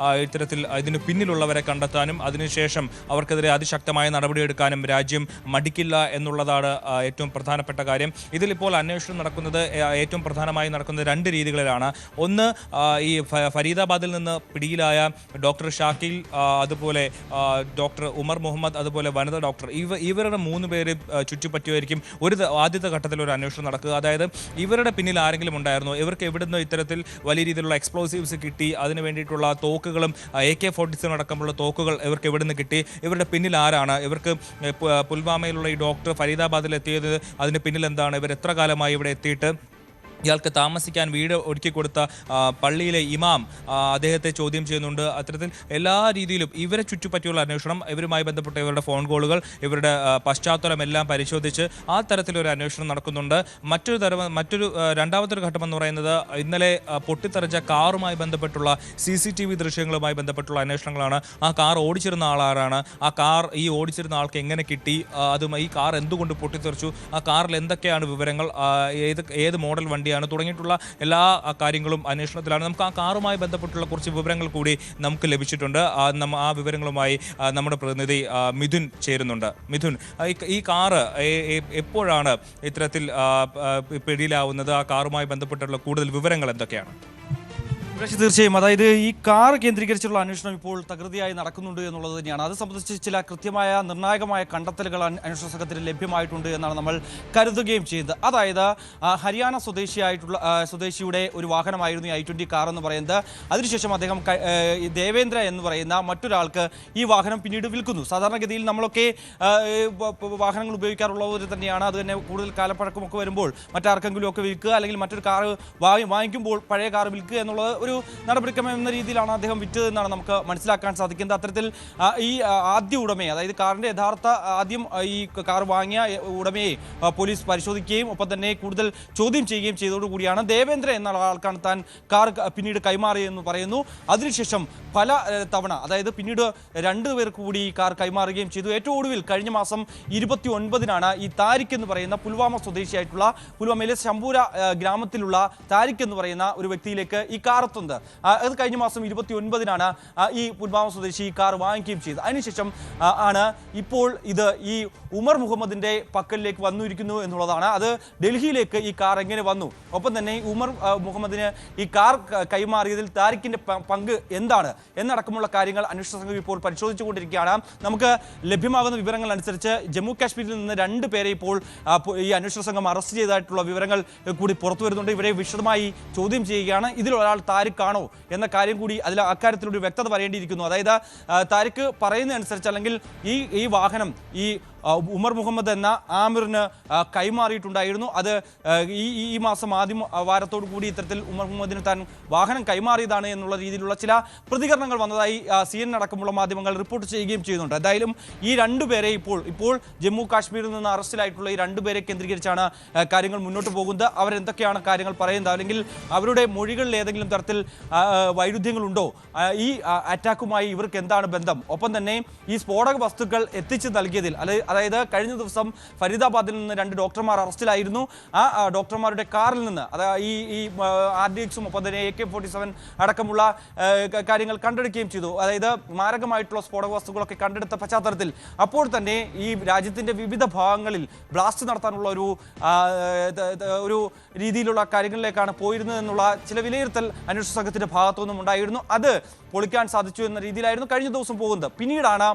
ഇത്തരത്തിൽ ഇതിന് പിന്നിലുള്ളവരെ കണ്ടെത്താനും അതിനുശേഷം അവർക്കെതിരെ അതിശക്തമായ നടപടിയെടുക്കാനും രാജ്യം മടിക്കില്ല എന്നുള്ളതാണ് ഏറ്റവും പ്രധാനപ്പെട്ട കാര്യം. ഇതിലിപ്പോൾ അന്വേഷണം നടക്കുന്നത് ഏറ്റവും പ്രധാനമായി നടക്കുന്നത് രണ്ട് രീതികളിലാണ്. ഒന്ന്, ഈ ഫരീദാബാദിൽ നിന്ന് പിടിയിലായ ഡോക്ടർ ഷാക്കിൽ, അതുപോലെ ഡോക്ടർ ഉമർ മുഹമ്മദ്, അതുപോലെ വനിതാ ഡോക്ടർ, ഇവരുടെ 3 പേര് ചുറ്റിപ്പറ്റിയായിരിക്കും ആദ്യത്തെ ഘട്ടത്തിൽ ഒരു അന്വേഷണം നടക്കുക. അതായത് ഇവരുടെ പിന്നിൽ ആരെങ്കിലും ഉണ്ടായിരുന്നോ, ഇവർക്ക് എവിടുന്ന് ഇത്തരത്തിൽ വലിയ രീതിയിലുള്ള എക്സ്പ്ലോസീവ്സ് കിട്ടി, അതിന് വേണ്ടിയിട്ടുള്ള തോക്കുകളും AK-47 അടക്കമുള്ള തോക്കുകൾ ഇവർക്ക് എവിടുന്ന് കിട്ടി, ഇവരുടെ പിന്നിൽ ആരാണ്, ഇവർക്ക് പുൽവാമയിലുള്ള ഈ ഡോക്ടർ ഫരീദാബാദിൽ എത്തിയത് അതിന് പിന്നിൽ എന്താണ്, ഇവർ എത്ര കാലമായി ഇവിടെ എത്തിയിട്ട് ഇയാൾക്ക് താമസിക്കാൻ വീട് ഒരുക്കി കൊടുത്ത പള്ളിയിലെ ഇമാം അദ്ദേഹത്തെ ചോദ്യം ചെയ്യുന്നുണ്ട്. അത്തരത്തിൽ എല്ലാ രീതിയിലും ഇവരെ ചുറ്റിപ്പറ്റിയുള്ള അന്വേഷണം, ഇവരുമായി ബന്ധപ്പെട്ട ഇവരുടെ ഫോൺ കോളുകൾ, ഇവരുടെ പശ്ചാത്തലം എല്ലാം പരിശോധിച്ച് ആ തരത്തിലൊരു അന്വേഷണം നടക്കുന്നുണ്ട്. മറ്റൊരു രണ്ടാമത്തെ ഒരു ഘട്ടം എന്ന് പറയുന്നത് ഇന്നലെ പൊട്ടിത്തെറിച്ച കാറുമായി ബന്ധപ്പെട്ടുള്ള CCTV ദൃശ്യങ്ങളുമായി ബന്ധപ്പെട്ടുള്ള അന്വേഷണങ്ങളാണ്. ആ കാർ ഓടിച്ചിരുന്ന ആളാരാണ്, ഈ ഓടിച്ചിരുന്ന ആൾക്ക് എങ്ങനെ കിട്ടി, അതും ഈ കാർ എന്തുകൊണ്ട് പൊട്ടിത്തെറിച്ചു, ആ കാറിൽ എന്തൊക്കെയാണ് വിവരങ്ങൾ, ഏത് മോഡൽ വണ്ടി തുടങ്ങിയിട്ടുള്ള എല്ലാ കാര്യങ്ങളും അന്വേഷണത്തിലാണ്. നമുക്ക് ആ കാറുമായി ബന്ധപ്പെട്ടുള്ള കുറച്ച് വിവരങ്ങൾ കൂടി നമുക്ക് ലഭിച്ചിട്ടുണ്ട്. ആ വിവരങ്ങളുമായി നമ്മുടെ പ്രതിനിധി മിഥുൻ ചേരുന്നുണ്ട്. മിഥുൻ, ഈ കാറ് എപ്പോഴാണ് ഇത്തരത്തിൽ പിടിയിലാവുന്നത്? ആ കാറുമായി ബന്ധപ്പെട്ടുള്ള കൂടുതൽ വിവരങ്ങൾ എന്തൊക്കെയാണ്?
തീർച്ചയായും, അതായത് ഈ കാർ കേന്ദ്രീകരിച്ചുള്ള അന്വേഷണം ഇപ്പോൾ തകൃതിയായി നടക്കുന്നുണ്ട് എന്നുള്ളത് തന്നെയാണ്. അത് സംബന്ധിച്ച് ചില കൃത്യമായ നിർണായകമായ കണ്ടെത്തലുകൾ അന്വേഷണ സംഘത്തിന് ലഭ്യമായിട്ടുണ്ട് എന്നാണ് നമ്മൾ കരുതുകയും ചെയ്യുന്നത്. അതായത് ഹരിയാന സ്വദേശിയുടെ ഒരു വാഹനമായിരുന്നു ഈ i20 കാർ എന്ന് പറയുന്നത്. അതിനുശേഷം അദ്ദേഹം ദേവേന്ദ്ര എന്ന് പറയുന്ന മറ്റൊരാൾക്ക് ഈ വാഹനം പിന്നീട് വിൽക്കുന്നു. സാധാരണഗതിയിൽ നമ്മളൊക്കെ വാഹനങ്ങൾ ഉപയോഗിക്കാറുള്ളവർ തന്നെയാണ്. അത് തന്നെ കൂടുതൽ കാലപ്പഴക്കമൊക്കെ വരുമ്പോൾ മറ്റാർക്കെങ്കിലും ഒക്കെ വിൽക്കുക, അല്ലെങ്കിൽ മറ്റൊരു കാർ വാങ്ങിക്കുമ്പോൾ പഴയ കാർ വിൽക്കുക എന്നുള്ളത് ഒരു നടപടിക്രമം എന്ന രീതിയിലാണ് അദ്ദേഹം വിറ്റത് എന്നാണ് നമുക്ക് മനസ്സിലാക്കാൻ സാധിക്കുന്നത്. അത്തരത്തിൽ ഈ ആദ്യ ഉടമയെ, അതായത് കാറിന്റെ ആദ്യം ഈ കാർ വാങ്ങിയ ഉടമയെ പോലീസ് പരിശോധിക്കുകയും ഒപ്പം തന്നെ കൂടുതൽ ചോദ്യം ചെയ്യുകയും ചെയ്തതോടുകൂടിയാണ് ദേവേന്ദ്ര എന്ന ആൾക്കാണ് താൻ കാർ പിന്നീട് കൈമാറിയെന്ന് പറയുന്നു. അതിനുശേഷം പല തവണ, അതായത് പിന്നീട് 2 പേർ കൂടി ഈ കാർ കൈമാറുകയും ചെയ്തു. ഏറ്റവും ഒടുവിൽ കഴിഞ്ഞ മാസം 29-നാണ് ഈ താരിഖ് എന്ന് പറയുന്ന പുൽവാമ സ്വദേശിയായിട്ടുള്ള, പുൽവാമയിലെ ശംഭൂര ഗ്രാമത്തിലുള്ള താരിഖ് എന്ന് പറയുന്ന ഒരു വ്യക്തിയിലേക്ക് ഈ കാർ എത്തുന്നത്. അത് കഴിഞ്ഞ മാസം 29-നാണ് ഈ പുൽവാമ സ്വദേശി ഈ കാർ വാങ്ങിക്കുകയും ചെയ്തത്. അതിനുശേഷം ആണ് ഇപ്പോൾ ഇത് ഈ ഉമർ മുഹമ്മദിന്റെ പക്കലിലേക്ക് വന്നിരിക്കുന്നു എന്നുള്ളതാണ്. അത് ഡൽഹിയിലേക്ക് ഈ കാർ എങ്ങനെ വന്നു, ഒപ്പം തന്നെ ഉമർ മുഹമ്മദിന് ഈ കാർ കൈമാറിയതിൽ താരിഖിന്റെ പങ്ക് എന്താണ് എന്നടക്കമുള്ള കാര്യങ്ങൾ അന്വേഷണ സംഘം ഇപ്പോൾ പരിശോധിച്ചുകൊണ്ടിരിക്കുകയാണ്. നമുക്ക് ലഭ്യമാകുന്ന വിവരങ്ങൾ അനുസരിച്ച് ജമ്മു കാശ്മീരിൽ നിന്ന് 2 പേരെ ഇപ്പോൾ ഈ അന്വേഷണ സംഘം അറസ്റ്റ് ചെയ്തതായിട്ടുള്ള വിവരങ്ങൾ കൂടി പുറത്തു വരുന്നുണ്ട്. ഇവരെ വിശദമായി ചോദ്യം ചെയ്യുകയാണ്. ഇതിലൊരാൾ താരിഖാണോ എന്ന കാര്യം കൂടി അക്കാര്യത്തിലൊരു വ്യക്തത വരേണ്ടിയിരിക്കുന്നു. അതായത് താരിഖ് പറയുന്നതനുസരിച്ച്, അല്ലെങ്കിൽ ഈ വാഹനം ഈ ഉമർ മുഹമ്മദ് എന്ന ആമിറിന് കൈമാറിയിട്ടുണ്ടായിരുന്നു. അത് ഈ മാസം ആദ്യം വാരത്തോടു കൂടി ഇത്തരത്തിൽ ഉമർ മുഹമ്മദിന് താൻ വാഹനം കൈമാറിയതാണ് എന്നുള്ള രീതിയിലുള്ള ചില പ്രതികരണങ്ങൾ വന്നതായി CNN അടക്കമുള്ള മാധ്യമങ്ങൾ റിപ്പോർട്ട് ചെയ്യുകയും ചെയ്യുന്നുണ്ട്. എന്തായാലും ഈ 2 പേരെ ഇപ്പോൾ ജമ്മു കാശ്മീരിൽ നിന്ന് അറസ്റ്റിലായിട്ടുള്ള ഈ 2 പേരെ കേന്ദ്രീകരിച്ചാണ് കാര്യങ്ങൾ മുന്നോട്ട് പോകുന്നത്. അവരെന്തൊക്കെയാണ് കാര്യങ്ങൾ പറയുന്നത്, അല്ലെങ്കിൽ അവരുടെ മൊഴികളിൽ ഏതെങ്കിലും തരത്തിൽ വൈരുദ്ധ്യങ്ങളുണ്ടോ, ഈ അറ്റാക്കുമായി ഇവർക്ക് എന്താണ് ബന്ധം, ഒപ്പം തന്നെ ഈ സ്ഫോടക വസ്തുക്കൾ എത്തിച്ചു നൽകിയതിൽ, അതായത് കഴിഞ്ഞ ദിവസം ഫരീദാബാദിൽ നിന്ന് 2 ഡോക്ടർമാർ അറസ്റ്റിലായിരുന്നു. ആ ഡോക്ടർമാരുടെ കാറിൽ നിന്ന് ഈ RDXും ഒപ്പം തന്നെ AK-47 അടക്കമുള്ള കാര്യങ്ങൾ കണ്ടെടുക്കുകയും ചെയ്തു. അതായത് മാരകമായിട്ടുള്ള സ്ഫോടക വസ്തുക്കളൊക്കെ കണ്ടെടുത്ത പശ്ചാത്തലത്തിൽ അപ്പോൾ തന്നെ ഈ രാജ്യത്തിന്റെ വിവിധ ഭാഗങ്ങളിൽ ബ്ലാസ്റ്റ് നടത്താനുള്ള ഒരു രീതിയിലുള്ള കാര്യങ്ങളിലേക്കാണ് പോയിരുന്നത് എന്നുള്ള ചില വിലയിരുത്തൽ അന്വേഷണ സംഘത്തിന്റെ ഭാഗത്തുനിന്നും ഉണ്ടായിരുന്നു. അത് പൊളിക്കാൻ സാധിച്ചു എന്ന രീതിയിലായിരുന്നു കഴിഞ്ഞ ദിവസം പോകുന്നത്. പിന്നീടാണ്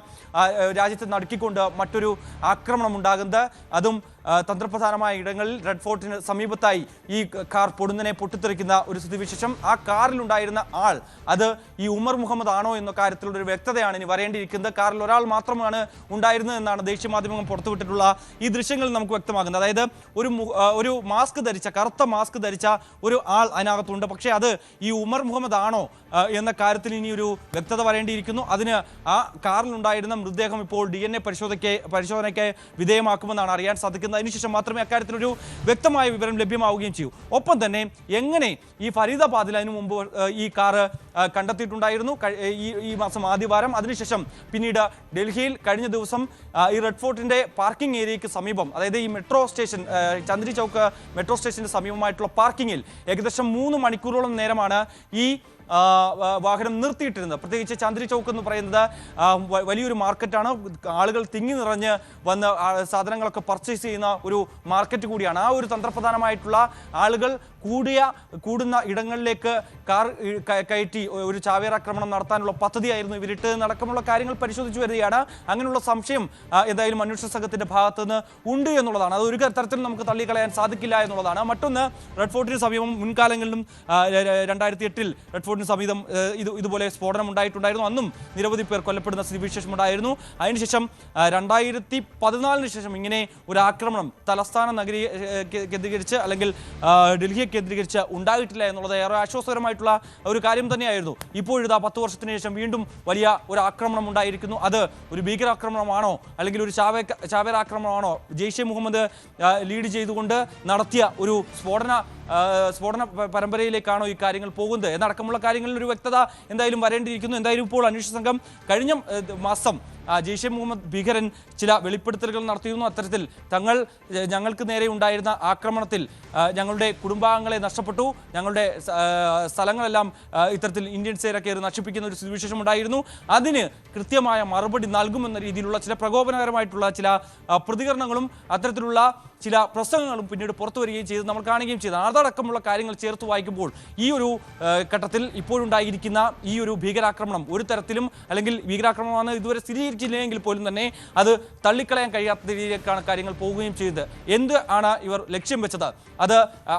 രാജ്യത്തെ നടുക്കിക്കൊണ്ട് മറ്റൊരു ആക്രമണം ഉണ്ടാകുന്നത്. അതും തന്ത്രപ്രധാനമായ ഇടങ്ങളിൽ റെഡ് ഫോർട്ടിന് സമീപത്തായി ഈ കാർ പൊട്ടിത്തെറിക്കുന്ന ഒരു സ്ഥിതിവിശേഷം. ആ കാറിലുണ്ടായിരുന്ന ആൾ അത് ഈ ഉമർ മുഹമ്മദ് ആണോ എന്ന കാര്യത്തിലുള്ള ഒരു വ്യക്തതയാണ് ഇനി വരേണ്ടിയിരിക്കുന്നത്. കാറിൽ ഒരാൾ മാത്രമാണ് ഉണ്ടായിരുന്നത് എന്നാണ് ദേശീയ മാധ്യമങ്ങൾ പുറത്തുവിട്ടിട്ടുള്ള ഈ ദൃശ്യങ്ങളിൽ നമുക്ക് വ്യക്തമാകുന്നത്. അതായത് ഒരു കറുത്ത മാസ്ക് ധരിച്ച ഒരു ആൾ അതിനകത്തുണ്ട്. പക്ഷേ അത് ഈ ഉമർ മുഹമ്മദ് ആണോ എന്ന കാര്യത്തിൽ ഇനി ഒരു വ്യക്തത വരേണ്ടിയിരിക്കുന്നു. അതിന് ആ കാറിലുണ്ടായിരുന്ന മൃതദേഹം ഇപ്പോൾ DNA പരിശോധനയ്ക്ക് വിധേയമാക്കുമെന്നാണ് അറിയാൻ സാധിക്കുന്നത്. ചെയ്യുന്നത്. അതിനുശേഷം മാത്രമേ അക്കാര്യത്തിലൊരു വ്യക്തമായ വിവരം ലഭ്യമാവുകയും ചെയ്യൂ. ഒപ്പം തന്നെ എങ്ങനെ ഈ ഫരീദാബാദിൽ അതിനു മുമ്പ് ഈ കാറ് കണ്ടെത്തിയിട്ടുണ്ടായിരുന്നു ഈ മാസം ആദ്യവാരം. അതിനുശേഷം പിന്നീട് ഡൽഹിയിൽ കഴിഞ്ഞ ദിവസം ഈ റെഡ് ഫോർട്ടിന്റെ പാർക്കിംഗ് ഏരിയയ്ക്ക് സമീപം, അതായത് ഈ metro station Chandri Chowk metro സ്റ്റേഷന്റെ സമീപമായിട്ടുള്ള പാർക്കിങ്ങിൽ ഏകദേശം 3 മണിക്കൂറോളം നേരമാണ് ഈ വാഹനം നിർത്തിയിട്ടിരുന്നത്. പ്രത്യേകിച്ച് ചന്ദ്രി ചൗക്ക് എന്ന് പറയുന്നത് വലിയൊരു മാർക്കറ്റാണ്. ആളുകൾ തിങ്ങി നിറഞ്ഞ് വന്ന് സാധനങ്ങളൊക്കെ പർച്ചേസ് ചെയ്യുന്ന ഒരു മാർക്കറ്റ് കൂടിയാണ്. ആ ഒരു തന്ത്രപ്രധാനമായിട്ടുള്ള ആളുകൾ കൂടുന്ന ഇടങ്ങളിലേക്ക് കാർ കയറ്റി ഒരു ചാവേറാക്രമണം നടത്താനുള്ള പദ്ധതിയായിരുന്നു ഇവരിട്ട് നടക്കമുള്ള കാര്യങ്ങൾ പരിശോധിച്ചു വരികയാണ്. അങ്ങനെയുള്ള സംശയം എന്തായാലും അന്വേഷണ സംഘത്തിന്റെ ഭാഗത്തു നിന്ന് ഉണ്ട് എന്നുള്ളതാണ്. അത് ഒരു തരത്തിലും നമുക്ക് തള്ളിക്കളയാൻ സാധിക്കില്ല എന്നുള്ളതാണ്. മറ്റൊന്ന്, റെഡ് ഫോർട്ടിന് സമീപം മുൻകാലങ്ങളിലും 2008 റെഡ് ഫോർട്ടിന് സമീപം ഇതുപോലെ സ്ഫോടനം ഉണ്ടായിട്ടുണ്ടായിരുന്നു. അന്നും നിരവധി പേർ കൊല്ലപ്പെടുന്ന സ്ഥിതിവിശേഷം ഉണ്ടായിരുന്നു. അതിനുശേഷം 2014 ശേഷം ഇങ്ങനെ ഒരു ആക്രമണം തലസ്ഥാന നഗരി കേന്ദ്രീകരിച്ച് അല്ലെങ്കിൽ ഡൽഹിയെ കേന്ദ്രീകരിച്ച് ഉണ്ടായിട്ടില്ല എന്നുള്ളത് ഏറെ ആശ്വാസകരമായിട്ടുള്ള ഒരു കാര്യം തന്നെയായിരുന്നു. ഇപ്പോഴിതാ 10 വർഷത്തിന് ശേഷം വീണ്ടും വലിയ ഒരു ആക്രമണം ഉണ്ടായിരിക്കുന്നു. അത് ഒരു ഭീകരാക്രമണമാണോ അല്ലെങ്കിൽ ഒരു ചാവേറാക്രമണമാണോ, ജെയ്ഷെ മുഹമ്മദ് ലീഡ് ചെയ്തുകൊണ്ട് നടത്തിയ ഒരു സ്ഫോടന പരമ്പരയിലേക്കാണോ ഈ കാര്യങ്ങൾ പോകുന്നത് എന്നടക്കമുള്ള കാര്യങ്ങളിൽ ഒരു വ്യക്തത എന്തായാലും വരേണ്ടിയിരിക്കുന്നു. എന്തായാലും ഇപ്പോൾ അന്വേഷണ സംഘം കഴിഞ്ഞ മാസം ജെയ്ഷെ മുഹമ്മദ് ഭീകരൻ ചില വെളിപ്പെടുത്തലുകൾ നടത്തിയിരുന്നു. അത്തരത്തിൽ ഞങ്ങൾക്ക് നേരെ ഉണ്ടായിരുന്ന ആക്രമണത്തിൽ ഞങ്ങളുടെ കുടുംബാംഗങ്ങളെ നഷ്ടപ്പെട്ടു, ഞങ്ങളുടെ സ്ഥലങ്ങളെല്ലാം ഇത്തരത്തിൽ ഇന്ത്യൻ സേന കയറി നശിപ്പിക്കുന്ന ഒരു സ്ഥിതിവിശേഷം ഉണ്ടായിരുന്നു. അതിന് കൃത്യമായ മറുപടി നൽകുമെന്ന രീതിയിലുള്ള ചില പ്രകോപനകരമായിട്ടുള്ള ചില പ്രതികരണങ്ങളും അത്തരത്തിലുള്ള ചില പ്രസംഗങ്ങളും പിന്നീട് പുറത്തു വരികയും ചെയ്ത് നമ്മൾ കാണുകയും ചെയ്തു. അതടക്കമുള്ള കാര്യങ്ങൾ ചേർത്ത് വായിക്കുമ്പോൾ ഈ ഒരു ഘട്ടത്തിൽ ഇപ്പോഴുണ്ടായിരിക്കുന്ന ഈ ഒരു ഭീകരാക്രമണം ഒരു തരത്തിലും, അല്ലെങ്കിൽ ഭീകരാക്രമണമാണ് ഇതുവരെ സ്ഥിരീകരിച്ചില്ലെങ്കിൽ പോലും തന്നെ അത് തള്ളിക്കളയാൻ കഴിയാത്ത രീതിയിലേക്കാണ് കാര്യങ്ങൾ പോവുകയും ചെയ്തത്. എന്ത് ആണ് ഇവർ ലക്ഷ്യം വെച്ചത്, അത്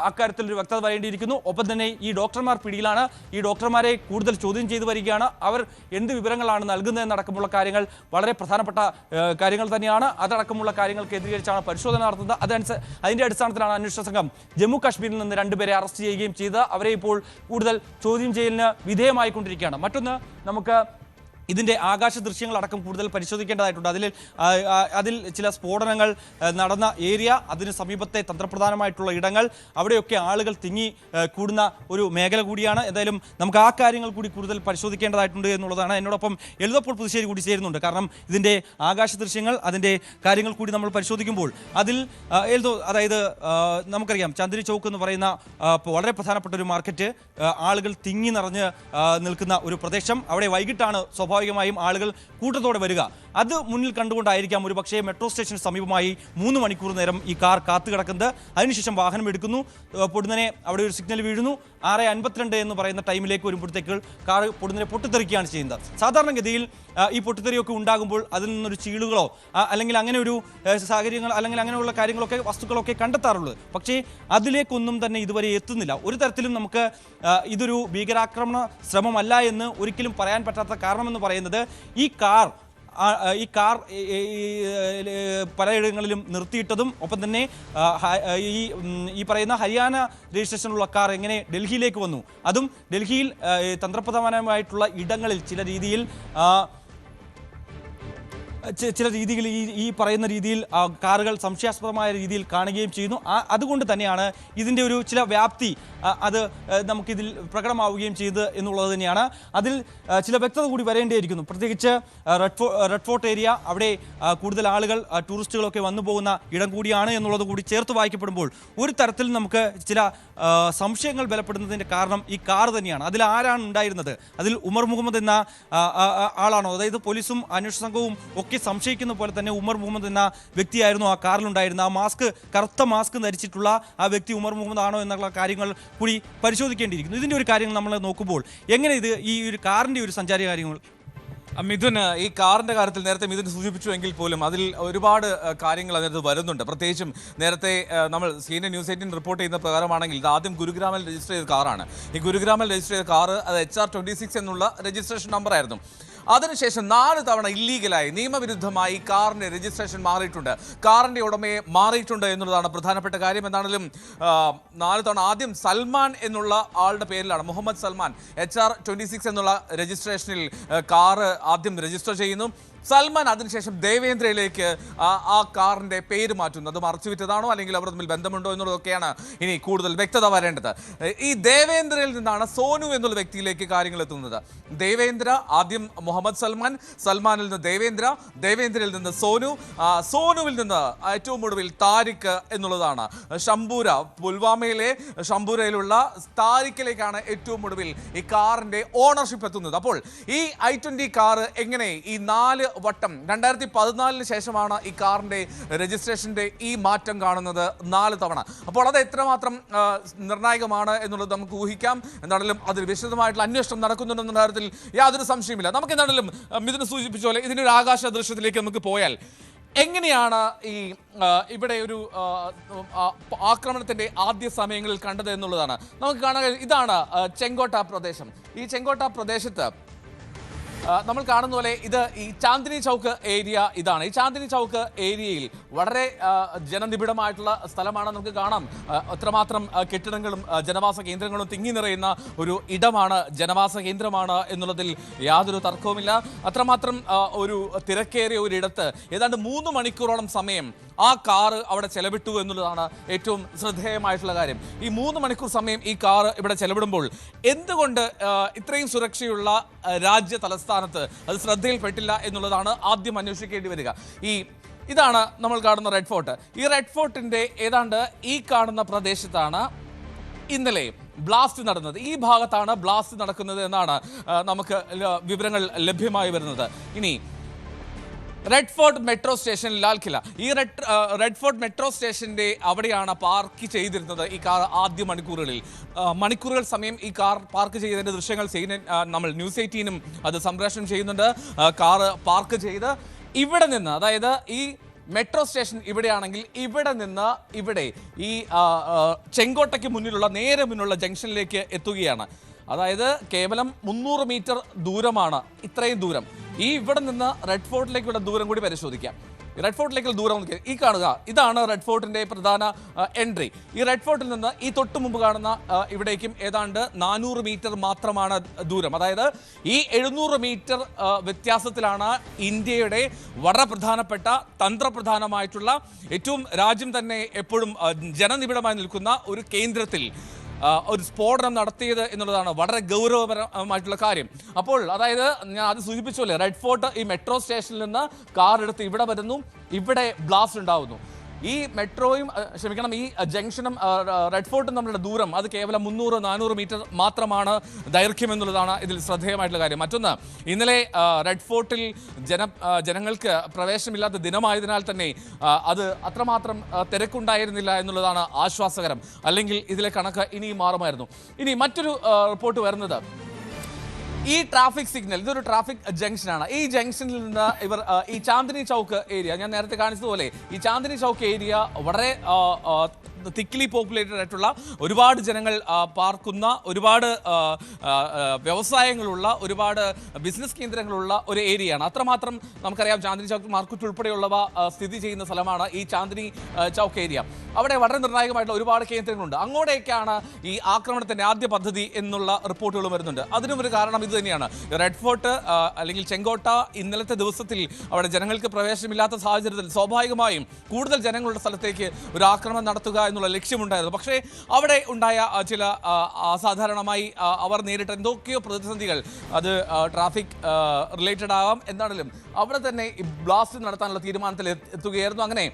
അക്കാര്യത്തിൽ ഒരു വ്യക്തത വരേണ്ടിയിരിക്കുന്നു. ഒപ്പം തന്നെ ഈ ഡോക്ടർമാർ പിടിയിലാണ്. ഈ ഡോക്ടർമാരെ കൂടുതൽ ചോദ്യം ചെയ്തു വരികയാണ്. അവർ എന്ത് വിവരങ്ങളാണ് നൽകുന്നതെന്നടക്കമുള്ള കാര്യങ്ങൾ വളരെ പ്രധാനപ്പെട്ട കാര്യങ്ങൾ തന്നെയാണ്. അതടക്കമുള്ള കാര്യങ്ങൾ കേന്ദ്രീകരിച്ചാണ് പരിശോധന നടത്തുന്നത്. അതിന്റെ അടിസ്ഥാനത്തിലാണ് അന്വേഷണ സംഘം ജമ്മു കാശ്മീരിൽ നിന്ന് 2 പേരെ അറസ്റ്റ് ചെയ്യുകയും ചെയ്ത് അവരെ ഇപ്പോൾ കൂടുതൽ ചോദ്യം ചെയ്യലിന് വിധേയമായിക്കൊണ്ടിരിക്കുകയാണ്. മറ്റൊന്ന്, നമുക്ക് ഇതിൻ്റെ ആകാശ ദൃശ്യങ്ങളടക്കം കൂടുതൽ പരിശോധിക്കേണ്ടതായിട്ടുണ്ട്. അതിൽ ചില സ്ഫോടനങ്ങൾ നടന്ന ഏരിയ, അതിന് സമീപത്തെ തന്ത്രപ്രധാനമായിട്ടുള്ള ഇടങ്ങൾ, അവിടെയൊക്കെ ആളുകൾ തിങ്ങി കൂടുന്ന ഒരു മേഖല കൂടിയാണ്. എന്തായാലും നമുക്ക് ആ കാര്യങ്ങൾ കൂടി കൂടുതൽ പരിശോധിക്കേണ്ടതായിട്ടുണ്ട് എന്നുള്ളതാണ്. എന്നോടൊപ്പം എഴുതപ്പോൾ പുതുശ്ശേരി കൂടി ചേരുന്നുണ്ട്. കാരണം ഇതിൻ്റെ ആകാശ ദൃശ്യങ്ങൾ, അതിൻ്റെ കാര്യങ്ങൾ കൂടി നമ്മൾ പരിശോധിക്കുമ്പോൾ അതിൽ അതായത് നമുക്കറിയാം ചന്ദ്രി ചൗക്ക് എന്ന് പറയുന്ന വളരെ പ്രധാനപ്പെട്ട ഒരു മാർക്കറ്റ്, ആളുകൾ തിങ്ങി നിറഞ്ഞ് നിൽക്കുന്ന ഒരു പ്രദേശം. അവിടെ വൈകിട്ടാണ് സ്വാഭാവികമായും ആളുകൾ കൂട്ടത്തോടെ വരിക. അത് മുന്നിൽ കണ്ടുകൊണ്ടായിരിക്കാം ഒരു പക്ഷേ മെട്രോ സ്റ്റേഷന് സമീപമായി 3 മണിക്കൂർ നേരം ഈ കാർ കാത്തു കിടക്കുന്നത്. അതിനുശേഷം വാഹനം എടുക്കുന്നു, പൊടുന്നനെ അവിടെ ഒരു സിഗ്നൽ വീഴുന്നു. 6:52 എന്ന് പറയുന്ന ടൈമിലേക്ക് വരുമ്പോഴത്തേക്ക് കാർ പൊടുന്നനെ പൊട്ടിത്തെറിക്കുകയാണ് ചെയ്യുന്നത്. സാധാരണഗതിയിൽ ഈ പൊട്ടിത്തെറിയൊക്കെ ഉണ്ടാകുമ്പോൾ അതിൽ നിന്നൊരു ചീളുകളോ അല്ലെങ്കിൽ അങ്ങനെ ഒരു സാഹചര്യങ്ങൾ അല്ലെങ്കിൽ അങ്ങനെയുള്ള കാര്യങ്ങളൊക്കെ വസ്തുക്കളൊക്കെ കണ്ടെത്താറുള്ളത്. പക്ഷേ അതിലേക്കൊന്നും തന്നെ ഇതുവരെ എത്തുന്നില്ല. ഒരു തരത്തിലും നമുക്ക് ഇതൊരു ഭീകരാക്രമണ ശ്രമമല്ല എന്ന് ഒരിക്കലും പറയാൻ പറ്റാത്ത കാരണമെന്ന് പറയുന്നത് ഈ കാർ പലയിടങ്ങളിലും നിർത്തിയിട്ടതും, ഒപ്പം തന്നെ ഈ പറയുന്ന ഹരിയാന രജിസ്ട്രേഷനുള്ള കാർ എങ്ങനെ ഡൽഹിയിലേക്ക് വന്നു, അതും ഡൽഹിയിൽ തന്ത്രപ്രധാനമായിട്ടുള്ള ഇടങ്ങളിൽ ചില രീതിയിൽ ഈ പറയുന്ന രീതിയിൽ കാറുകൾ സംശയാസ്പദമായ രീതിയിൽ കാണുകയും ചെയ്യുന്നു. അതുകൊണ്ട് തന്നെയാണ് ഇതിൻ്റെ ഒരു ചില വ്യാപ്തി അത് നമുക്കിതിൽ പ്രകടമാവുകയും ചെയ്ത് എന്നുള്ളത് തന്നെയാണ്. അതിൽ ചില വ്യക്തത കൂടി വരേണ്ടിയിരിക്കുന്നു. പ്രത്യേകിച്ച് റെഡ് ഫോർട്ട് ഏരിയ, അവിടെ കൂടുതൽ ആളുകൾ ടൂറിസ്റ്റുകളൊക്കെ വന്നു പോകുന്ന ഇടം കൂടിയാണ് എന്നുള്ളത് കൂടി ചേർത്ത് വായിക്കപ്പെടുമ്പോൾ ഒരു തരത്തിൽ നമുക്ക് ചില സംശയങ്ങൾ ബലപ്പെടുന്നതിൻ്റെ കാരണം ഈ കാർ തന്നെയാണ്. അതിൽ ആരാണ് ഉണ്ടായിരുന്നത്? അതിൽ ഉമർ മുഹമ്മദ് എന്ന ആളാണോ? അതായത് പോലീസും അന്വേഷണ സംഘവും ഒക്കെ സംശയിക്കുന്ന പോലെ തന്നെ ഉമർ മുഹമ്മദ് എന്ന വ്യക്തിയായിരുന്നു ആ കാറിലുണ്ടായിരുന്ന. ആ കറുത്ത മാസ്ക് ധരിച്ചിട്ടുള്ള ആ വ്യക്തി ഉമർ മുഹമ്മദ് ആണോ എന്നുള്ള കാര്യങ്ങൾ കൂടി പരിശോധിക്കേണ്ടിയിരിക്കുന്നു. ഇതിൻ്റെ ഒരു കാര്യങ്ങൾ നമ്മൾ നോക്കുമ്പോൾ എങ്ങനെ ഈ ഒരു കാറിൻ്റെ ഒരു സഞ്ചാര കാര്യങ്ങൾ
മിഥുൻ, ഈ കാറിന്റെ കാര്യത്തിൽ നേരത്തെ മിഥുൻ സൂചിപ്പിച്ചുവെങ്കിൽ പോലും അതിൽ ഒരുപാട് കാര്യങ്ങൾ അതിനകത്ത് വരുന്നുണ്ട്. പ്രത്യേകിച്ചും നേരത്തെ നമ്മൾ CNN News 18 റിപ്പോർട്ട് ചെയ്യുന്ന പ്രകാരമാണെങ്കിൽ ഇത് ആദ്യം ഗുരുഗ്രാമിൽ രജിസ്റ്റർ ചെയ്ത കാറാണ്. ഈ ഗുരുഗ്രാമിൽ രജിസ്റ്റർ ചെയ്ത കാറ് അത് HR 26 എന്നുള്ള രജിസ്ട്രേഷൻ നമ്പറായിരുന്നു. അതിനുശേഷം 4 തവണ ഇല്ലീഗലായി നിയമവിരുദ്ധമായി കാറിന്റെ രജിസ്ട്രേഷൻ മാറിയിട്ടുണ്ട്, കാറിന്റെ ഉടമയെ മാറിയിട്ടുണ്ട് എന്നുള്ളതാണ് പ്രധാനപ്പെട്ട കാര്യം. എന്താണെങ്കിലും 4 തവണ ആദ്യം സൽമാൻ എന്നുള്ള ആളുടെ പേരിലാണ്, മുഹമ്മദ് സൽമാൻ HR26 എന്നുള്ള രജിസ്ട്രേഷനിൽ കാറ് ആദ്യം രജിസ്റ്റർ ചെയ്യുന്നു. സൽമാൻ അതിനുശേഷം ദേവേന്ദ്രയിലേക്ക് ആ കാറിന്റെ പേര് മാറ്റുന്നു. അത് മറച്ചുവിറ്റതാണോ അല്ലെങ്കിൽ അവർ തമ്മിൽ ബന്ധമുണ്ടോ എന്നുള്ളതൊക്കെയാണ് ഇനി കൂടുതൽ വ്യക്തത വരേണ്ടത്. ഈ ദേവേന്ദ്രയിൽ നിന്നാണ് സോനു എന്നുള്ള വ്യക്തിയിലേക്ക് കാര്യങ്ങൾ എത്തുന്നത്. ദേവേന്ദ്ര ആദ്യം മുഹമ്മദ് സൽമാൻ, സൽമാനിൽ നിന്ന് ദേവേന്ദ്ര, ദേവേന്ദ്രയിൽ നിന്ന് സോനു, സോനുവിൽ നിന്ന് ഏറ്റവും ഒടുവിൽ താരിഖ് എന്നുള്ളതാണ്. ഷംബൂര, പുൽവാമയിലെ ഷംബൂരയിലുള്ള താരിഖിലേക്കാണ് ഏറ്റവും ഒടുവിൽ ഈ കാറിന്റെ ഓണർഷിപ്പ് എത്തുന്നത്. അപ്പോൾ ഈ i20 കാറ് എങ്ങനെ ഈ 4 വട്ടം 2014 ശേഷമാണ് ഈ കാറിന്റെ രജിസ്ട്രേഷന്റെ ഈ മാറ്റം കാണുന്നത് 4 തവണ. അപ്പോൾ അത് എത്രമാത്രം നിർണായകമാണ് എന്നുള്ളത് നമുക്ക് ഊഹിക്കാം. എന്താണെങ്കിലും അതിൽ വിശദമായിട്ടുള്ള അന്വേഷണം നടക്കുന്നുണ്ടെന്ന കാര്യത്തിൽ യാതൊരു സംശയമില്ല. നമുക്ക് എന്താണെങ്കിലും മിഥുൻ സൂചിപ്പിച്ച പോലെ ഇതിന്റെ ഒരു ആകാശ ദൃശ്യത്തിലേക്ക് നമുക്ക് പോയാൽ എങ്ങനെയാണ് ഈ ഇവിടെ ഒരു ആക്രമണത്തിന്റെ ആദ്യ സമയങ്ങളിൽ കണ്ടത് എന്നുള്ളതാണ് നമുക്ക് കാണാൻ കഴിയും. ഇതാണ് ചെങ്കോട്ട പ്രദേശം. ഈ ചെങ്കോട്ട പ്രദേശത്ത് നമ്മൾ കാണുന്ന പോലെ ഇത് ഈ ചാന്ദിനി ചൗക്ക് ഏരിയ ഇതാണ്. ഈ ചാന്ദിനി ചൗക്ക് ഏരിയയിൽ വളരെ ജനനിബിഡമായിട്ടുള്ള സ്ഥലമാണ്. നമുക്ക് കാണാം എത്രമാത്രം കെട്ടിടങ്ങളും ജനവാസ കേന്ദ്രങ്ങളും തിങ്ങി നിറയുന്ന ഒരു ഇടമാണ്, ജനവാസ കേന്ദ്രമാണ് എന്നുള്ളതിൽ യാതൊരു തർക്കവുമില്ല. അത്രമാത്രം ഒരു തിരക്കേറിയ ഒരിടത്ത് ഏതാണ്ട് 3 മണിക്കൂറോളം സമയം ആ കാറ് അവിടെ ചെലവിട്ടു എന്നുള്ളതാണ് ഏറ്റവും ശ്രദ്ധേയമായിട്ടുള്ള കാര്യം. ഈ 3 മണിക്കൂർ സമയം ഈ കാറ് ഇവിടെ ചെലവിടുമ്പോൾ എന്തുകൊണ്ട് ഇത്രയും സുരക്ഷയുള്ള രാജ്യ തലസ്ഥാനത്ത് അത് ശ്രദ്ധയിൽപ്പെട്ടില്ല എന്നുള്ളതാണ് ആദ്യം അന്വേഷിക്കേണ്ടി വരിക. ഇതാണ് നമ്മൾ കാണുന്ന റെഡ് ഫോർട്ട്. ഈ റെഡ് ഫോർട്ടിന്റെ ഏതാണ്ട് ഈ കാണുന്ന പ്രദേശത്താണ് ഇന്നലെ ബ്ലാസ്റ്റ് നടന്നത്. ഈ ഭാഗത്താണ് ബ്ലാസ്റ്റ് നടക്കുന്നത് എന്നാണ് നമുക്ക് വിവരങ്ങൾ ലഭ്യമായി വരുന്നത്. ഇനി red fort metro station, Lal Qila, ഈ റെഡ് ഫോർട്ട് മെട്രോ സ്റ്റേഷന്റെ അവിടെയാണ് പാർക്ക് ചെയ്തിരുന്നത് ഈ കാർ ആദ്യ മണിക്കൂറുകൾ സമയം ഈ കാർ പാർക്ക് ചെയ്തതിന്റെ ദൃശ്യങ്ങൾ നമ്മൾ ന്യൂസ് 18 അത് സംപ്രേഷണം ചെയ്യുന്നുണ്ട്. കാറ് പാർക്ക് ചെയ്ത് ഇവിടെ നിന്ന്, അതായത് ഈ മെട്രോ സ്റ്റേഷൻ ഇവിടെയാണെങ്കിൽ ഇവിടെ നിന്ന് ഇവിടെ ഈ ചെങ്കോട്ടയ്ക്ക് നേരെ മുന്നിലുള്ള ജംഗ്ഷനിലേക്ക് എത്തുകയാണ്. അതായത് കേവലം 300 മീറ്റർ ദൂരമാണ്. ഇത്രയും ദൂരം ഇവിടെ നിന്ന് റെഡ് ഫോർട്ടിലേക്കുള്ള ദൂരം കൂടി പരിശോധിക്കാം. റെഡ് ഫോർട്ടിലേക്കുള്ള ദൂരം ഈ കാണുക, ഇതാണ് റെഡ് ഫോർട്ടിന്റെ പ്രധാന എൻട്രി. ഈ റെഡ് ഫോർട്ടിൽ നിന്ന് ഈ തൊട്ട് മുമ്പ് കാണുന്ന ഇവിടേക്കും ഏതാണ്ട് 400 മീറ്റർ മാത്രമാണ് ദൂരം. അതായത് ഈ 700 മീറ്റർ വ്യത്യാസത്തിലാണ് ഇന്ത്യയുടെ വളരെ പ്രധാനപ്പെട്ട തന്ത്രപ്രധാനമായിട്ടുള്ള ഏറ്റവും രാജ്യം തന്നെ എപ്പോഴും ജനനിബിഡമായി നിൽക്കുന്ന ഒരു കേന്ദ്രത്തിൽ ഒരു സ്ഫോടനം നടത്തിയത് എന്നുള്ളതാണ് വളരെ ഗൗരവപരമായിട്ടുള്ള കാര്യം. അപ്പോൾ അതായത് ഞാൻ അത് സൂചിപ്പിച്ച പോലെ റെഡ് ഫോർട്ട് ഈ മെട്രോ സ്റ്റേഷനിൽ നിന്ന് കാർ എടുത്ത് ഇവിടെ വരുന്നു, ഇവിടെ ബ്ലാസ്റ്റ് ഉണ്ടാവുന്നു. ഈ മെട്രോയും ഈ ജംഗ്ഷനും റെഡ് ഫോർട്ടും തമ്മിലുള്ള ദൂരം അത് കേവലം 300-400 മീറ്റർ മാത്രമാണ് ദൈർഘ്യം എന്നുള്ളതാണ് ഇതിൽ ശ്രദ്ധേയമായിട്ടുള്ള കാര്യം. മറ്റൊന്ന്, ഇന്നലെ റെഡ് ഫോർട്ടിൽ ജനങ്ങൾക്ക് പ്രവേശനമില്ലാത്ത ദിനമായതിനാൽ തന്നെ അത് അത്രമാത്രം തിരക്കുണ്ടായിരുന്നില്ല എന്നുള്ളതാണ് ആശ്വാസകരം. അല്ലെങ്കിൽ ഇതിലെ കണക്ക് ഇനിയും മാറുമായിരുന്നു. ഇനി മറ്റൊരു റിപ്പോർട്ട് വരുന്നത്, ഈ ട്രാഫിക് സിഗ്നൽ, ഇതൊരു ട്രാഫിക് ജംഗ്ഷനാണ്. ഈ ജംഗ്ഷനിൽ നിന്ന് ഇവർ ഈ ചാന്ദിനി ചൗക്ക് ഏരിയ, ഞാൻ നേരത്തെ കാണിച്ചതുപോലെ ഈ ചാന്ദിനി ചൗക്ക് ഏരിയ വളരെ തിക്ലി പോപ്പുലേറ്റഡ് ആയിട്ടുള്ള ഒരുപാട് ജനങ്ങൾ പാർക്കുന്ന, ഒരുപാട് വ്യവസായങ്ങളുള്ള, ഒരുപാട് ബിസിനസ് കേന്ദ്രങ്ങളുള്ള ഒരു ഏരിയയാണ്. അത്രമാത്രം നമുക്കറിയാം ചാന്ദിനി ചൗക്ക് മാർക്കറ്റ് ഉൾപ്പെടെയുള്ളവ സ്ഥിതി ചെയ്യുന്ന സ്ഥലമാണ് ഈ ചാന്ദിനി ചൗക്ക് ഏരിയ. അവിടെ വളരെ നിർണായകമായിട്ടുള്ള ഒരുപാട് കേന്ദ്രങ്ങളുണ്ട്. അങ്ങോട്ടേക്കാണ് ഈ ആക്രമണത്തിന്റെ ആദ്യ പദ്ധതി എന്നുള്ള റിപ്പോർട്ടുകൾ വരുന്നുണ്ട്. അതിനും ഒരു കാരണം ഇത് തന്നെയാണ്. റെഡ് ഫോർട്ട് അല്ലെങ്കിൽ ചെങ്കോട്ട ഇന്നലത്തെ ദിവസത്തിൽ അവിടെ ജനങ്ങൾക്ക് പ്രവേശനമില്ലാത്ത സാഹചര്യത്തിൽ സ്വാഭാവികമായും കൂടുതൽ ജനങ്ങളുടെ സ്ഥലത്തേക്ക് ഒരു ആക്രമണം നടത്തുക എന്നുള്ള ലക്ഷ്യമുണ്ടായിരുന്നു. പക്ഷേ അവിടെ ഉണ്ടായ ചില അസാധാരണമായി അവർ നേരിട്ട എന്തൊക്കെയോ പ്രതിസന്ധികൾ, അത് ട്രാഫിക് റിലേറ്റഡ് ആവാം, എന്താണെങ്കിലും അവിടെ തന്നെ ഈ ബ്ലാസ്റ്റ് നടത്താനുള്ള തീരുമാനത്തിൽ എത്തുകയായിരുന്നു. അങ്ങനെ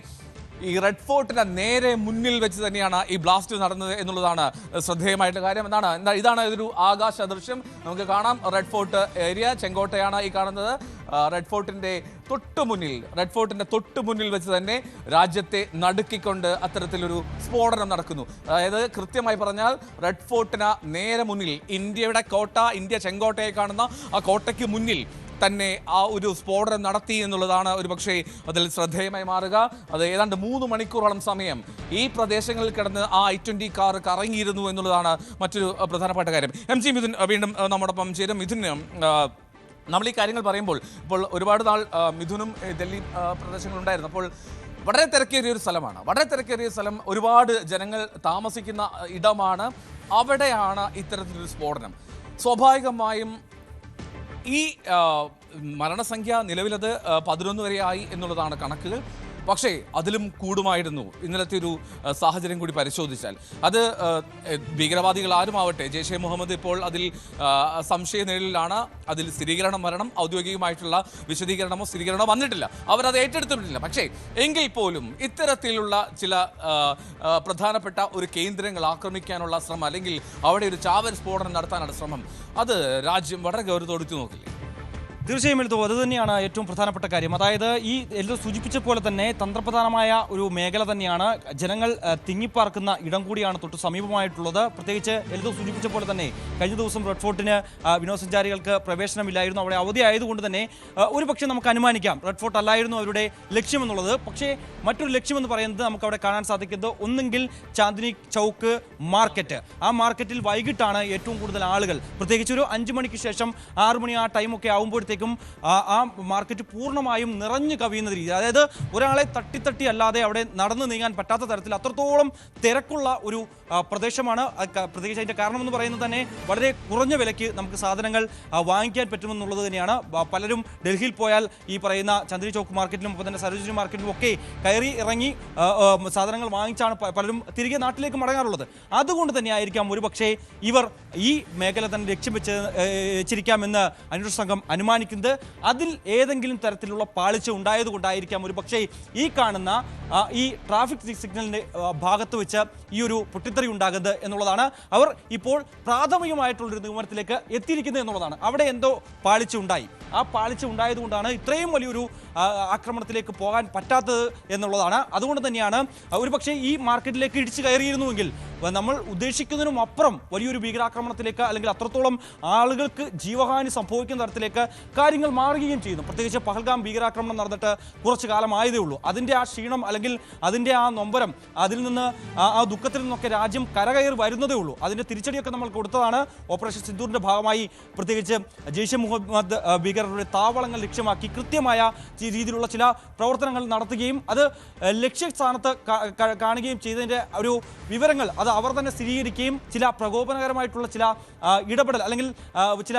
ഈ റെഡ് ഫോർട്ടിന്റെ നേരെ മുന്നിൽ വെച്ച് തന്നെയാണ് ഈ ബ്ലാസ്റ്റ് നടന്നത് എന്നുള്ളതാണ് ശ്രദ്ധേയമായിട്ടുള്ള കാര്യം. ഇതാണ് ഇതൊരു ആകാശ ദൃശ്യം. നമുക്ക് കാണാം റെഡ് ഫോർട്ട് ഏരിയ, ചെങ്കോട്ടയാണ് ഈ കാണുന്നത്. റെഡ് ഫോർട്ടിന്റെ തൊട്ടു മുന്നിൽ വെച്ച് തന്നെ രാജ്യത്തെ നടുക്കിക്കൊണ്ട് അത്തരത്തിലൊരു സ്ഫോടനം നടക്കുന്നു. അതായത് കൃത്യമായി പറഞ്ഞാൽ റെഡ് ഫോർട്ടിന് നേരെ മുന്നിൽ ഇന്ത്യ ചെങ്കോട്ടയെ കാണുന്ന ആ കോട്ടയ്ക്ക് മുന്നിൽ തന്നെ ആ ഒരു സ്ഫോടനം നടത്തി എന്നുള്ളതാണ് ഒരു പക്ഷേ അതിൽ ശ്രദ്ധേയമായി മാറുക. അത് ഏതാണ്ട് 3 മണിക്കൂറോളം സമയം ഈ പ്രദേശങ്ങളിൽ കിടന്ന് ആ i20 കാർ കറങ്ങിയിരുന്നു എന്നുള്ളതാണ് മറ്റൊരു പ്രധാനപ്പെട്ട കാര്യം. MG മിഥുൻ വീണ്ടും നമ്മോടൊപ്പം ചേരും. മിഥുൻ, നമ്മൾ ഈ കാര്യങ്ങൾ പറയുമ്പോൾ ഇപ്പോൾ ഒരുപാട് നാൾ മിഥുനും ഡൽഹി പ്രദേശങ്ങളുണ്ടായിരുന്നു. അപ്പോൾ വളരെ തിരക്കേറിയ ഒരു സ്ഥലമാണ്, വളരെ തിരക്കേറിയ സ്ഥലം, ഒരുപാട് ജനങ്ങൾ താമസിക്കുന്ന ഇടമാണ്. അവിടെയാണ് ഇത്തരത്തിലൊരു സ്ഫോടനം. സ്വാഭാവികമായും ഈ മരണസംഖ്യ നിലവിലത് 11 വരെ ആയി എന്നുള്ളതാണ് കണക്കുകൾ. പക്ഷേ അതിലും കൂടുമായിരുന്നു ഇന്നലത്തെ ഒരു സാഹചര്യം കൂടി പരിശോധിച്ചാൽ. അത് ഭീകരവാദികൾ ആരുമാവട്ടെ, ജെയ്ഷെ മുഹമ്മദ് ഇപ്പോൾ അതിൽ സംശയനിഴലിലാണ്. അതിൽ സ്ഥിരീകരണം വരണം. ഔദ്യോഗികമായിട്ടുള്ള വിശദീകരണമോ സ്ഥിരീകരണമോ വന്നിട്ടില്ല, അവരത് ഏറ്റെടുത്തിട്ടില്ല. പക്ഷേ എങ്കിൽ പോലും ഇത്തരത്തിലുള്ള ചില പ്രധാനപ്പെട്ട ഒരു കേന്ദ്രങ്ങൾ ആക്രമിക്കാനുള്ള ശ്രമം, അല്ലെങ്കിൽ അവിടെ ഒരു ചാവർ സ്ഫോടനം നടത്താനുള്ള ശ്രമം, അത് രാജ്യം വളരെ ഗൗരവത്തോടെ നോക്കില്ലേ?
തീർച്ചയായും എൽദോ, അത് തന്നെയാണ് ഏറ്റവും പ്രധാനപ്പെട്ട കാര്യം. അതായത് ഈ എൽദോ സൂചിപ്പിച്ച പോലെ തന്നെ തന്ത്രപ്രധാനമായ ഒരു മേഖല തന്നെയാണ്, ജനങ്ങൾ തിങ്ങിപ്പാർക്കുന്ന ഇടം കൂടിയാണ് തൊട്ട് സമീപമായിട്ടുള്ളത്. പ്രത്യേകിച്ച് എൽദോ സൂചിപ്പിച്ച പോലെ തന്നെ കഴിഞ്ഞ ദിവസം റെഡ് ഫോർട്ടിന് വിനോദസഞ്ചാരികൾക്ക് പ്രവേശനമില്ലായിരുന്നു. അവിടെ അവധി ആയതുകൊണ്ട് തന്നെ ഒരു പക്ഷേ നമുക്ക് അനുമാനിക്കാം റെഡ് ഫോർട്ട് അല്ലായിരുന്നു അവരുടെ ലക്ഷ്യമെന്നുള്ളത്. പക്ഷേ മറ്റൊരു ലക്ഷ്യമെന്ന് പറയുന്നത് നമുക്ക് അവിടെ കാണാൻ സാധിക്കുന്നത് ഒന്നെങ്കിൽ ചാന്ദിനി ചൗക്ക് മാർക്കറ്റ്. ആ മാർക്കറ്റിൽ വൈകിട്ടാണ് ഏറ്റവും കൂടുതൽ ആളുകൾ, പ്രത്യേകിച്ച് ഒരു 5 മണിക്ക് ശേഷം 6 മണി ആ ടൈമൊക്കെ ആകുമ്പോഴത്തേക്കും ആ മാർക്കറ്റ് പൂർണ്ണമായും നിറഞ്ഞു കവിയുന്ന രീതി. അതായത് ഒരാളെ തട്ടി അല്ലാതെ അവിടെ നടന്നു നീങ്ങാൻ പറ്റാത്ത തരത്തിൽ അത്രത്തോളം തിരക്കുള്ള ഒരു പ്രദേശമാണ്. പ്രത്യേകിച്ച് അതിൻ്റെ കാരണമെന്ന് പറയുന്നത് തന്നെ വളരെ കുറഞ്ഞ വിലയ്ക്ക് നമുക്ക് സാധനങ്ങൾ വാങ്ങിക്കാൻ പറ്റുമെന്നുള്ളത് തന്നെയാണ്. പലരും ഡൽഹിയിൽ പോയാൽ ഈ പറയുന്ന ചാന്ദിനി ചൗക്ക് മാർക്കറ്റിലും ഒപ്പം തന്നെ സരോജിനി മാർക്കറ്റിലും ഒക്കെ കയറി ഇറങ്ങി സാധനങ്ങൾ വാങ്ങിച്ചാണ് പലരും തിരികെ നാട്ടിലേക്ക് മടങ്ങാറുള്ളത്. അതുകൊണ്ട് തന്നെ ആയിരിക്കാം ഒരുപക്ഷേ ഇവർ ഈ മേഖല തന്നെ ലക്ഷ്യം വെച്ചിരിക്കാമെന്ന് അന്വേഷണ സംഘം അനുമാനിക്കുന്നത്. അതിൽ ഏതെങ്കിലും തരത്തിലുള്ള പാളിച്ച ഉണ്ടായതുകൊണ്ടായിരിക്കാം ഒരു പക്ഷേ ഈ കാണുന്ന ഈ ട്രാഫിക് സിഗ്നലിൻ്റെ ഭാഗത്ത് വെച്ച് ഈ ഒരു പൊട്ടിത്തെറി ഉണ്ടാകുന്നത് എന്നുള്ളതാണ്. അവർ ഇപ്പോൾ പ്രാഥമികമായിട്ടുള്ളൊരു നിഗമനത്തിലേക്ക് എത്തിയിരിക്കുന്നത് എന്നുള്ളതാണ്. അവിടെ എന്തോ പാളിച്ച ഉണ്ടായി. ആ പാളിച്ച ഉണ്ടായതുകൊണ്ടാണ് ഇത്രയും വലിയൊരു ആക്രമണത്തിലേക്ക് പോകാൻ പറ്റാത്തത് എന്നുള്ളതാണ്. അതുകൊണ്ട് തന്നെയാണ് ഒരുപക്ഷെ ഈ മാർക്കറ്റിലേക്ക് ഇടിച്ചു കയറിയിരുന്നുവെങ്കിൽ നമ്മൾ ഉദ്ദേശിക്കുന്നതിനും അപ്പുറം വലിയൊരു ഭീകരാക്രമണത്തിലേക്ക്, അല്ലെങ്കിൽ അത്രത്തോളം ആളുകൾക്ക് ജീവഹാനി സംഭവിക്കുന്ന തരത്തിലേക്ക് കാര്യങ്ങൾ മാറുകയും ചെയ്യുന്നു. പ്രത്യേകിച്ച് പഹൽഗാം ഭീകരാക്രമണം നടന്നിട്ട് കുറച്ച് കാലമായതേ ഉള്ളൂ. അതിൻ്റെ ആ ക്ഷീണം, അല്ലെങ്കിൽ അതിൻ്റെ ആ നൊമ്പരം, അതിൽ നിന്ന് ആ ദുഃഖത്തിൽ നിന്നൊക്കെ രാജ്യം കരകയറി വരുന്നതേ ഉള്ളൂ. അതിൻ്റെ തിരിച്ചടിയൊക്കെ നമ്മൾ കൊടുത്തതാണ്. ഓപ്പറേഷൻ സിന്ദൂറിൻ്റെ ഭാഗമായി പ്രത്യേകിച്ച് ജെയ്ഷെ മുഹമ്മദ് ഭീകരരുടെ താവളങ്ങൾ ലക്ഷ്യമാക്കി കൃത്യമായ രീതിയിലുള്ള ചില പ്രവർത്തനങ്ങൾ നടത്തുകയും അത് ലക്ഷ്യസ്ഥാനത്ത് കാണുകയും ചെയ്തതിൻ്റെ ഒരു വിവരങ്ങൾ അത് അവർ തന്നെ സ്ഥിരീകരിക്കുകയും ചില പ്രകോപനകരമായിട്ടുള്ള ചില ഇടപെടൽ, അല്ലെങ്കിൽ ചില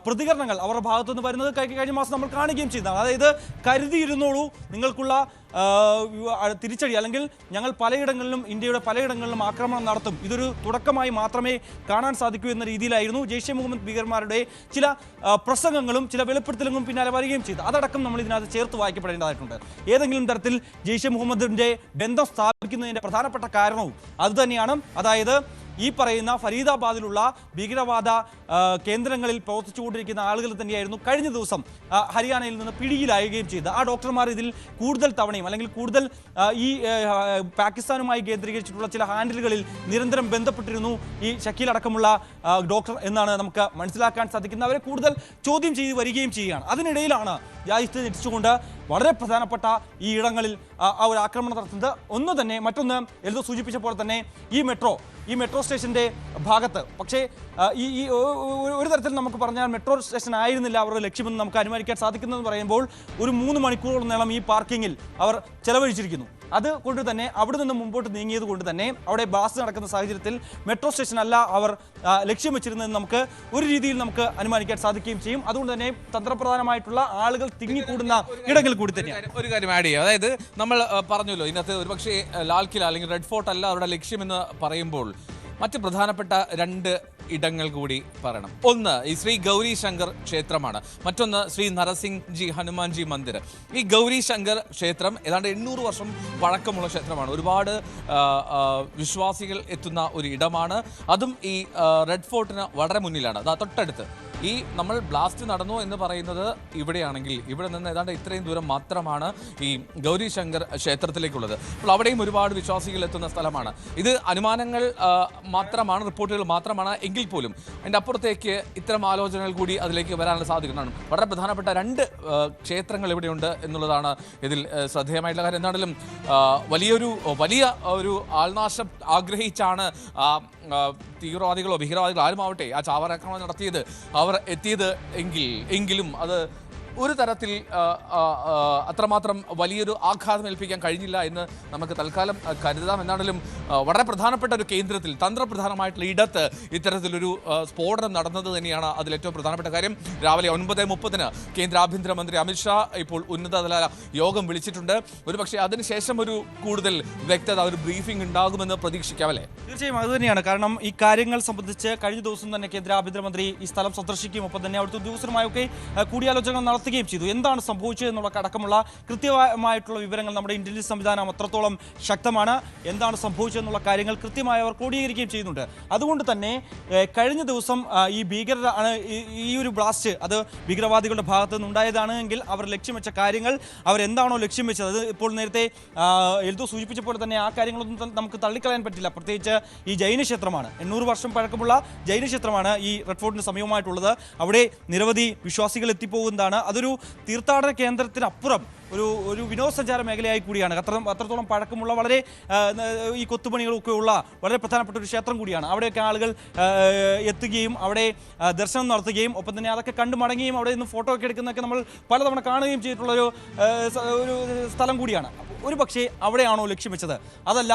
പ്രതികരണങ്ങൾ അവരുടെ ഭാഗത്തുനിന്ന് വരുന്നത് കഴിഞ്ഞ മാസം നമ്മൾ കാണുകയും ചെയ്തതാണ്. അതായത് കരുതിയിരുന്നോളൂ, നിങ്ങൾക്കുള്ള തിരിച്ചടി, അല്ലെങ്കിൽ ഞങ്ങൾ പലയിടങ്ങളിലും, ഇന്ത്യയുടെ പലയിടങ്ങളിലും ആക്രമണം നടത്തും, ഇതൊരു തുടക്കമായി മാത്രമേ കാണാൻ സാധിക്കൂ എന്ന രീതിയിലായിരുന്നു ജെയ്ഷെ മുഹമ്മദ് ഭീകരന്മാരുടെ ചില പ്രസംഗങ്ങളും ചില വെളിപ്പെടുത്തലുകളും പിന്നാലെ വരികയും ചെയ്തു. അതടക്കം നമ്മൾ ഇതിനകത്ത് ചേർത്ത് വായിക്കപ്പെടേണ്ടതായിട്ടുണ്ട്. ഏതെങ്കിലും തരത്തിൽ ജെയ്ഷെ മുഹമ്മദിൻ്റെ ബന്ധം സ്ഥാപിക്കുന്നതിൻ്റെ പ്രധാനപ്പെട്ട കാരണവും അതുതന്നെയാണ്. അതായത് ഈ പറയുന്ന ഫരീദാബാദിലുള്ള ഭീകരവാദ കേന്ദ്രങ്ങളിൽ പ്രവർത്തിച്ചുകൊണ്ടിരിക്കുന്ന ആളുകൾ തന്നെയായിരുന്നു കഴിഞ്ഞ ദിവസം ഹരിയാനയിൽ നിന്ന് പിടിയിലാവുകയും ചെയ്തത്. ആ ഡോക്ടർമാർ ഇതിൽ കൂടുതൽ തവണയും, അല്ലെങ്കിൽ കൂടുതൽ ഈ പാകിസ്ഥാനുമായി കേന്ദ്രീകരിച്ചിട്ടുള്ള ചില ഹാൻഡിലുകളിൽ നിരന്തരം ബന്ധപ്പെട്ടിരുന്നു ഈ ഷക്കീൽ അടക്കമുള്ള ഡോക്ടർ എന്നാണ് നമുക്ക് മനസ്സിലാക്കാൻ സാധിക്കുന്നത്. അവരെ കൂടുതൽ ചോദ്യം ചെയ്ത് വരികയും ചെയ്യുകയാണ്. അതിനിടയിലാണ് രാജ്യത്ത് തിരിച്ചുകൊണ്ട് വളരെ പ്രധാനപ്പെട്ട ഈ ഇടങ്ങളിൽ ആ ഒരു ആക്രമണം നടത്തുന്നത്. ഒന്ന് തന്നെ, മറ്റൊന്ന് എൽദോ സൂചിപ്പിച്ച പോലെ തന്നെ ഈ മെട്രോ സ്റ്റേഷൻ്റെ ഭാഗത്ത്, പക്ഷേ ഈ ഒരു തരത്തിൽ നമുക്ക് പറഞ്ഞാൽ മെട്രോ സ്റ്റേഷൻ ആയിരുന്നില്ല അവരുടെ ലക്ഷ്യമെന്ന് നമുക്ക് അനുമാനിക്കാൻ സാധിക്കുന്നതെന്ന് പറയുമ്പോൾ ഒരു 3 മണിക്കൂറോളം ഈ പാർക്കിങ്ങിൽ അവർ ചെലവഴിച്ചിരിക്കുന്നു. അതുകൊണ്ട് തന്നെ അവിടെ നിന്ന് മുമ്പോട്ട് നീങ്ങിയത് കൊണ്ട് തന്നെ അവിടെ ബ്ലാസ്റ്റ് നടക്കുന്ന സാഹചര്യത്തിൽ മെട്രോ സ്റ്റേഷൻ അല്ല അവർ ലക്ഷ്യം വെച്ചിരുന്നതെന്ന് നമുക്ക് ഒരു രീതിയിൽ നമുക്ക് അനുമാനിക്കാൻ സാധിക്കുകയും ചെയ്യും. അതുകൊണ്ട് തന്നെ തന്ത്രപ്രധാനമായിട്ടുള്ള ആളുകൾ തിങ്ങിക്കൂടുന്ന ഇടങ്ങളിൽ കൂടി തന്നെയാണ്.
ഒരു കാര്യം ആഡ് ചെയ്യുക, അതായത് നമ്മൾ പറഞ്ഞല്ലോ ഇതിനകത്ത് ഒരുപക്ഷെ ലാൽ കില അല്ലെങ്കിൽ റെഡ് ഫോർട്ട് അല്ല അവരുടെ ലക്ഷ്യമെന്ന് പറയുമ്പോൾ മറ്റ് പ്രധാനപ്പെട്ട 2 ഇടങ്ങൾ കൂടി പറയണം. ഒന്ന് ഈ ശ്രീ ഗൗരി ശങ്കർ ക്ഷേത്രമാണ്, മറ്റൊന്ന് ശ്രീ നരസിംഗ് ജി ഹനുമാൻജി മന്ദിർ. ഈ ഗൗരി ശങ്കർ ക്ഷേത്രം ഏതാണ്ട് 800 വർഷം പഴക്കമുള്ള ക്ഷേത്രമാണ്. ഒരുപാട് വിശ്വാസികൾ എത്തുന്ന ഒരു ഇടമാണ്. അതും ഈ റെഡ് ഫോർട്ടിന് വളരെ മുന്നിലാണ്, അതാ തൊട്ടടുത്ത്. ഈ നമ്മൾ ബ്ലാസ്റ്റ് നടന്നു എന്ന് പറയുന്നത് ഇവിടെയാണെങ്കിൽ ഇവിടെ നിന്ന് ഏതാണ്ട് ഇത്രയും ദൂരം മാത്രമാണ് ഈ ഗൗരി ശങ്കർ ക്ഷേത്രത്തിലേക്കുള്ളത്. അപ്പോൾ അവിടെയും ഒരുപാട് വിശ്വാസികൾ എത്തുന്ന സ്ഥലമാണ്. ഇത് അനുമാനങ്ങൾ മാത്രമാണ്, റിപ്പോർട്ടുകൾ മാത്രമാണ്. എങ്കിൽ പോലും അതിൻ്റെ അപ്പുറത്തേക്ക് ഇത്തരം ആലോചനകൾ കൂടി അതിലേക്ക് വരാനുള്ള സാധ്യതകളാണ്. വളരെ പ്രധാനപ്പെട്ട 2 ക്ഷേത്രങ്ങൾ ഇവിടെയുണ്ട് എന്നുള്ളതാണ് ഇതിൽ ശ്രദ്ധേയമായിട്ടുള്ള കാര്യം. എന്താണെങ്കിലും വലിയ ഒരു ആൾനാശം ആഗ്രഹിച്ചാണ് തീവ്രവാദികളോ ഭീകരവാദികളോ ആരുമാവട്ടെ ആ ചാവേറാക്രമണം നടത്തിയത് അവർ എത്തിയത് എങ്കിലും അത് ഒരു തരത്തിൽ അത്രമാത്രം വലിയൊരു ആഘാതം ഏൽപ്പിക്കാൻ കഴിഞ്ഞില്ല എന്ന് നമുക്ക് തൽക്കാലം കരുതാം. എന്നാണെങ്കിലും വളരെ പ്രധാനപ്പെട്ട ഒരു കേന്ദ്രത്തിൽ തന്ത്രപ്രധാനമായിട്ടുള്ള ഇടത്ത് ഇത്തരത്തിലൊരു സ്ഫോടനം നടന്നത് തന്നെയാണ് അതിലേറ്റവും പ്രധാനപ്പെട്ട കാര്യം. രാവിലെ 9:30 കേന്ദ്ര ആഭ്യന്തരമന്ത്രി അമിത്ഷാ ഇപ്പോൾ ഉന്നതതല യോഗം വിളിച്ചിട്ടുണ്ട്. ഒരുപക്ഷെ അതിനുശേഷം ഒരു കൂടുതൽ വ്യക്തത, ഒരു ബ്രീഫിംഗ് ഉണ്ടാകുമെന്ന് പ്രതീക്ഷിക്കാം, അല്ലേ?
തീർച്ചയായും അത് തന്നെയാണ്. കാരണം ഈ കാര്യങ്ങൾ സംബന്ധിച്ച് കഴിഞ്ഞ ദിവസം തന്നെ കേന്ദ്ര ആഭ്യന്തരമന്ത്രി ഈ സ്ഥലം സന്ദർശിക്കുകയും ഒപ്പം തന്നെ അവിടുത്തെ ഉദ്യോഗസ്ഥരുമായൊക്കെ കൂടിയാലോചനകൾ നടത്തുകയും ചെയ്തു. എന്താണ് സംഭവിച്ചത് എന്നുള്ള അടക്കമുള്ള കൃത്യമായിട്ടുള്ള വിവരങ്ങൾ നമ്മുടെ ഇന്റലിജൻസ് സംവിധാനം അത്രത്തോളം ശക്തമാണ്. എന്താണ് സംഭവിച്ചതെന്നുള്ള കാര്യങ്ങൾ കൃത്യമായി അവർ ക്രോഡീകരിക്കുകയും ചെയ്യുന്നുണ്ട്. അതുകൊണ്ട് തന്നെ കഴിഞ്ഞ ദിവസം ഈ ഭീകരരാണ് ഈ ഒരു ബ്ലാസ്റ്റ് അത് ഭീകരവാദികളുടെ ഭാഗത്ത് നിന്നുണ്ടായതാണ് എങ്കിൽ അവർ ലക്ഷ്യം വെച്ച കാര്യങ്ങൾ അവരെന്താണോ ലക്ഷ്യം വെച്ചത്, അത് ഇപ്പോൾ നേരത്തെ എൽദോ സൂചിപ്പിച്ച പോലെ തന്നെ ആ കാര്യങ്ങളൊന്നും നമുക്ക് തള്ളിക്കളയാൻ പറ്റില്ല. പ്രത്യേകിച്ച് ഈ ജൈനക്ഷേത്രമാണ്, 800 വർഷം പഴക്കമുള്ള ജൈനക്ഷേത്രമാണ് ഈ റെഡ് ഫോർട്ടിന് സമീപമായിട്ടുള്ളത്. അവിടെ നിരവധി വിശ്വാസികൾ എത്തിപ്പോകുന്നതാണ്. അതൊരു തീർത്ഥാടന കേന്ദ്രത്തിനപ്പുറം ഒരു വിനോദസഞ്ചാര മേഖലയായി കൂടിയാണ്. അത്രത്തോളം പഴക്കമുള്ള വളരെ ഈ കൊത്തുപണികളൊക്കെ ഉള്ള വളരെ പ്രധാനപ്പെട്ട ഒരു ക്ഷേത്രം കൂടിയാണ്. അവിടെയൊക്കെ ആളുകൾ എത്തുകയും അവിടെ ദർശനം നടത്തുകയും ഒപ്പം തന്നെ അതൊക്കെ കണ്ടു മടങ്ങുകയും അവിടെ നിന്ന് ഫോട്ടോ ഒക്കെ എടുക്കുന്നതൊക്കെ നമ്മൾ പലതവണ കാണുകയും ചെയ്തിട്ടുള്ളൊരു സ്ഥലം കൂടിയാണ്. ഒരു പക്ഷേ അവിടെയാണോ ലക്ഷ്യം വെച്ചത്? അതല്ല,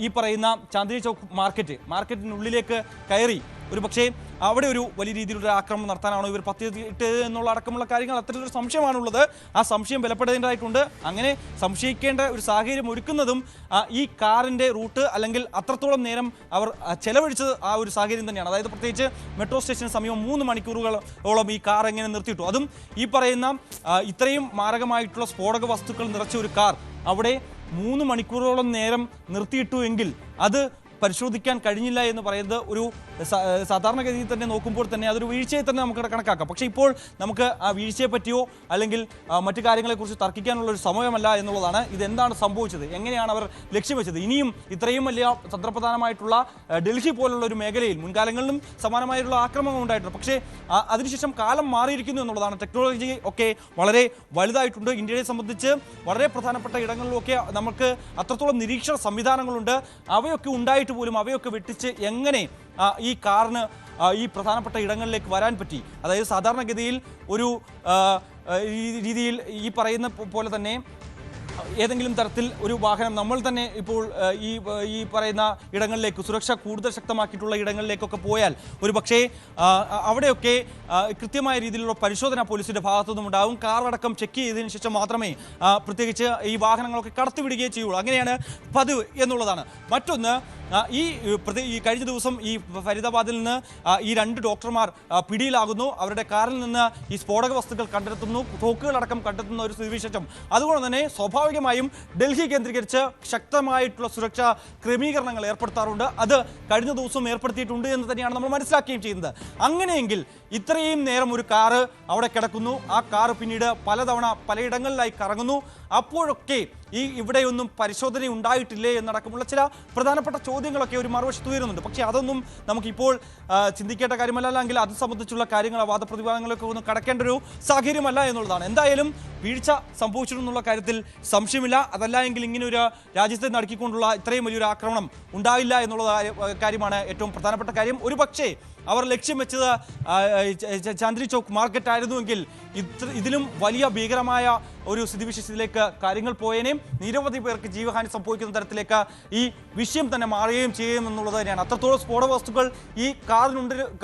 ഈ പറയുന്ന ചാന്ദിനി ചൗക്ക് മാർക്കറ്റിനുള്ളിലേക്ക് കയറി ഒരു പക്ഷേ അവിടെ ഒരു വലിയ രീതിയിലുള്ള ആക്രമണം നടത്താനാണോ ഇവർ പദ്ധതിയിട്ട് എന്നുള്ള അടക്കമുള്ള കാര്യങ്ങൾ അത്തരത്തിലൊരു സംശയമാണുള്ളത്. ആ സംശയം ബലപ്പെടേണ്ടതായിട്ടുണ്ട്. അങ്ങനെ സംശയിക്കേണ്ട ഒരു സാഹചര്യം ഒരുക്കുന്നതും ഈ കാറിൻ്റെ റൂട്ട് അല്ലെങ്കിൽ അത്രത്തോളം നേരം അവർ ചെലവഴിച്ചത് ആ ഒരു സാഹചര്യം തന്നെയാണ്. അതായത് പ്രത്യേകിച്ച് മെട്രോ സ്റ്റേഷന് സമീപം 3 മണിക്കൂറുകളോളം ഈ കാർ എങ്ങനെ നിർത്തിയിട്ടു, അതും ഈ പറയുന്ന ഇത്രയും മാരകമായിട്ടുള്ള സ്ഫോടക വസ്തുക്കൾ നിറച്ച ഒരു കാർ അവിടെ 3 മണിക്കൂറോളം നേരം നിർത്തിയിട്ടു എങ്കിൽ അത് പരിശോധിക്കാൻ കഴിഞ്ഞില്ല എന്ന് പറയുന്നത് ഒരു സാധാരണഗതിയിൽ തന്നെ നോക്കുമ്പോൾ തന്നെ അതൊരു വീഴ്ചയെ തന്നെ നമുക്ക് കണക്കാക്കാം. പക്ഷേ ഇപ്പോൾ നമുക്ക് ആ വീഴ്ചയെ പറ്റിയോ അല്ലെങ്കിൽ മറ്റു കാര്യങ്ങളെക്കുറിച്ച് തർക്കിക്കാനുള്ള ഒരു സമയമല്ല എന്നുള്ളതാണ്. ഇതെന്താണ് സംഭവിച്ചത്, എങ്ങനെയാണ് അവർ ലക്ഷ്യം വെച്ചത്? ഇനിയും ഇത്രയും വലിയ തന്ത്രപ്രധാനമായിട്ടുള്ള ഡൽഹി പോലുള്ള ഒരു മേഖലയിൽ മുൻകാലങ്ങളിലും സമാനമായിട്ടുള്ള ആക്രമണം ഉണ്ടായിട്ടുണ്ട്. പക്ഷേ അതിനുശേഷം കാലം മാറിയിരിക്കുന്നു എന്നുള്ളതാണ്. ടെക്നോളജി ഒക്കെ വളരെ വലുതായിട്ടുണ്ട്. ഇന്ത്യയെ സംബന്ധിച്ച് വളരെ പ്രധാനപ്പെട്ട ഇടങ്ങളിലൊക്കെ നമുക്ക് അത്രത്തോളം നിരീക്ഷണ സംവിധാനങ്ങളുണ്ട്. അവയൊക്കെ ഉണ്ടായിട്ട് പോലും അവയൊക്കെ വെട്ടിച്ച് എങ്ങനെ ഈ കാറിന് ഈ പ്രധാനപ്പെട്ട ഇടങ്ങളിലേക്ക് വരാൻ പറ്റി? അതായത് സാധാരണഗതിയിൽ ഒരു രീതിയിൽ ഈ പറയുന്ന പോലെ തന്നെ ഏതെങ്കിലും തരത്തിൽ ഒരു വാഹനം നമ്മൾ തന്നെ ഇപ്പോൾ ഈ പറയുന്ന ഇടങ്ങളിലേക്ക് സുരക്ഷ കൂടുതൽ ശക്തമാക്കിയിട്ടുള്ള ഇടങ്ങളിലേക്കൊക്കെ പോയാൽ ഒരു പക്ഷേ അവിടെയൊക്കെ കൃത്യമായ രീതിയിലുള്ള പരിശോധന പോലീസിൻ്റെ ഭാഗത്തുനിന്നും ഉണ്ടാകും. കാറടക്കം ചെക്ക് ചെയ്തതിന് ശേഷം മാത്രമേ പ്രത്യേകിച്ച് ഈ വാഹനങ്ങളൊക്കെ കടത്തിവിടുകയും ചെയ്യുള്ളൂ. അങ്ങനെയാണ് പതിവ് എന്നുള്ളതാണ്. മറ്റൊന്ന്, ഈ കഴിഞ്ഞ ദിവസം ഈ ഫരീദാബാദിൽ നിന്ന് ഈ 2 ഡോക്ടർമാർ പിടിയിലാകുന്നു. അവരുടെ കാറിൽ നിന്ന് ഈ സ്ഫോടക വസ്തുക്കൾ കണ്ടെത്തുന്നു, തോക്കുകളടക്കം കണ്ടെത്തുന്ന ഒരു സ്ഥിതിവിശേഷം. അതുകൊണ്ട് തന്നെ സ്വാഭാവികമായും ഡൽഹി കേന്ദ്രീകരിച്ച് ശക്തമായിട്ടുള്ള സുരക്ഷാ ക്രമീകരണങ്ങൾ ഏർപ്പെടുത്താറുണ്ട്. അത് കഴിഞ്ഞ ദിവസം ഏർപ്പെടുത്തിയിട്ടുണ്ട് എന്ന് തന്നെയാണ് നമ്മൾ മനസ്സിലാക്കുകയും ചെയ്യുന്നത്. അങ്ങനെയെങ്കിൽ ഇത്രയും നേരം ഒരു കാറ് അവിടെ കിടക്കുന്നു, ആ കാറ് പിന്നീട് പലതവണ പലയിടങ്ങളിലായി കറങ്ങുന്നു. അപ്പോഴൊക്കെ ഇവിടെയൊന്നും പരിശോധന ഉണ്ടായിട്ടില്ലേ എന്നടക്കമുള്ള ചില പ്രധാനപ്പെട്ട ചോദ്യങ്ങളൊക്കെ ഒരു മറുവശത്ത് ഉയരുന്നുണ്ട്. പക്ഷേ അതൊന്നും നമുക്കിപ്പോൾ ചിന്തിക്കേണ്ട കാര്യമല്ല, അല്ലെങ്കിൽ അത് സംബന്ധിച്ചുള്ള കാര്യങ്ങൾ വാദപ്രതിവാദങ്ങളൊക്കെ ഒന്നും കടക്കേണ്ട ഒരു സാഹചര്യമല്ല എന്നുള്ളതാണ്. എന്തായാലും വീഴ്ച സംഭവിച്ചിട്ടുള്ള കാര്യത്തിൽ സംശയമില്ല. അതല്ല എങ്കിൽ ഇങ്ങനെ ഒരു രാജ്യത്തെ നടുക്കിക്കൊണ്ടുള്ള ഇത്രയും വലിയൊരു ആക്രമണം ഉണ്ടായില്ല എന്നുള്ള കാര്യമാണ് ഏറ്റവും പ്രധാനപ്പെട്ട കാര്യം. ഒരു പക്ഷേ അവർ ലക്ഷ്യം വെച്ചത് ചാന്ദിനി ചൗക്ക് മാർക്കറ്റ് ആയിരുന്നുവെങ്കിൽ ഇതിലും വലിയ ഭീകരമായ ഒരു സ്ഥിതിവിശേഷത്തിലേക്ക് കാര്യങ്ങൾ പോയേനെയും നിരവധി പേർക്ക് ജീവഹാനി സംഭവിക്കുന്ന തരത്തിലേക്ക് ഈ വിഷയം തന്നെ മാറുകയും ചെയ്യുമെന്നുള്ളത് തന്നെയാണ്. അത്രത്തോളം സ്ഫോടക വസ്തുക്കൾ ഈ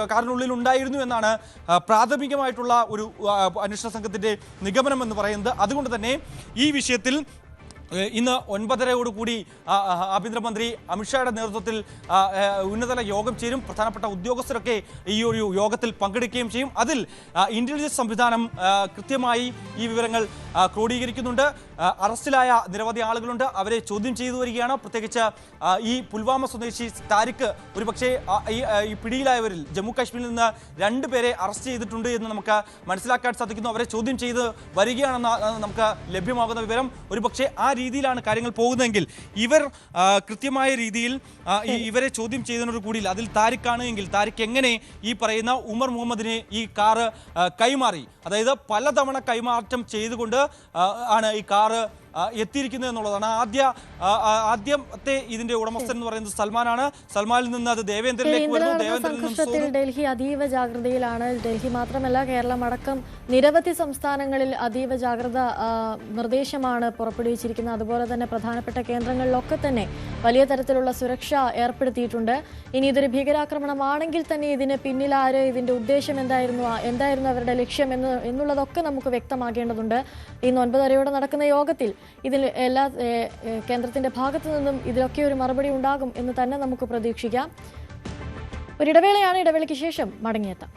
കാറിനുള്ളിൽ ഉണ്ടായിരുന്നു എന്നാണ് പ്രാഥമികമായിട്ടുള്ള ഒരു അന്വേഷണ സംഘത്തിൻ്റെ നിഗമനം എന്ന് പറയുന്നത്. അതുകൊണ്ട് തന്നെ ഈ വിഷയത്തിൽ ഇന്ന് 9:30 ആഭ്യന്തരമന്ത്രി അമിത്ഷായുടെ നേതൃത്വത്തിൽ ഉന്നതതല യോഗം ചേരും. പ്രധാനപ്പെട്ട ഉദ്യോഗസ്ഥരൊക്കെ ഈ ഒരു യോഗത്തിൽ പങ്കെടുക്കുകയും ചെയ്യും. അതിൽ ഇന്റലിജൻസ് സംവിധാനം കൃത്യമായി ഈ വിവരങ്ങൾ ക്രോഡീകരിക്കുന്നുണ്ട്. അറസ്റ്റിലായ നിരവധി ആളുകളുണ്ട്, അവരെ ചോദ്യം ചെയ്തു വരികയാണ്. പ്രത്യേകിച്ച് ഈ പുൽവാമ സ്വദേശി താരിഖ് ഒരുപക്ഷെ ഈ പിടിയിലായവരിൽ ജമ്മു കാശ്മീരിൽ നിന്ന് 2 പേരെ അറസ്റ്റ് ചെയ്തിട്ടുണ്ട് എന്ന് നമുക്ക് മനസ്സിലാക്കാൻ സാധിക്കുന്നു. അവരെ ചോദ്യം ചെയ്ത് വരികയാണെന്ന് നമുക്ക് ലഭ്യമാകുന്ന വിവരം. ഒരുപക്ഷെ ആ രീതിയിലാണ് കാര്യങ്ങൾ പോകുന്നതെങ്കിൽ ഇവർ കൃത്യമായ രീതിയിൽ ഇവരെ ചോദ്യം ചെയ്തതിനോട് കൂടി അതിൽ താരിഖാണ് എങ്കിൽ താരിഖ് എങ്ങനെ ഈ പറയുന്ന ഉമർ മുഹമ്മദിനെ ഈ കാറ് കൈമാറി, അതായത് പലതവണ കൈമാറ്റം ചെയ്തുകൊണ്ട് ആണ് ഈ കാറ് എത്തിയിരിക്കുന്നത് എന്നുള്ളതാണ്. ആദ്യത്തെ ഇതിന്റെ ഉടമസ്ഥൻ എന്ന് പറയുന്നത് സൽമാനാണ്. സൽമാനിൽ നിന്ന് അത് ദേവേന്ദ്രനിലേക്ക് വരുന്നു. ദേവേന്ദ്രനിൽ
സംഘർഷത്തിൽ ഡൽഹി അതീവ ജാഗ്രതയിലാണ്. ഡൽഹി മാത്രമല്ല കേരളം അടക്കം നിരവധി സംസ്ഥാനങ്ങളിൽ അതീവ ജാഗ്രത നിർദ്ദേശമാണ് പുറപ്പെടുവിച്ചിരിക്കുന്നത്. അതുപോലെ തന്നെ പ്രധാനപ്പെട്ട കേന്ദ്രങ്ങളിലൊക്കെ തന്നെ വലിയ തരത്തിലുള്ള സുരക്ഷ ഏർപ്പെടുത്തിയിട്ടുണ്ട്. ഇനി ഇതൊരു ഭീകരാക്രമണമാണെങ്കിൽ തന്നെ ഇതിന് പിന്നിലാര്, ഇതിന്റെ ഉദ്ദേശം എന്തായിരുന്നു അവരുടെ ലക്ഷ്യം എന്നുള്ളതൊക്കെ നമുക്ക് വ്യക്തമാകേണ്ടതുണ്ട്. ഇന്ന് 9:30 നടക്കുന്ന യോഗത്തിൽ ഇതിൽ എല്ലാ കേന്ദ്രത്തിന്റെ ഭാഗത്തു നിന്നും ഇതിലൊക്കെ ഒരു മറുപടി ഉണ്ടാകും എന്ന് തന്നെ നമുക്ക് പ്രതീക്ഷിക്കാം. ഒരിടവേളയാണ്. ഇടവേളയ്ക്ക് ശേഷം മടങ്ങിയെത്താം.